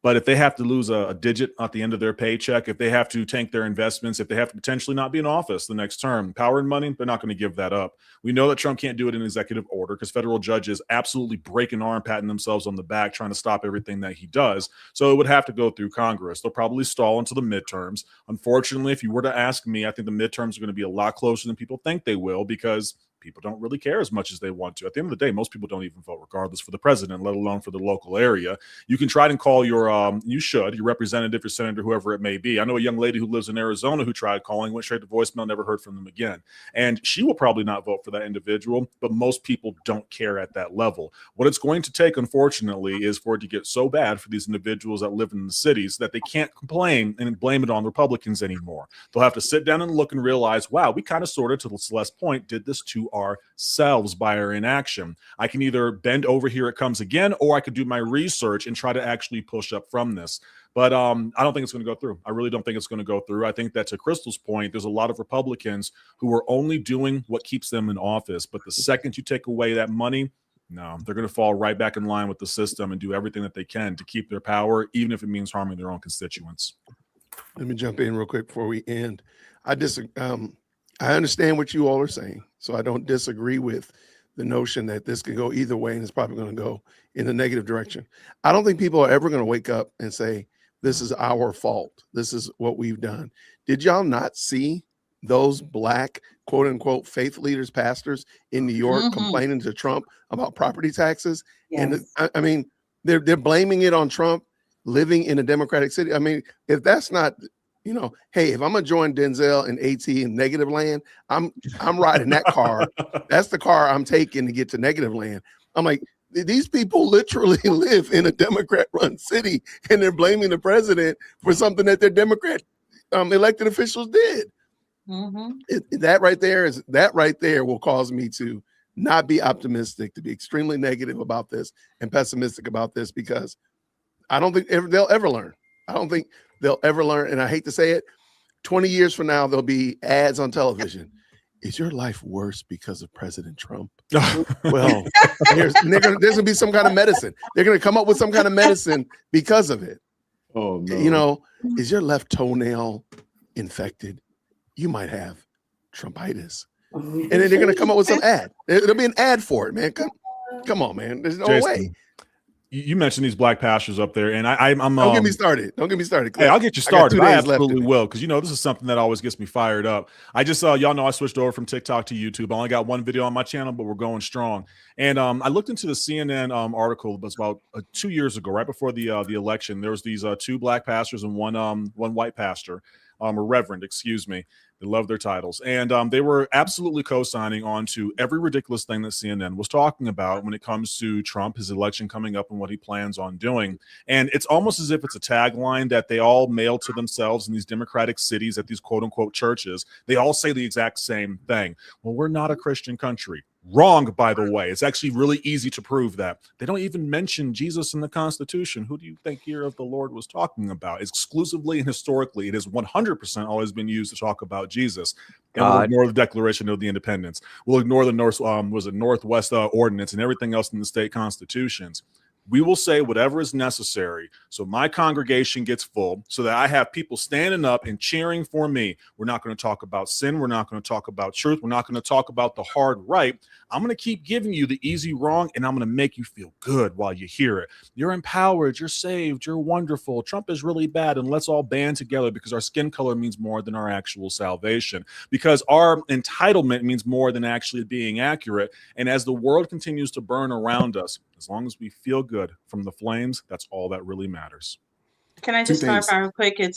But if they have to lose a digit at the end of their paycheck, if they have to tank their investments, if they have to potentially not be in office the next term, power and money, they're not going to give that up. We know that Trump can't do it in executive order because federal judges absolutely break an arm, patting themselves on the back, trying to stop everything that he does. So it would have to go through Congress. They'll probably stall until the midterms. Unfortunately, if you were to ask me, I think the midterms are going to be a lot closer than people think they will because people don't really care as much as they want to. At the end of the day, most people don't even vote regardless for the president, let alone for the local area. You can try and call your representative, your senator, whoever it may be. I know a young lady who lives in Arizona who tried calling, went straight to voicemail, never heard from them again. And she will probably not vote for that individual, but most people don't care at that level. What it's going to take, unfortunately, is for it to get so bad for these individuals that live in the cities that they can't complain and blame it on Republicans anymore. They'll have to sit down and look and realize, wow, we kind of sort of, to Celeste's point, did this to ourselves by our inaction. I can either bend over, here it comes again, or I could do my research and try to actually push up from this. But I don't think it's going to go through. I really don't think it's going to go through. I think that, to Crystal's point, there's a lot of Republicans who are only doing what keeps them in office. But the second you take away that money, no, they're going to fall right back in line with the system and do everything that they can to keep their power, even if it means harming their own constituents. Let me jump in real quick before we end. I understand what you all are saying, so I don't disagree with the notion that this could go either way and it's probably going to go in a negative direction. I don't think people are ever going to wake up and say, this is our fault. This is what we've done. Did y'all not see those black, quote unquote, faith leaders, pastors in New York complaining to Trump about property taxes? Yes. And I mean, they're blaming it on Trump living in a Democratic city. I mean, if that's not, hey, if I'm gonna join Denzel and AT in negative land, I'm riding that car. That's the car I'm taking to get to negative land. I'm like, these people literally live in a Democrat-run city, and they're blaming the president for something that their Democrat elected officials did. That right there will cause me to not be optimistic, to be extremely negative about this and pessimistic about this, because I don't think they'll ever learn. I don't think they'll ever learn. And I hate to say it, 20 years from now, there'll be ads on television. Is your life worse because of President Trump? Well, there's going to be some kind of medicine. They're going to come up with some kind of medicine because of it. Oh, no. Is your left toenail infected? You might have Trumpitis. And then they're going to come up with some ad. There'll be an ad for it, man. Come on, man. There's no way. You mentioned these black pastors up there, and I'm don't get me started. Don't get me started. Hey, I'll get you started. I absolutely will, because this is something that always gets me fired up. I just y'all know I switched over from TikTok to YouTube. I only got one video on my channel, but we're going strong. And I looked into the CNN article. It was about 2 years ago, right before the election. There was these two black pastors and one white pastor, or reverend, excuse me. They love their titles. And they were absolutely co-signing on to every ridiculous thing that CNN was talking about when it comes to Trump, his election coming up, and what he plans on doing. And it's almost as if it's a tagline that they all mail to themselves in these Democratic cities at these quote-unquote churches. They all say the exact same thing. Well, we're not a Christian country. Wrong, by the way. It's actually really easy to prove that. They don't even mention Jesus in the Constitution. Who do you think here of the Lord was talking about? Exclusively and historically, it has 100% always been used to talk about Jesus. And we'll ignore the Declaration of the Independence. We'll ignore the Northwest Ordinance and everything else in the state constitutions. We will say whatever is necessary so my congregation gets full, so that I have people standing up and cheering for me. We're not going to talk about sin. We're not going to talk about truth. We're not going to talk about the hard right. I'm going to keep giving you the easy wrong, and I'm going to make you feel good while you hear it. You're empowered. You're saved. You're wonderful. Trump is really bad, and let's all band together because our skin color means more than our actual salvation, because our entitlement means more than actually being accurate. And as the world continues to burn around us, as long as we feel good from the flames, that's all that really matters. Can I just clarify real quick? It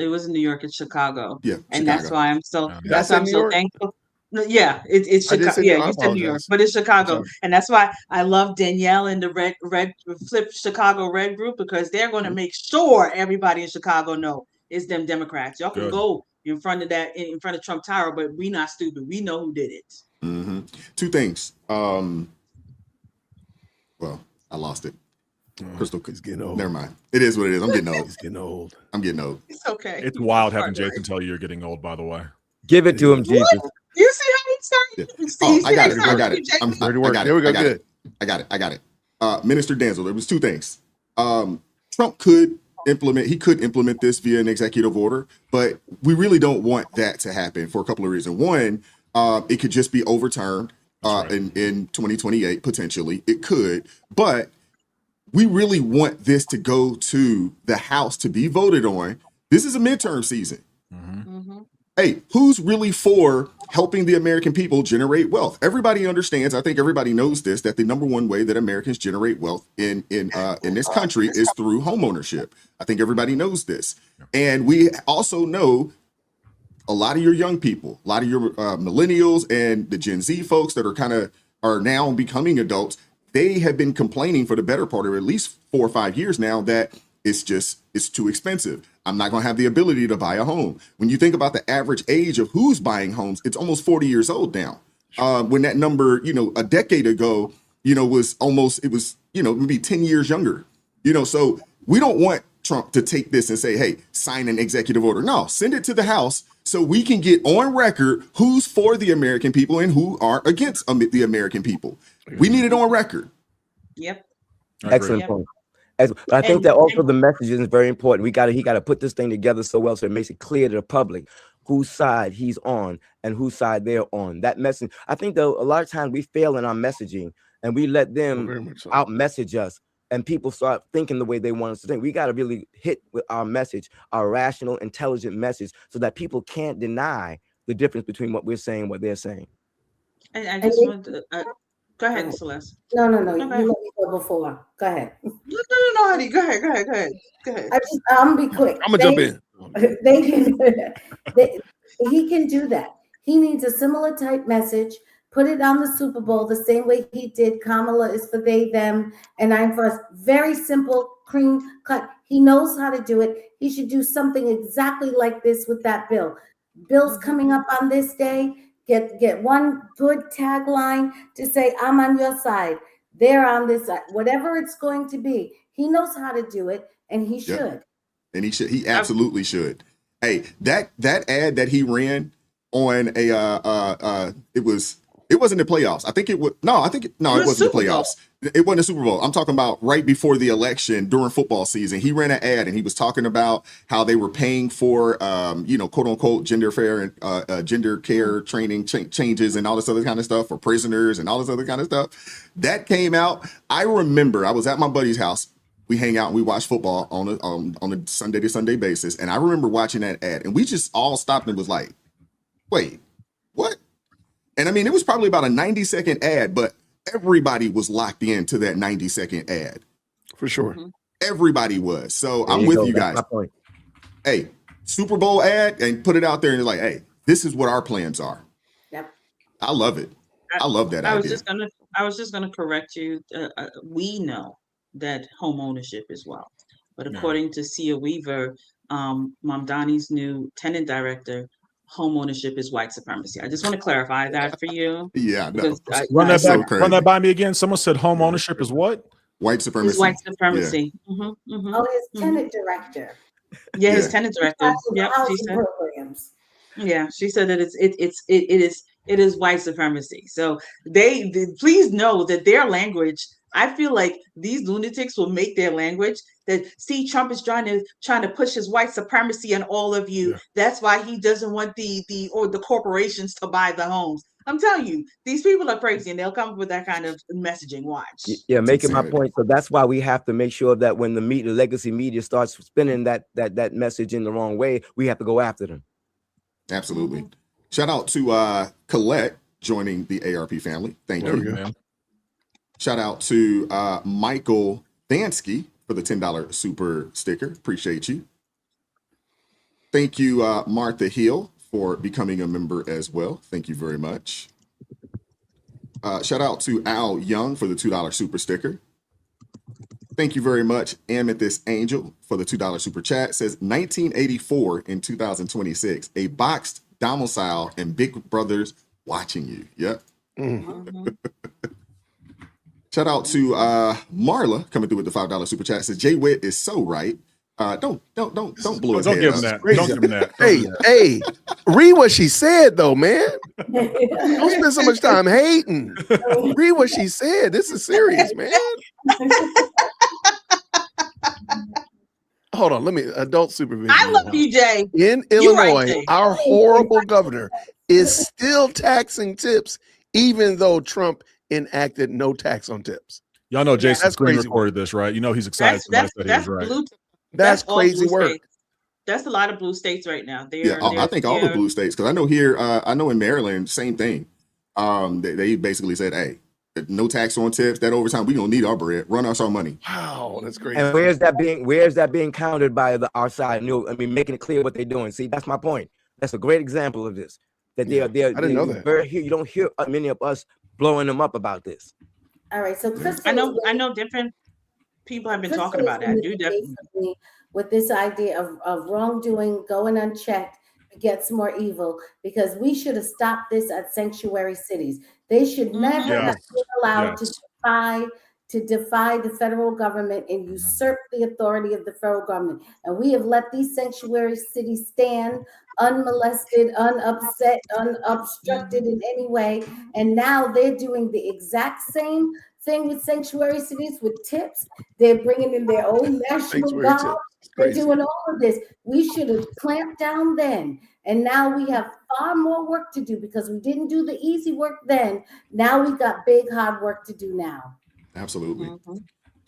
was in New York, it's Chicago. Yeah. And Chicago. that's why I'm so York? thankful. No, yeah, it's Chicago. Yeah, you said New York, but it's Chicago. And that's why I love Danielle and the red flip Chicago Red group, because they're going to make sure everybody in Chicago know it's them Democrats. Y'all can go in front of Trump Tower, but we not stupid. We know who did it. Mm-hmm. Two things. Well, I lost it. Crystal, it's getting old. Never mind. It is what it is. I'm getting old. It's getting old. I'm getting old. It's okay. It's wild having Jason tell you you're getting old, by the way. Give it to him, Jesus. You see how he started? Oh, I got it. I got it. There we go. Good. I got it. Minister Danzel, there was two things. Trump could implement this via an executive order, but we really don't want that to happen for a couple of reasons. One, it could just be overturned in 2028, potentially. It could, but we really want this to go to the House to be voted on. This is a midterm season. Mm-hmm. Hey, who's really for helping the American people generate wealth? Everybody understands, I think everybody knows this, that the number one way that Americans generate wealth in this country is through homeownership. I think everybody knows this. And we also know a lot of your young people, a lot of your millennials and the Gen Z folks that are now becoming adults, they have been complaining for the better part of at least 4 or 5 years now that it's too expensive. I'm not going to have the ability to buy a home. When you think about the average age of who's buying homes, it's almost 40 years old now. When that number, a decade ago, was maybe 10 years younger. So we don't want Trump to take this and say, hey, sign an executive order. No, send it to the House so we can get on record who's for the American people and who are against the American people. We need it on record. Yep. Excellent point. I think that also the messaging is very important. He got to put this thing together so well so it makes it clear to the public whose side he's on and whose side they're on. That message, I think though a lot of times we fail in our messaging and we let them out message us, and people start thinking the way they want us to think. We got to really hit with our message, our rational, intelligent message, so that people can't deny the difference between what we're saying and what they're saying. And I just want to go ahead, Celeste. No. You let me go before. Go ahead. No, honey. Go ahead. I'm gonna be quick. I'm gonna jump in. He can do that. He needs a similar type message. Put it on the Super Bowl the same way he did. Kamala is for they, them, and I'm for us. Very simple, clean cut. He knows how to do it. He should do something exactly like this with that bill. Bill's coming up on this day. Get one good tagline to say, I'm on your side. They're on this side. Whatever it's going to be. He knows how to do it, and he should. And he should. He absolutely should. Hey, that ad that he ran on it wasn't the playoffs. It wasn't the playoffs. It wasn't a Super Bowl. I'm talking about right before the election during football season. He ran an ad and he was talking about how they were paying for, quote unquote, gender care training changes and all this other kind of stuff for prisoners and all this other kind of stuff. That came out. I remember I was at my buddy's house. We hang out and we watch football on a Sunday to Sunday basis. And I remember watching that ad and we just all stopped and was like, wait, what? And I mean, it was probably about a 90-second ad, but everybody was locked into that 90-second ad. For sure. Mm-hmm. Everybody was. So I'm with you guys. Hey, Super Bowl ad and put it out there and it's like, hey, this is what our plans are. Yep. I love it. I love that idea. I was just gonna correct you. We know that home ownership is wealth, but according to Sia Weaver, Mom Donnie's new tenant director, home ownership is white supremacy. I just want to clarify that for you. Yeah, no. Because Run that so back. crazy. Run that by me again. Someone said home ownership is what? White it's supremacy. white supremacy. Oh, his tenant director. Yeah, his Yeah. tenant director. Yep, she Housing said. programs. Yeah, she said that it is white supremacy. So they please know that their language. I feel like these lunatics will make their language that see Trump is trying to push his white supremacy on all of you. Yeah. That's why he doesn't want the corporations to buy the homes. I'm telling you, these people are crazy, and they'll come up with that kind of messaging. Watch. Yeah, It's making my insanity. point. So that's why we have to make sure that when the legacy media starts spinning that message in the wrong way, we have to go after them. Absolutely. Shout out to Colette joining the ARP family. Thank There you. we go. Shout out to Michael Dansky for the $10 super sticker. Appreciate you. Thank you, Martha Hill, for becoming a member as well. Thank you very much. Shout out to Al Young for the $2 super sticker. Thank you very much, Amethyst Angel, for the $2 super chat. Says 1984 in 2026, a boxed domicile and Big Brother's watching you. Yep. Shout out to Marla coming through with the $5 super chat. Says Jay Witt is so right. Don't blow his Don't head give up. him that. Don't give him that. Hey, read what she said though, man. Don't spend so much time hating. Read what she said. This is serious, man. Hold on, let me adult supervision. I love you, Jay. In You're right, Illinois, Jay. our horrible governor is still taxing tips, even though Trump enacted no tax on tips. Y'all know Jason That's screen crazy recorded this, right? You know he's excited. Somebody said he was right. blue. That's all crazy blue work. states. That's a lot of blue states right now. Yeah, I think all the blue states, because I know here, I know in Maryland, same thing. They basically said, hey, no tax on tips, that overtime, we don't need our bread. Run us our money. Wow, that's crazy. And where's that being countered by our side? I mean, making it clear what they're doing. See, that's my point. That's a great example of this. That I didn't know that. You don't hear many of us blowing them up about this. All right, so Crystal, I know different people have been talking about it. I do definitely. With this idea of wrongdoing going unchecked begets more evil, because we should have stopped this at sanctuary cities. They should never have been allowed to defy the federal government and usurp the authority of the federal government. And we have let these sanctuary cities stand unmolested, unupset, unobstructed in any way. And now they're doing the exact same thing with sanctuary cities with tips. They're bringing in their own national guard. They're doing all of this. We should have clamped down then. And now we have far more work to do, because we didn't do the easy work then. Now we got big, hard work to do now. Absolutely.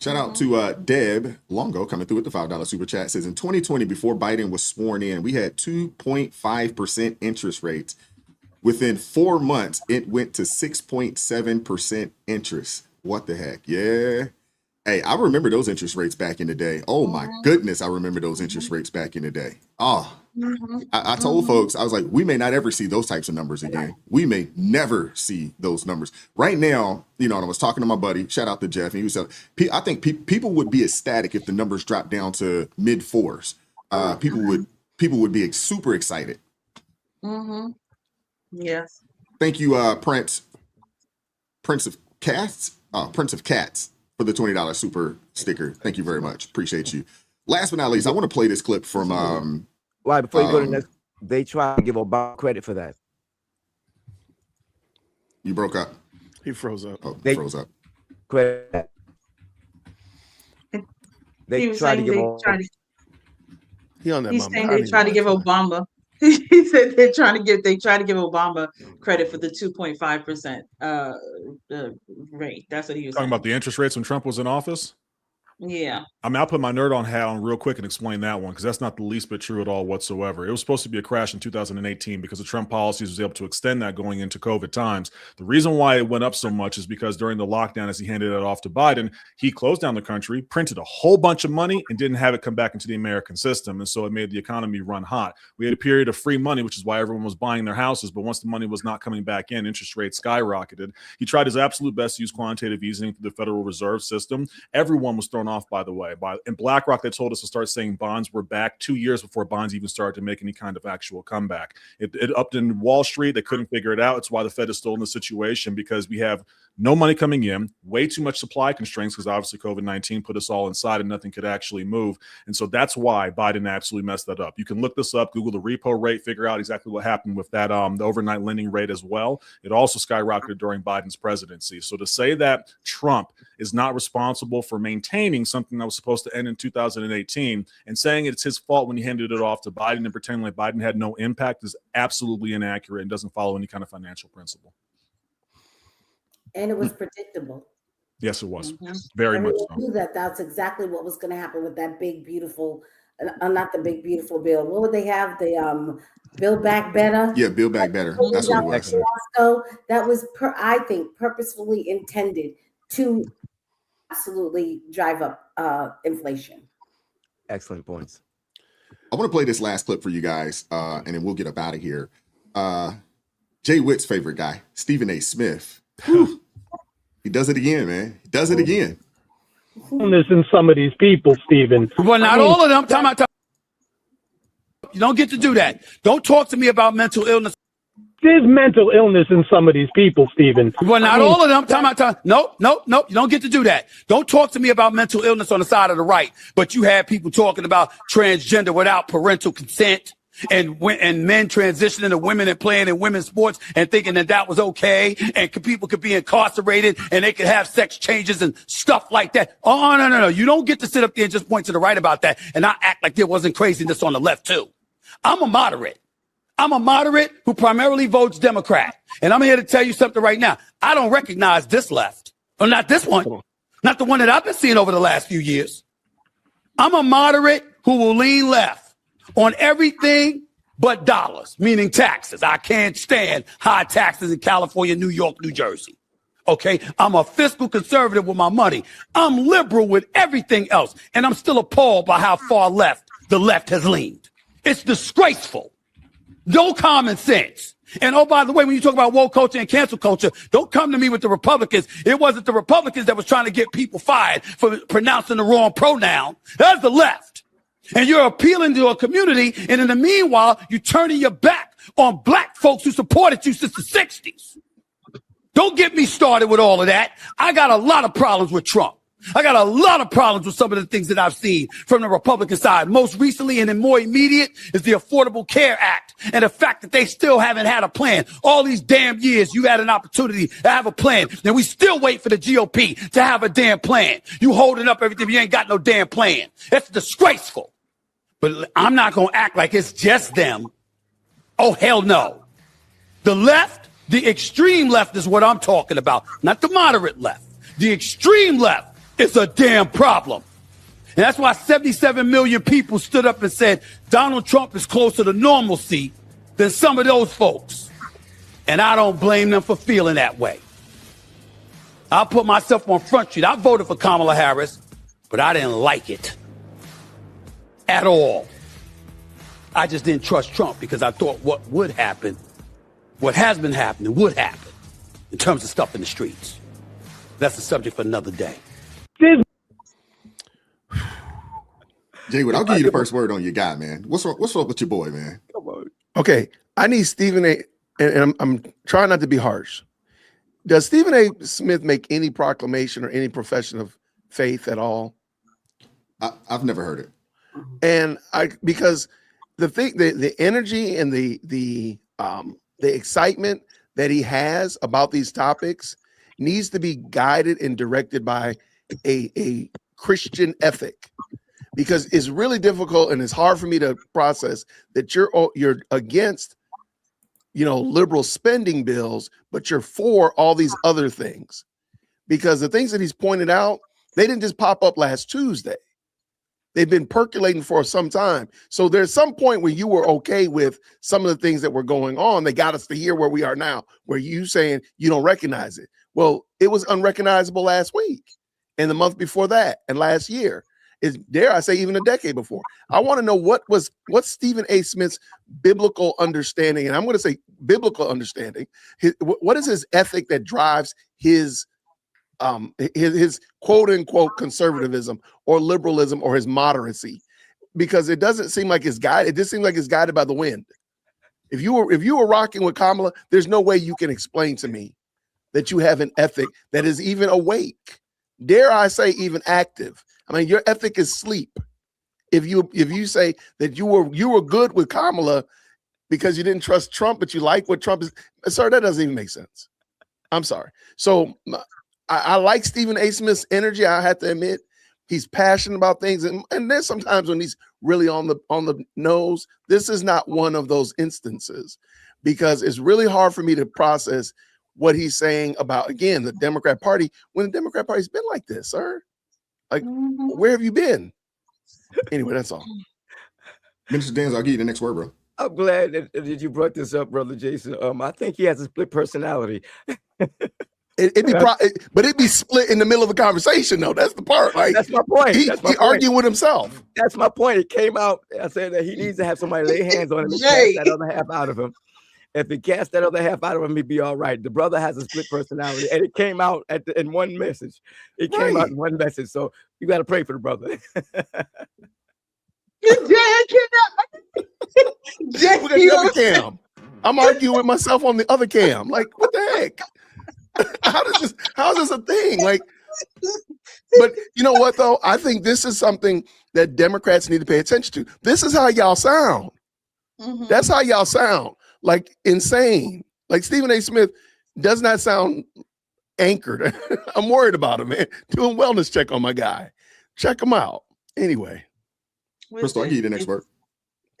Shout out to Deb Longo coming through with the $5 super chat. Says in 2020, before Biden was sworn in, we had 2.5% interest rates. Within 4 months, it went to 6.7% interest. What the heck? Yeah. Hey, I remember those interest rates back in the day. Oh my goodness, I remember those interest rates back in the day. Oh, I told folks, I was like, we may not ever see those types of numbers again. We may never see those numbers. Right now, and I was talking to my buddy, shout out to Jeff, and he said, I think people would be ecstatic if the numbers dropped down to mid fours. People would be super excited. Yes. Thank you, Prince of Cats for the $20 super sticker. Thank you very much. Appreciate you. Last but not least, I want to play this clip from Why, before you go to the next, they try to give Obama credit for that. You broke up. He froze up. Oh, they froze up. Credit. They try to give He's saying they try to give Obama. He said they try to give Obama credit for the 2.5% rate. That's what he was Talking saying. about the interest rates when Trump was in office. Yeah. I mean, I'll put my nerd on hat on real quick and explain that one, because that's not the least bit true at all whatsoever. It was supposed to be a crash in 2018 because the Trump policies was able to extend that going into COVID times. The reason why it went up so much is because during the lockdown, as he handed it off to Biden, he closed down the country, printed a whole bunch of money, and didn't have it come back into the American system. And so it made the economy run hot. We had a period of free money, which is why everyone was buying their houses. But once the money was not coming back in, interest rates skyrocketed. He tried his absolute best to use quantitative easing through the Federal Reserve System. Everyone was thrown off, by the way. In BlackRock, they told us to start saying bonds were back 2 years before bonds even started to make any kind of actual comeback. It upped in Wall Street. They couldn't figure it out. It's why the Fed is still in the situation, because we have no money coming in, way too much supply constraints, because obviously COVID-19 put us all inside and nothing could actually move. And so that's why Biden absolutely messed that up. You can look this up, Google the repo rate, figure out exactly what happened with that, the overnight lending rate as well. It also skyrocketed during Biden's presidency. So to say that Trump is not responsible for maintaining something that was supposed to end in 2018 and saying it's his fault when he handed it off to Biden and pretending like Biden had no impact is absolutely inaccurate and doesn't follow any kind of financial principle. And it was predictable. Yes, it was. Very much so. Knew that that's exactly what was going to happen with that big, beautiful, not the big, beautiful bill. What would they have? The Build Back Better? Yeah, Build Back Better. That's what it was. So that was, I think, purposefully intended to absolutely drive up inflation. Excellent points. I want to play this last clip for you guys, and then we'll get up out of here. Jay Witt's favorite guy, Stephen A. Smith. He does it again, man. He does it again. Illness in some of these people, Stephen. Well, not all of them. Time out. You don't get to do that. Don't talk to me about mental illness. There's mental illness in some of these people, Stephen. Well, not all of them. Time out. Nope. You don't get to do that. Don't talk to me about mental illness on the side of the right. But you have people talking about transgender without parental consent. And men transitioning to women and playing in women's sports and thinking that was okay, and people could be incarcerated and they could have sex changes and stuff like that. Oh, no. You don't get to sit up there and just point to the right about that and not act like there wasn't craziness on the left too. I'm a moderate who primarily votes Democrat. And I'm here to tell you something right now. I don't recognize this left, or not this one, not the one that I've been seeing over the last few years. I'm a moderate who will lean left on everything but dollars, meaning taxes. I can't stand high taxes in California, New York, New Jersey. Okay, I'm a fiscal conservative with my money. I'm liberal with everything else. And I'm still appalled by how far left the left has leaned. It's disgraceful. No common sense. And oh, by the way, when you talk about woke culture and cancel culture, don't come to me with the Republicans. It wasn't the Republicans that was trying to get people fired for pronouncing the wrong pronoun. That's the left. And you're appealing to a community, and in the meanwhile, you're turning your back on black folks who supported you since the 60s. Don't get me started with all of that. I got a lot of problems with Trump. I got a lot of problems with some of the things that I've seen from the Republican side. Most recently and in more immediate is the Affordable Care Act and the fact that they still haven't had a plan. All these damn years you had an opportunity to have a plan, and we still wait for the GOP to have a damn plan. You holding up everything, you ain't got no damn plan. That's disgraceful. But I'm not going to act like it's just them. Oh, hell no. The left, the extreme left is what I'm talking about, not the moderate left. The extreme left is a damn problem. And that's why 77 million people stood up and said Donald Trump is closer to normalcy than some of those folks. And I don't blame them for feeling that way. I'll put myself on Front Street. I voted for Kamala Harris, but I didn't like it. At all. I just didn't trust Trump because I thought what would happen, what has been happening, would happen in terms of stuff in the streets. That's a subject for another day. Jay Wood, I'll give you the first word on your guy, man. What's up with your boy, man? Okay, I need Stephen A. And I'm trying not to be harsh. Does Stephen A. Smith make any proclamation or any profession of faith at all? I've never heard it. And because the energy and the excitement that he has about these topics needs to be guided and directed by a Christian ethic, because it's really difficult and it's hard for me to process that you're against, liberal spending bills, but you're for all these other things, because the things that he's pointed out, they didn't just pop up last Tuesday. They've been percolating for some time. So there's some point where you were okay with some of the things that were going on. They got us to here where we are now, where you saying you don't recognize it. Well, it was unrecognizable last week and the month before that and last year. Is dare I say even a decade before. I want to know what's Stephen A. Smith's biblical understanding, and I'm going to say biblical understanding. What is his ethic that drives his his quote unquote conservatism or liberalism or his moderacy, because it doesn't seem like it's guided. It just seems like it's guided by the wind. If you were rocking with Kamala, there's no way you can explain to me that you have an ethic that is even awake. Dare I say even active? I mean, your ethic is sleep. If you say that you were good with Kamala because you didn't trust Trump, but you like what Trump is, sir, that doesn't even make sense. I'm sorry. So I like Stephen A. Smith's energy. I have to admit, he's passionate about things, and there's sometimes when he's really on the nose. This is not one of those instances, because it's really hard for me to process what he's saying about, again, the Democrat Party, when the Democrat Party's been like this, sir. Like, where have you been? Anyway, that's all. Minister Daniels, I'll give you the next word, bro. I'm glad that you brought this up, Brother Jason. I think he has a split personality. It'd be split in the middle of a conversation, though. That's the part. Like, that's my point. He arguing with himself. That's my point. It came out. I said that he needs to have somebody lay hands on him and cast that other half out of him. If he cast that other half out of him, he'd be all right. The brother has a split personality, and it came out in one message. It came out in one message. So you got to pray for the brother. Look at the other cam. I'm arguing with myself on the other cam. Like, what the heck? How is this a thing? Like, but you know what though? I think this is something that Democrats need to pay attention to. This is how y'all sound. That's how y'all sound. Like insane. Like Stephen A. Smith does not sound anchored. I'm worried about him, man. Doing wellness check on my guy. Check him out. Anyway. Crystal, I'll give you the next word.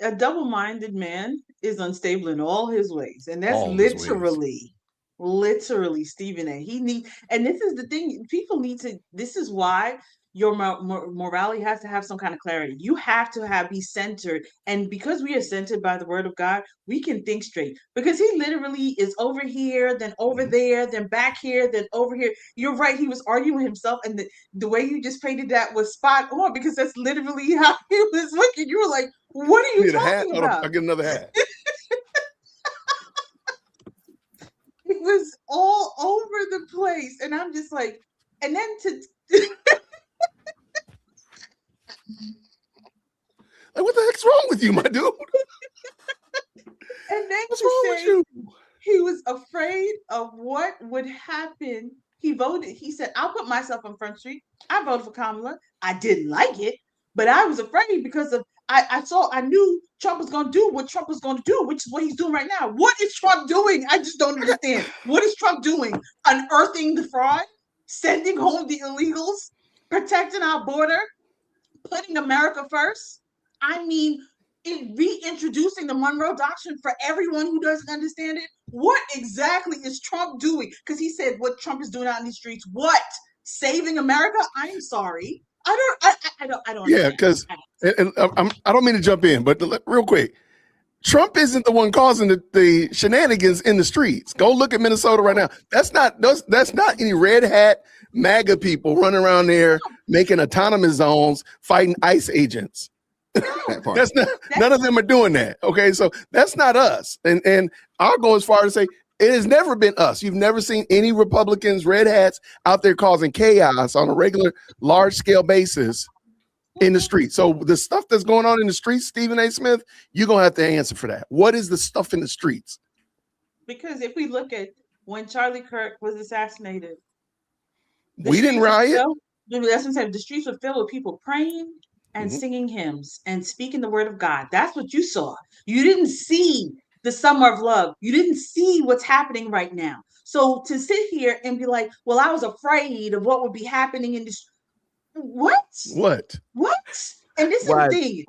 A double-minded man is unstable in all his ways. And that's literally Stephen A. And this is the thing, people need to, this is why your morality has to have some kind of clarity. You have to be centered. And because we are centered by the word of God, we can think straight. Because he literally is over here, then over there, then back here, then over here. You're right. He was arguing with himself. And the way you just painted that was spot on, because that's literally how he was looking. You were like, what are you talking about? I'll get another hat. It was all over the place. And I'm just like, and then like, what the heck's wrong with you, my dude? And then what's wrong with you? He was afraid of what would happen. He voted. He said, I'll put myself on Front Street. I voted for Kamala. I didn't like it, but I was afraid because of I knew Trump was going to do what Trump was going to do, which is what he's doing right now. What is Trump doing? I just don't understand. What is Trump doing? Unearthing the fraud, sending home the illegals, protecting our border, putting America first. I mean, reintroducing the Monroe Doctrine for everyone who doesn't understand it. What exactly is Trump doing? Because he said what Trump is doing out in the streets. What? Saving America? I'm sorry. I don't. Yeah, because I don't mean to jump in, but real quick, Trump isn't the one causing the shenanigans in the streets. Go look at Minnesota right now. That's not any red hat MAGA people running around there making autonomous zones fighting ICE agents. That's not. None of them are doing that. Okay, so that's not us. And I'll go as far as to say it has never been us. You've never seen any Republicans, red hats out there causing chaos on a regular, large scale basis in the street. So the stuff that's going on in the streets, Stephen A. Smith, you're gonna have to answer for that. What is the stuff in the streets? Because if we look at when Charlie Kirk was assassinated, we didn't riot. That's what I'm saying. The streets were filled with people praying and singing hymns and speaking the word of God. That's what you saw. You didn't see the summer of love. You didn't see what's happening right now. So to sit here and be like, well, I was afraid of what would be happening in this. What? And this is the thing.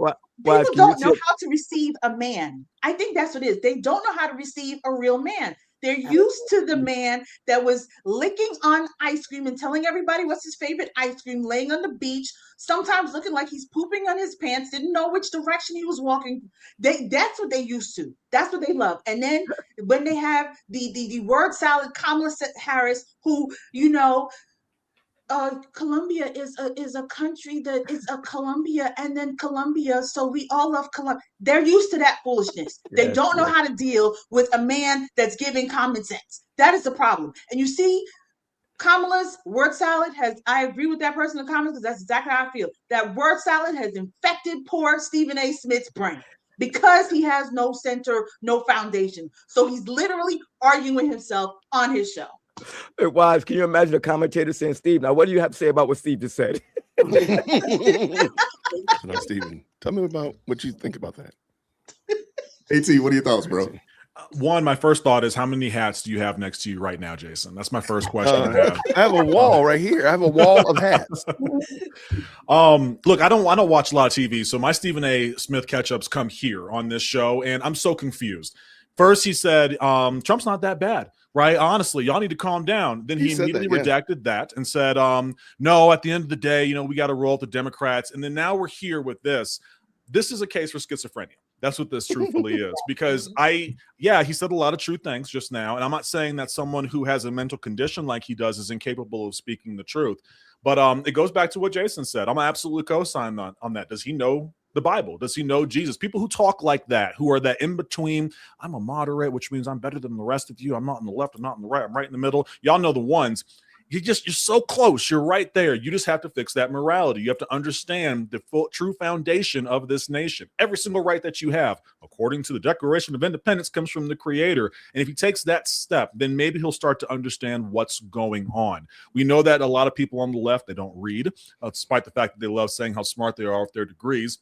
People don't know how to receive a man. I think that's what it is. They don't know how to receive a real man. They're used to the man that was licking on ice cream and telling everybody what's his favorite ice cream, laying on the beach, sometimes looking like he's pooping on his pants, didn't know which direction he was walking. That's what they used to. That's what they love. And then when they have the word salad, Kamala Harris, who, Colombia is a country that is a Colombia, and then Colombia, so we all love Colombia. They're used to that foolishness. They don't know how to deal with a man that's giving common sense. That is the problem. And you see, Kamala's word salad I agree with that person in the comments because that's exactly how I feel. That word salad has infected poor Stephen A. Smith's brain because he has no center, no foundation. So he's literally arguing himself on his show. Hey, Walz, can you imagine a commentator saying, Steve, now what do you have to say about what Steve just said? Now, Stephen, tell me about what you think about that. AT, what are your thoughts, bro? One, my first thought is, how many hats do you have next to you right now, Jason? That's my first question. I have a wall right here. I have a wall of hats. Look, I don't watch a lot of TV, so my Stephen A. Smith catch-ups come here on this show, and I'm so confused. First, he said, Trump's not that bad, right? Honestly, y'all need to calm down. Then he immediately redacted that and said, no, at the end of the day, we got to roll with the Democrats. And then now we're here with this. This is a case for schizophrenia. That's what this truthfully is, because he said a lot of true things just now. And I'm not saying that someone who has a mental condition like he does is incapable of speaking the truth. But it goes back to what Jason said. I'm absolutely co-sign on that. Does he know the Bible? Does he know Jesus? People who talk like that, who are that in between, I'm a moderate, which means I'm better than the rest of you. I'm not on the left, I'm not on the right, I'm right in the middle. Y'all know the ones. You're so close. You're right there. You just have to fix that morality. You have to understand the true foundation of this nation. Every single right that you have, according to the Declaration of Independence, comes from the Creator. And if he takes that step, then maybe he'll start to understand what's going on. We know that a lot of people on the left, they don't read, despite the fact that they love saying how smart they are with their degrees.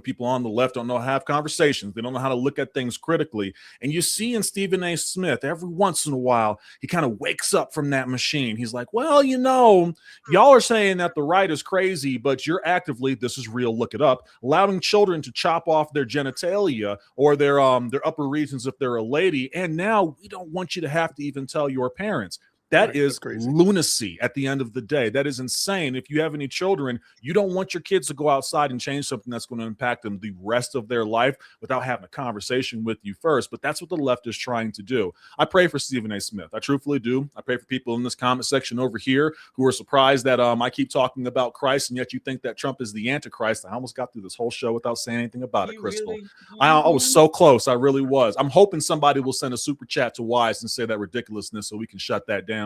People on the left don't know how to have conversations. They don't know how to look at things critically. And you see in Stephen A. Smith, every once in a while, he kind of wakes up from that machine. He's like, well, y'all are saying that the right is crazy, but you're actively, this is real, look it up, allowing children to chop off their genitalia or their upper regions if they're a lady. And now we don't want you to have to even tell your parents. That is lunacy at the end of the day. That is insane. If you have any children, you don't want your kids to go outside and change something that's going to impact them the rest of their life without having a conversation with you first. But that's what the left is trying to do. I pray for Stephen A. Smith. I truthfully do. I pray for people in this comment section over here who are surprised that I keep talking about Christ, and yet you think that Trump is the Antichrist. I almost got through this whole show without saying anything about it, Crystal. Really? I was so close. I really was. I'm hoping somebody will send a super chat to Wise and say that ridiculousness so we can shut that down.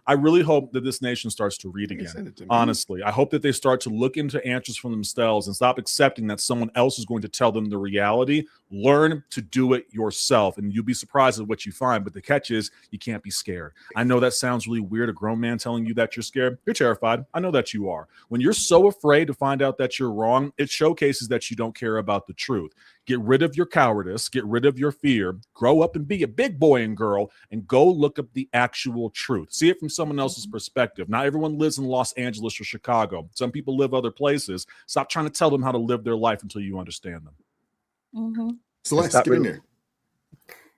I really hope that this nation starts to read again. Honestly, I hope that they start to look into answers for themselves and stop accepting that someone else is going to tell them the reality. Learn to do it yourself, and you'll be surprised at what you find. But the catch is, you can't be scared. I know that sounds really weird, a grown man telling you that you're scared. You're terrified. I know that you are. When you're so afraid to find out that you're wrong, it showcases that you don't care about the truth. Get rid of your cowardice, get rid of your fear, grow up and be a big boy and girl, and go look up the actual truth. See it from someone else's perspective. Not everyone lives in Los Angeles or Chicago. Some people live other places. Stop trying to tell them how to live their life until you understand them. Celeste, get in there.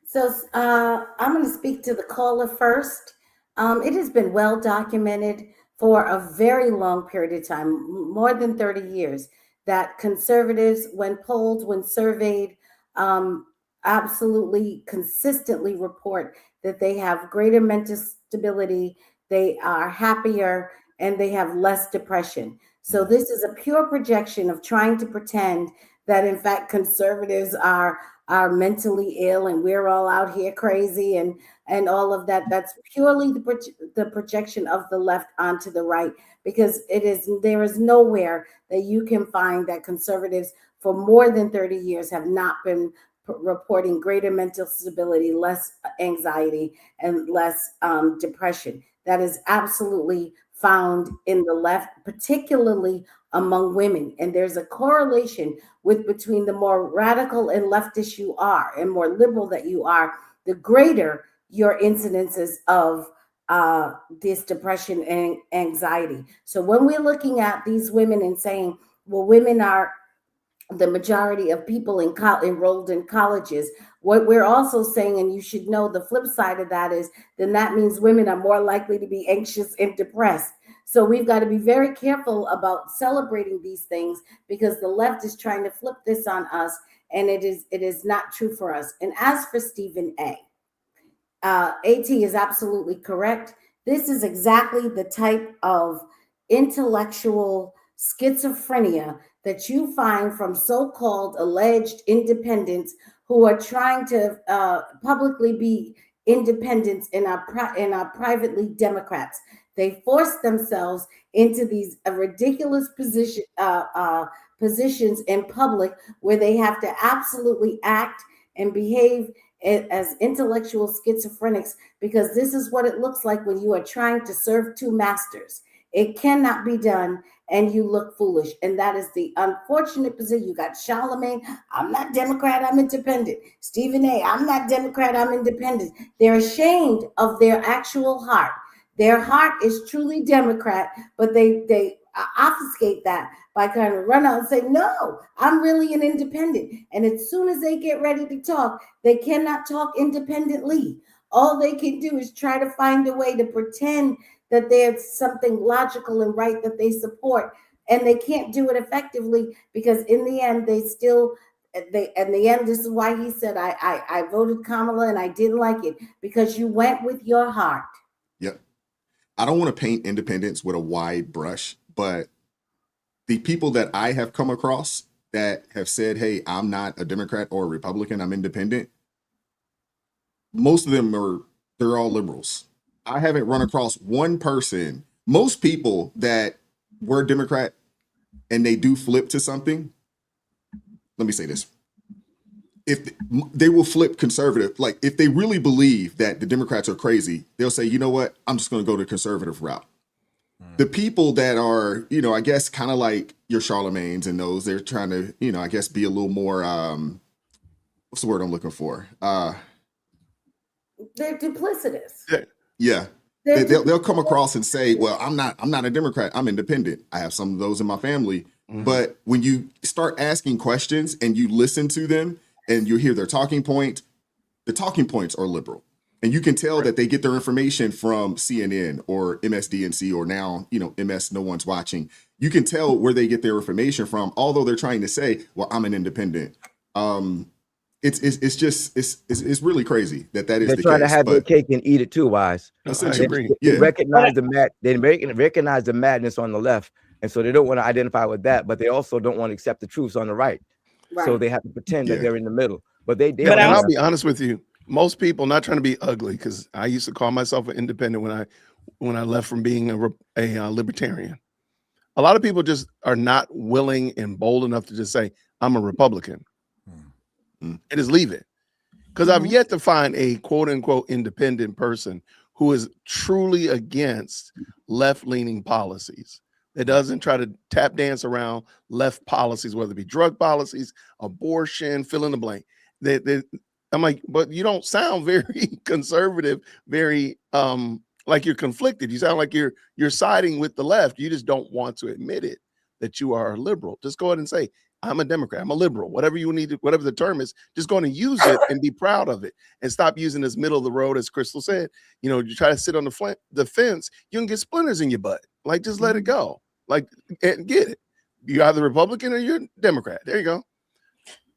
So I'm going to speak to the caller first. It has been well documented for a very long period of time, more than 30 years, that conservatives, when polled, when surveyed, absolutely consistently report that they have greater mental stability, they are happier, and they have less depression. So this is a pure projection of trying to pretend that, in fact, conservatives are mentally ill and we're all out here crazy and all of that. That's purely the projection of the left onto the right, because there is nowhere that you can find that conservatives for more than 30 years have not been reporting greater mental stability, less anxiety, and less depression. That is absolutely found in the left, particularly among women. And there's a correlation between the more radical and leftish you are and more liberal that you are, the greater your incidences of this depression and anxiety. So when we're looking at these women and saying, well, women are the majority of people enrolled in colleges, what we're also saying, and you should know the flip side of that is, then that means women are more likely to be anxious and depressed. So we've got to be very careful about celebrating these things, because the left is trying to flip this on us, and it is not true for us. And as for Stephen A., AT is absolutely correct. This is exactly the type of intellectual schizophrenia that you find from so-called alleged independents who are trying to publicly be independents and are privately Democrats. They force themselves into these ridiculous positions in public where they have to absolutely act and behave as intellectual schizophrenics, because this is what it looks like when you are trying to serve two masters. It cannot be done, and you look foolish. And that is the unfortunate position. You got Charlemagne, I'm not Democrat, I'm independent. Stephen A., I'm not Democrat, I'm independent. They're ashamed of their actual heart. Their heart is truly Democrat, but they obfuscate that by kind of run out and say, no, I'm really an independent. And as soon as they get ready to talk, they cannot talk independently. All they can do is try to find a way to pretend that there's something logical and right that they support. And they can't do it effectively, because in the end, this is why he said, I voted Kamala and I didn't like it, because you went with your heart. Yep. I don't want to paint independence with a wide brush, but the people that I have come across that have said, hey, I'm not a Democrat or a Republican, I'm independent, most of them they're all liberals. I haven't run across one person. Most people that were Democrat and they do flip to something, let me say this. If they will flip conservative, like if they really believe that the Democrats are crazy, they'll say, you know what, I'm just going to go the conservative route. The people that are, I guess kind of like your Charlemagne's and those, they're trying to, I guess be a little more, what's the word I'm looking for? They're duplicitous. Yeah. They'll come across and say, well, I'm not a Democrat, I'm independent. I have some of those in my family. But when you start asking questions and you listen to them and you hear their talking point, the talking points are liberal. And you can tell that they get their information from CNN or MSDNC or now, MS, no one's watching. You can tell where they get their information from, although they're trying to say, well, I'm an independent. It's really crazy that is the case. They're trying to have their cake and eat it too, Wise. They recognize recognize the madness on the left, and so they don't want to identify with that, but they also don't want to accept the truths on the right. So they have to pretend that they're in the middle. But I'll be honest with you. Most people, not trying to be ugly, because I used to call myself an independent when I left from being a libertarian. A lot of people just are not willing and bold enough to just say, I'm a Republican. And just leave it. Because I've yet to find a quote unquote independent person who is truly against left-leaning policies, that doesn't try to tap dance around left policies, whether it be drug policies, abortion, fill in the blank. I'm like, but you don't sound very conservative, very like you're conflicted. You sound like you're siding with the left. You just don't want to admit it, that you are a liberal. Just go ahead and say, I'm a Democrat, I'm a liberal, whatever you need, whatever the term is, just go and use it and be proud of it, and stop using this middle of the road, as Crystal said. You try to sit on the fence, you can get splinters in your butt. Like, just let it go. Like, and get it. You're either Republican or you're Democrat. There you go.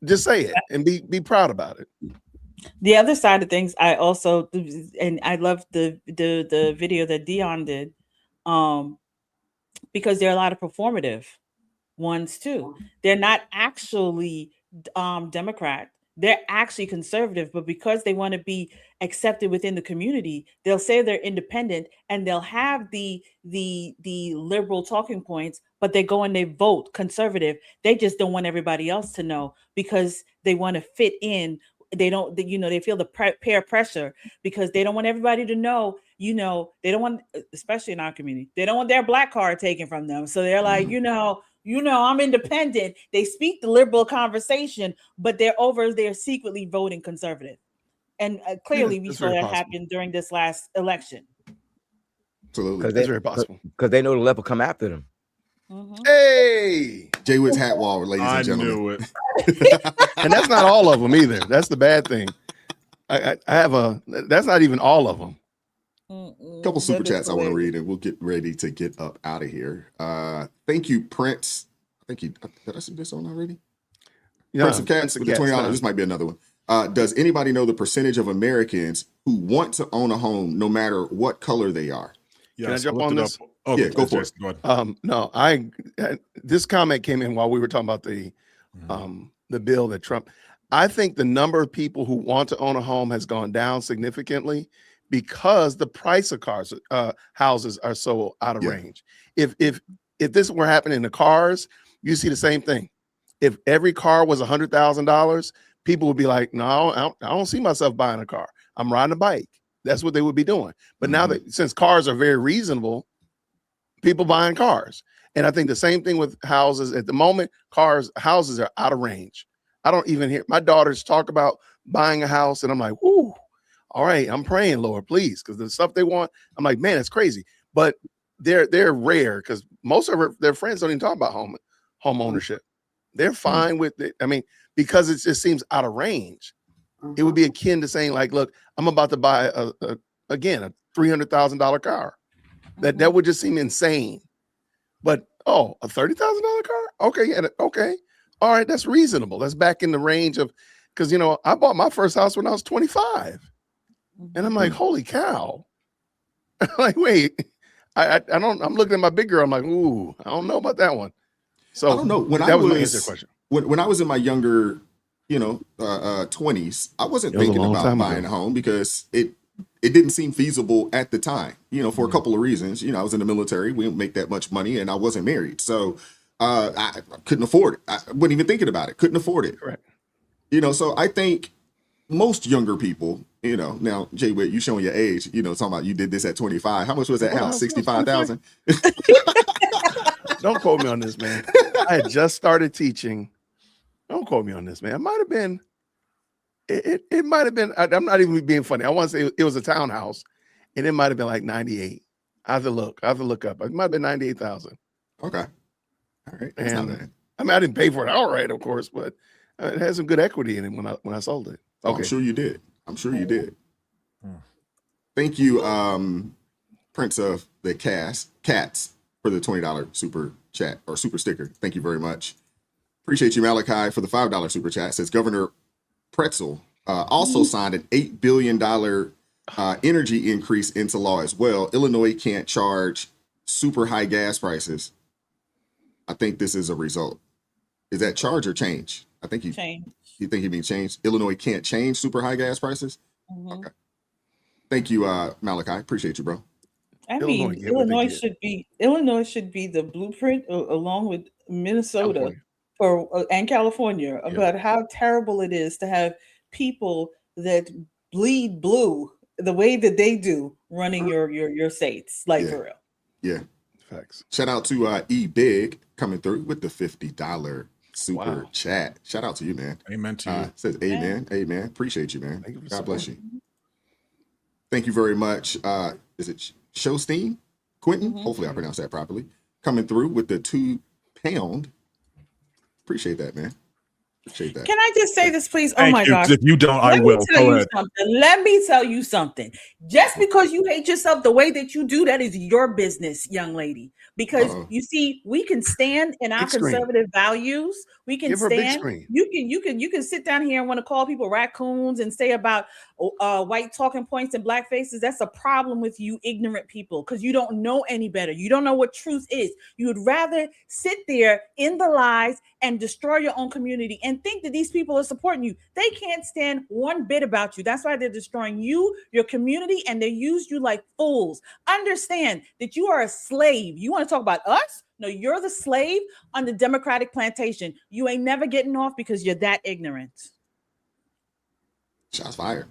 Just say it and be proud about it. The other side of things, I also, and I love the video that Dion did, because there are a lot of performative ones too. They're not actually Democrat. They're actually conservative, but because they want to be accepted within the community, they'll say they're independent and they'll have the liberal talking points, but they go and they vote conservative. They just don't want everybody else to know, because they want to fit in. They don't, they feel the peer pressure, because they don't want everybody to know, they don't want, especially in our community, they don't want their black card taken from them. So they're like, I'm independent. They speak the liberal conversation, but they're over there secretly voting conservative. And clearly we saw that happen during this last election. Absolutely. That's very possible. Because they know the left will come after them. Hey, Jay Witt's hat wall, ladies and gentlemen. Knew it. And that's not all of them either. That's the bad thing. I have that's not even all of them. A couple super chats I want to read, and we'll get ready to get up out of here. Thank you, Prince. Did I see this on already? Prince of Cats with the $20. This might be another one. Does anybody know the percentage of Americans who want to own a home no matter what color they are? Can I jump on this? Oh, yeah, go for it. Go ahead. No, this comment came in while we were talking about the bill that Trump. I think the number of people who want to own a home has gone down significantly, because the price of houses are so out of Yeah. range. If this were happening to cars, you see the same thing. If every car was $100,000, people would be like, no, I don't see myself buying a car. I'm riding a bike. That's what they would be doing. But now that since cars are very reasonable, people buying cars. And I think the same thing with houses. At the moment, houses are out of range. I don't even hear my daughters talk about buying a house, and I'm like, ooh, all right, I'm praying, Lord, please, because the stuff they want, I'm like, man, it's crazy. But they're rare because most of their friends don't even talk about home ownership. They're fine with it. I mean, because it just seems out of range. It would be akin to saying, like, look, I'm about to buy a $300,000 car. That would just seem insane. But a $30,000 car? Okay, yeah, okay. All right, that's reasonable. That's back in the range of, because I bought my first house when I was 25. And I'm like, holy cow. Like, wait, I don't, I'm looking at my big girl, I'm like, ooh, I don't know about that one. So I don't know. When that was my answer question. When I was in my younger, 20s, I wasn't thinking about buying a home because it didn't seem feasible at the time, for a couple of reasons. I was in the military. We didn't make that much money and I wasn't married. So I couldn't afford it. I wasn't even thinking about it. Couldn't afford it. Correct. So I think most younger people, now Jay Witt, you showing your age, talking about you did this at 25. How much was that house? 65,000? Don't quote me on this, man. I had just started teaching. Don't quote me on this, man. It might have been, it might have been, I'm not even being funny. I want to say it was a townhouse and it might have been like 98. I have to look up. It might have been 98,000. Okay. All right. That's not bad. I mean, I didn't pay for it outright, of course, but it had some good equity in it when I sold it. Okay. I'm sure you did. Thank you, Prince of the Cats, for the $20 super chat or super sticker. Thank you very much. Appreciate you, Malachi, for the $5 super chat. Says Governor Pretzel also signed an $8 billion energy increase into law as well. Illinois can't charge super high gas prices. I think this is a result. Is that charge or change? I think change. You think he means change? Illinois can't change super high gas prices? Okay. Thank you, Malachi. Appreciate you, bro. I mean, Illinois should be the blueprint along with Minnesota and California about how terrible it is to have people that bleed blue the way that they do running your states, like for real. Yeah. Facts. Shout out to E Big coming through with the $50 super chat. Shout out to you, man. Amen to you. Says amen. Amen. Appreciate you, man. God bless you. Thank you very much. Is it Showstein? Quentin? Hopefully I pronounced that properly. Coming through with the £2. Appreciate that, man. Appreciate that. Can I just say this, please? Thank oh my you. gosh! If you don't, I will. Go ahead. Let me tell you something. Just because you hate yourself the way that you do, that is your business, young lady. Because you see, we can stand in our conservative values. We can stand. You can sit down here and want to call people raccoons and say about white talking points and black faces. That's a problem with you ignorant people because you don't know any better. You don't know what truth is. You would rather sit there in the lies and destroy your own community and think that these people are supporting you. They can't stand one bit about you. That's why they're destroying you, your community, and they use you like fools. Understand that you are a slave. You want to talk about us? No, you're the slave on the Democratic plantation. You ain't never getting off because you're that ignorant. Shots fired.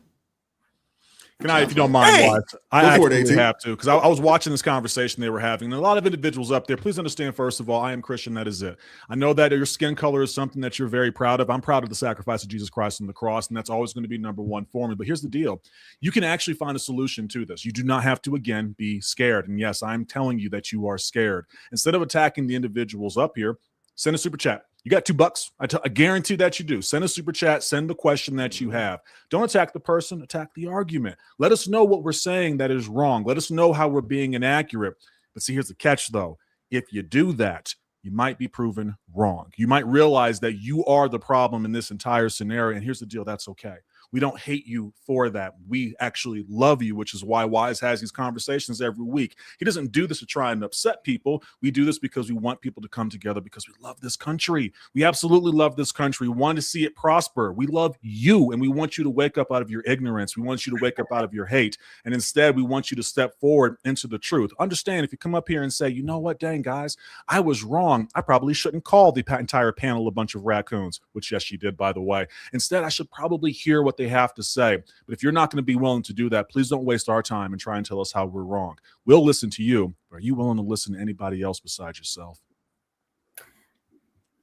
Can I, if you don't mind, Watts? I actually have to, because I was watching this conversation they were having, and a lot of individuals up there. Please understand, first of all, I am Christian. That is it. I know that your skin color is something that you're very proud of. I'm proud of the sacrifice of Jesus Christ on the cross, and that's always going to be number one for me. But here's the deal. You can actually find a solution to this. You do not have to, again, be scared. And yes, I'm telling you that you are scared. Instead of attacking the individuals up here, send a super chat. You got $2. I guarantee that you do. Send a super chat. Send the question that you have. Don't attack the person. Attack the argument. Let us know what we're saying that is wrong. Let us know how we're being inaccurate. But see, here's the catch, though. If you do that, you might be proven wrong. You might realize that you are the problem in this entire scenario. And here's the deal. That's okay. We don't hate you for that. We actually love you, which is why Wise has these conversations every week. He doesn't do this to try and upset people. We do this because we want people to come together because we love this country. We absolutely love this country. We want to see it prosper. We love you, and we want you to wake up out of your ignorance. We want you to wake up out of your hate. And instead, we want you to step forward into the truth. Understand, if you come up here and say, you know what, dang, guys, I was wrong. I probably shouldn't call the entire panel a bunch of raccoons, which, yes, you did, by the way. Instead, I should probably hear what they have to say. But if you're not going to be willing to do that, please don't waste our time and try and tell us how we're wrong. We'll listen to you. But are you willing to listen to anybody else besides yourself?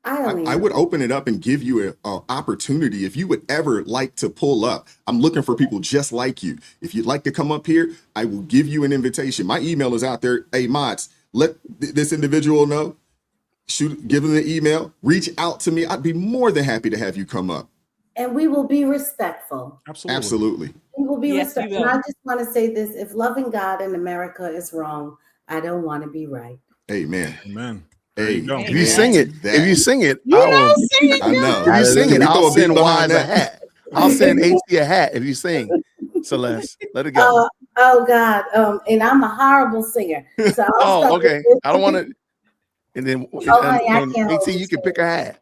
I would open it up and give you an opportunity if you would ever like to pull up. I'm looking for people just like you. If you'd like to come up here, I will give you an invitation. My email is out there. Hey, mods, let this individual know. Give them the email. Reach out to me. I'd be more than happy to have you come up. And we will be respectful. Absolutely. We will be respectful. And I just want to say this. If loving God in America is wrong, I don't want to be right. Amen. Amen. Hey, if you sing it, I know. If you sing it, I'll send Wise a hat. I'll send AT a hat if you sing. Celeste, let it go. Oh God. And I'm a horrible singer. So okay. I don't want to. And then AT, you can pick a hat.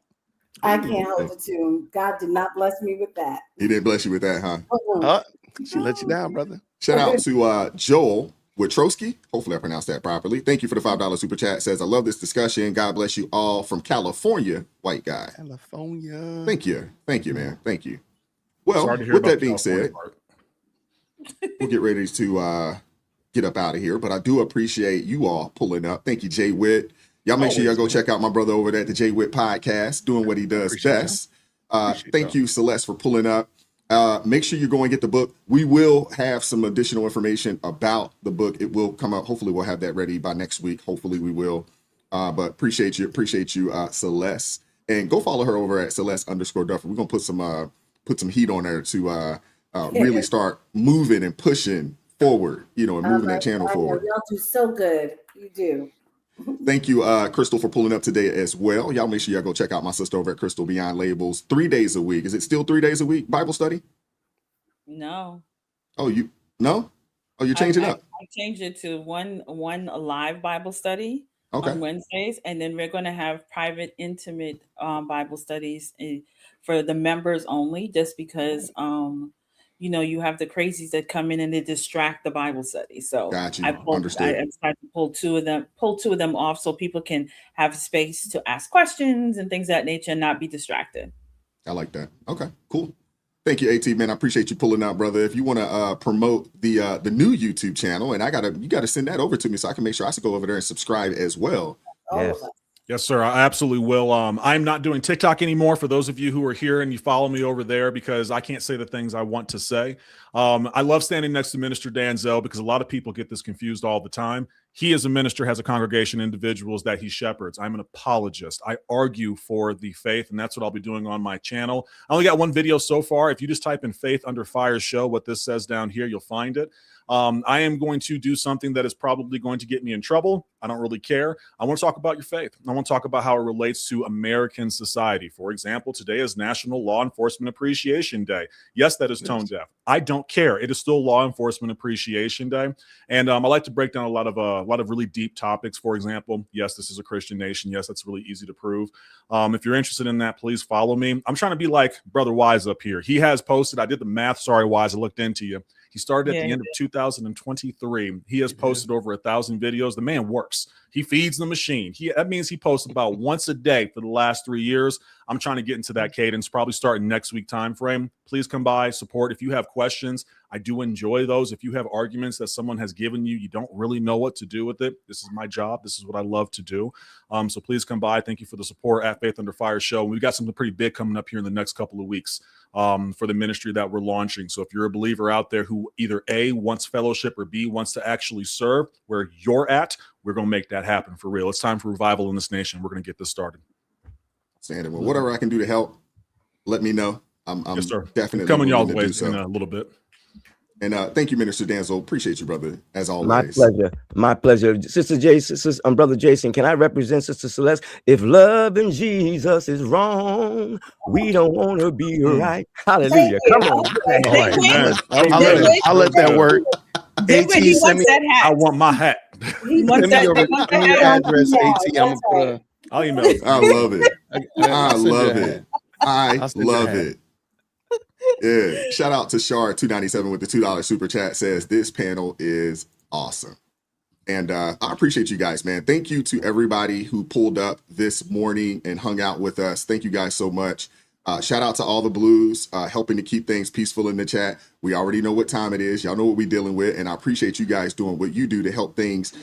I can't hold the tune. God did not bless me with that. He didn't bless you with that, huh? She let you down, brother. Shout out to Joel Witrowski. Hopefully I pronounced that properly. Thank you for the $5 super chat. Says, I love this discussion. God bless you all from California, white guy. California. Thank you. Thank you, man. Thank you. Well, Sorry to hear with about that being California said, part. we'll get ready to get up out of here. But I do appreciate you all pulling up. Thank you, Jay Witt. Y'all make sure y'all go check out my brother over there at the Jay Witt podcast, doing what he does best. Thank you, Celeste, for pulling up. Make sure you go and get the book. We will have some additional information about the book. It will come out. Hopefully we'll have that ready by next week. Hopefully we will. But appreciate you, Celeste. And go follow her over at Celeste_Duffer. We're gonna put some heat on her to really start moving and pushing forward, and moving that channel forward. Y'all do so good. You do. Thank you, Crystal, for pulling up today as well. Y'all make sure y'all go check out my sister over at Crystal Beyond Labels 3 days a week. Is it still 3 days a week Bible study? No. Oh, you're changing up. I changed it to one live Bible study on Wednesdays, and then we're going to have private, intimate Bible studies for the members only, just because you have the crazies that come in and they distract the Bible study. So I decided to pull two of them off so people can have space to ask questions and things of that nature and not be distracted. I like that. Okay, cool. Thank you, AT, man. I appreciate you pulling out, brother. If you want to promote the new YouTube channel, and you gotta send that over to me so I can make sure I go over there and subscribe as well. Yes. Yes, sir. I absolutely will. I'm not doing TikTok anymore for those of you who are here and you follow me over there because I can't say the things I want to say. I love standing next to Minister Danzel because a lot of people get this confused all the time. He, as a minister, has a congregation of individuals that he shepherds. I'm an apologist. I argue for the faith, and that's what I'll be doing on my channel. I only got one video so far. If you just type in Faith Under Fire Show, what this says down here, you'll find it. I am going to do something that is probably going to get me in trouble. I don't really care. I want to talk about your faith. I want to talk about how it relates to American society. For example, today is National Law Enforcement Appreciation Day. Yes, that is tone deaf. I don't care. It is still Law Enforcement Appreciation Day. And I like to break down a lot of really deep topics. For example, yes, this is a Christian nation. Yes, that's really easy to prove. If you're interested in that, please follow me. I'm trying to be like Brother Wise up here. He has posted, I did the math. Sorry, Wise, I looked into you. He started at the end of 2023. He has posted over 1,000 videos. The man works. He feeds the machine. That means he posts about once a day for the last 3 years. I'm trying to get into that cadence, probably starting next week time frame. Please come by, support. If you have questions, I do enjoy those. If you have arguments that someone has given you, you don't really know what to do with it. This is my job. This is what I love to do. So please come by. Thank you for the support at Faith Under Fire Show. We've got something pretty big coming up here in the next couple of weeks for the ministry that we're launching. So if you're a believer out there who either A, wants fellowship, or B, wants to actually serve where you're at, we're going to make that happen for real. It's time for revival in this nation. We're going to get this started. Sandy, well, whatever I can do to help, let me know. I'm yes, sir. Definitely coming y'all's way in a little bit. And thank you, Minister Danzo. Appreciate you, brother, as always. My pleasure. My pleasure. Sister Jason, Brother Jason, can I represent Sister Celeste? If loving Jesus is wrong, we don't want to be right. Hallelujah. Come on. I'll let that work. AT, send me. I want my hat. Send me your address, AT. I'm gonna put I'll email it. I love it. I love it. I love it. Yeah. Shout out to Shar 297 with the $2 super chat. Says this panel is awesome. And I appreciate you guys, man. Thank you to everybody who pulled up this morning and hung out with us. Thank you guys so much. Shout out to all the Blues helping to keep things peaceful in the chat. We already know what time it is. Y'all know what we're dealing with. And I appreciate you guys doing what you do to help things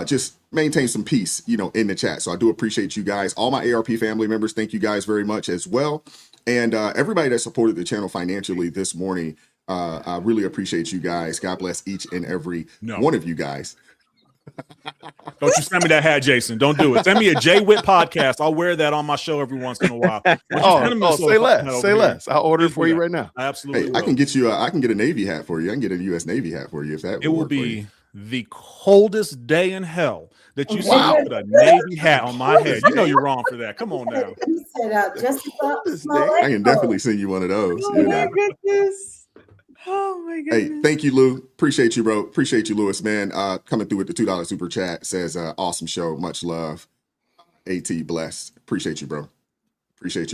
just maintain some peace, in the chat. So I do appreciate you guys. All my ARP family members, thank you guys very much as well. And everybody that supported the channel financially this morning, I really appreciate you guys. God bless each and every one of you guys. Don't you send me that hat, Jason. Don't do it. Send me a J Witt podcast. I'll wear that on my show every once in a while. Say less. Say less. I'll order it for you right now. Absolutely. Hey, I can get you. I can get a Navy hat for you. I can get a U.S. Navy hat for you if that. It will be the coldest day in hell that you see me put a Navy hat on my head. You know you're wrong for that. Come on now. I can definitely send you one of those. Oh my goodness. Oh my goodness. Hey, thank you, Lou. Appreciate you, bro. Appreciate you, Lewis, man. Coming through with the $2 super chat says, awesome show. Much love. AT blessed. Appreciate you, bro. Appreciate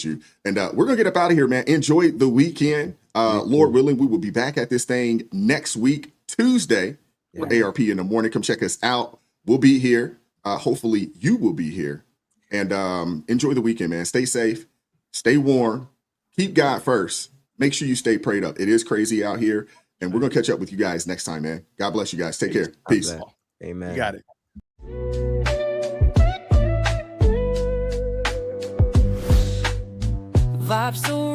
you. And we're going to get up out of here, man. Enjoy the weekend. Lord willing, we will be back at this thing next week, Tuesday, for ARP in the morning. Come check us out. We'll be here. Hopefully you will be here. And enjoy the weekend, man. Stay safe. Stay warm. Keep God first. Make sure you stay prayed up. It is crazy out here. And we're going to catch up with you guys next time, man. God bless you guys. Take care. Peace. Amen. You got it. Vibes so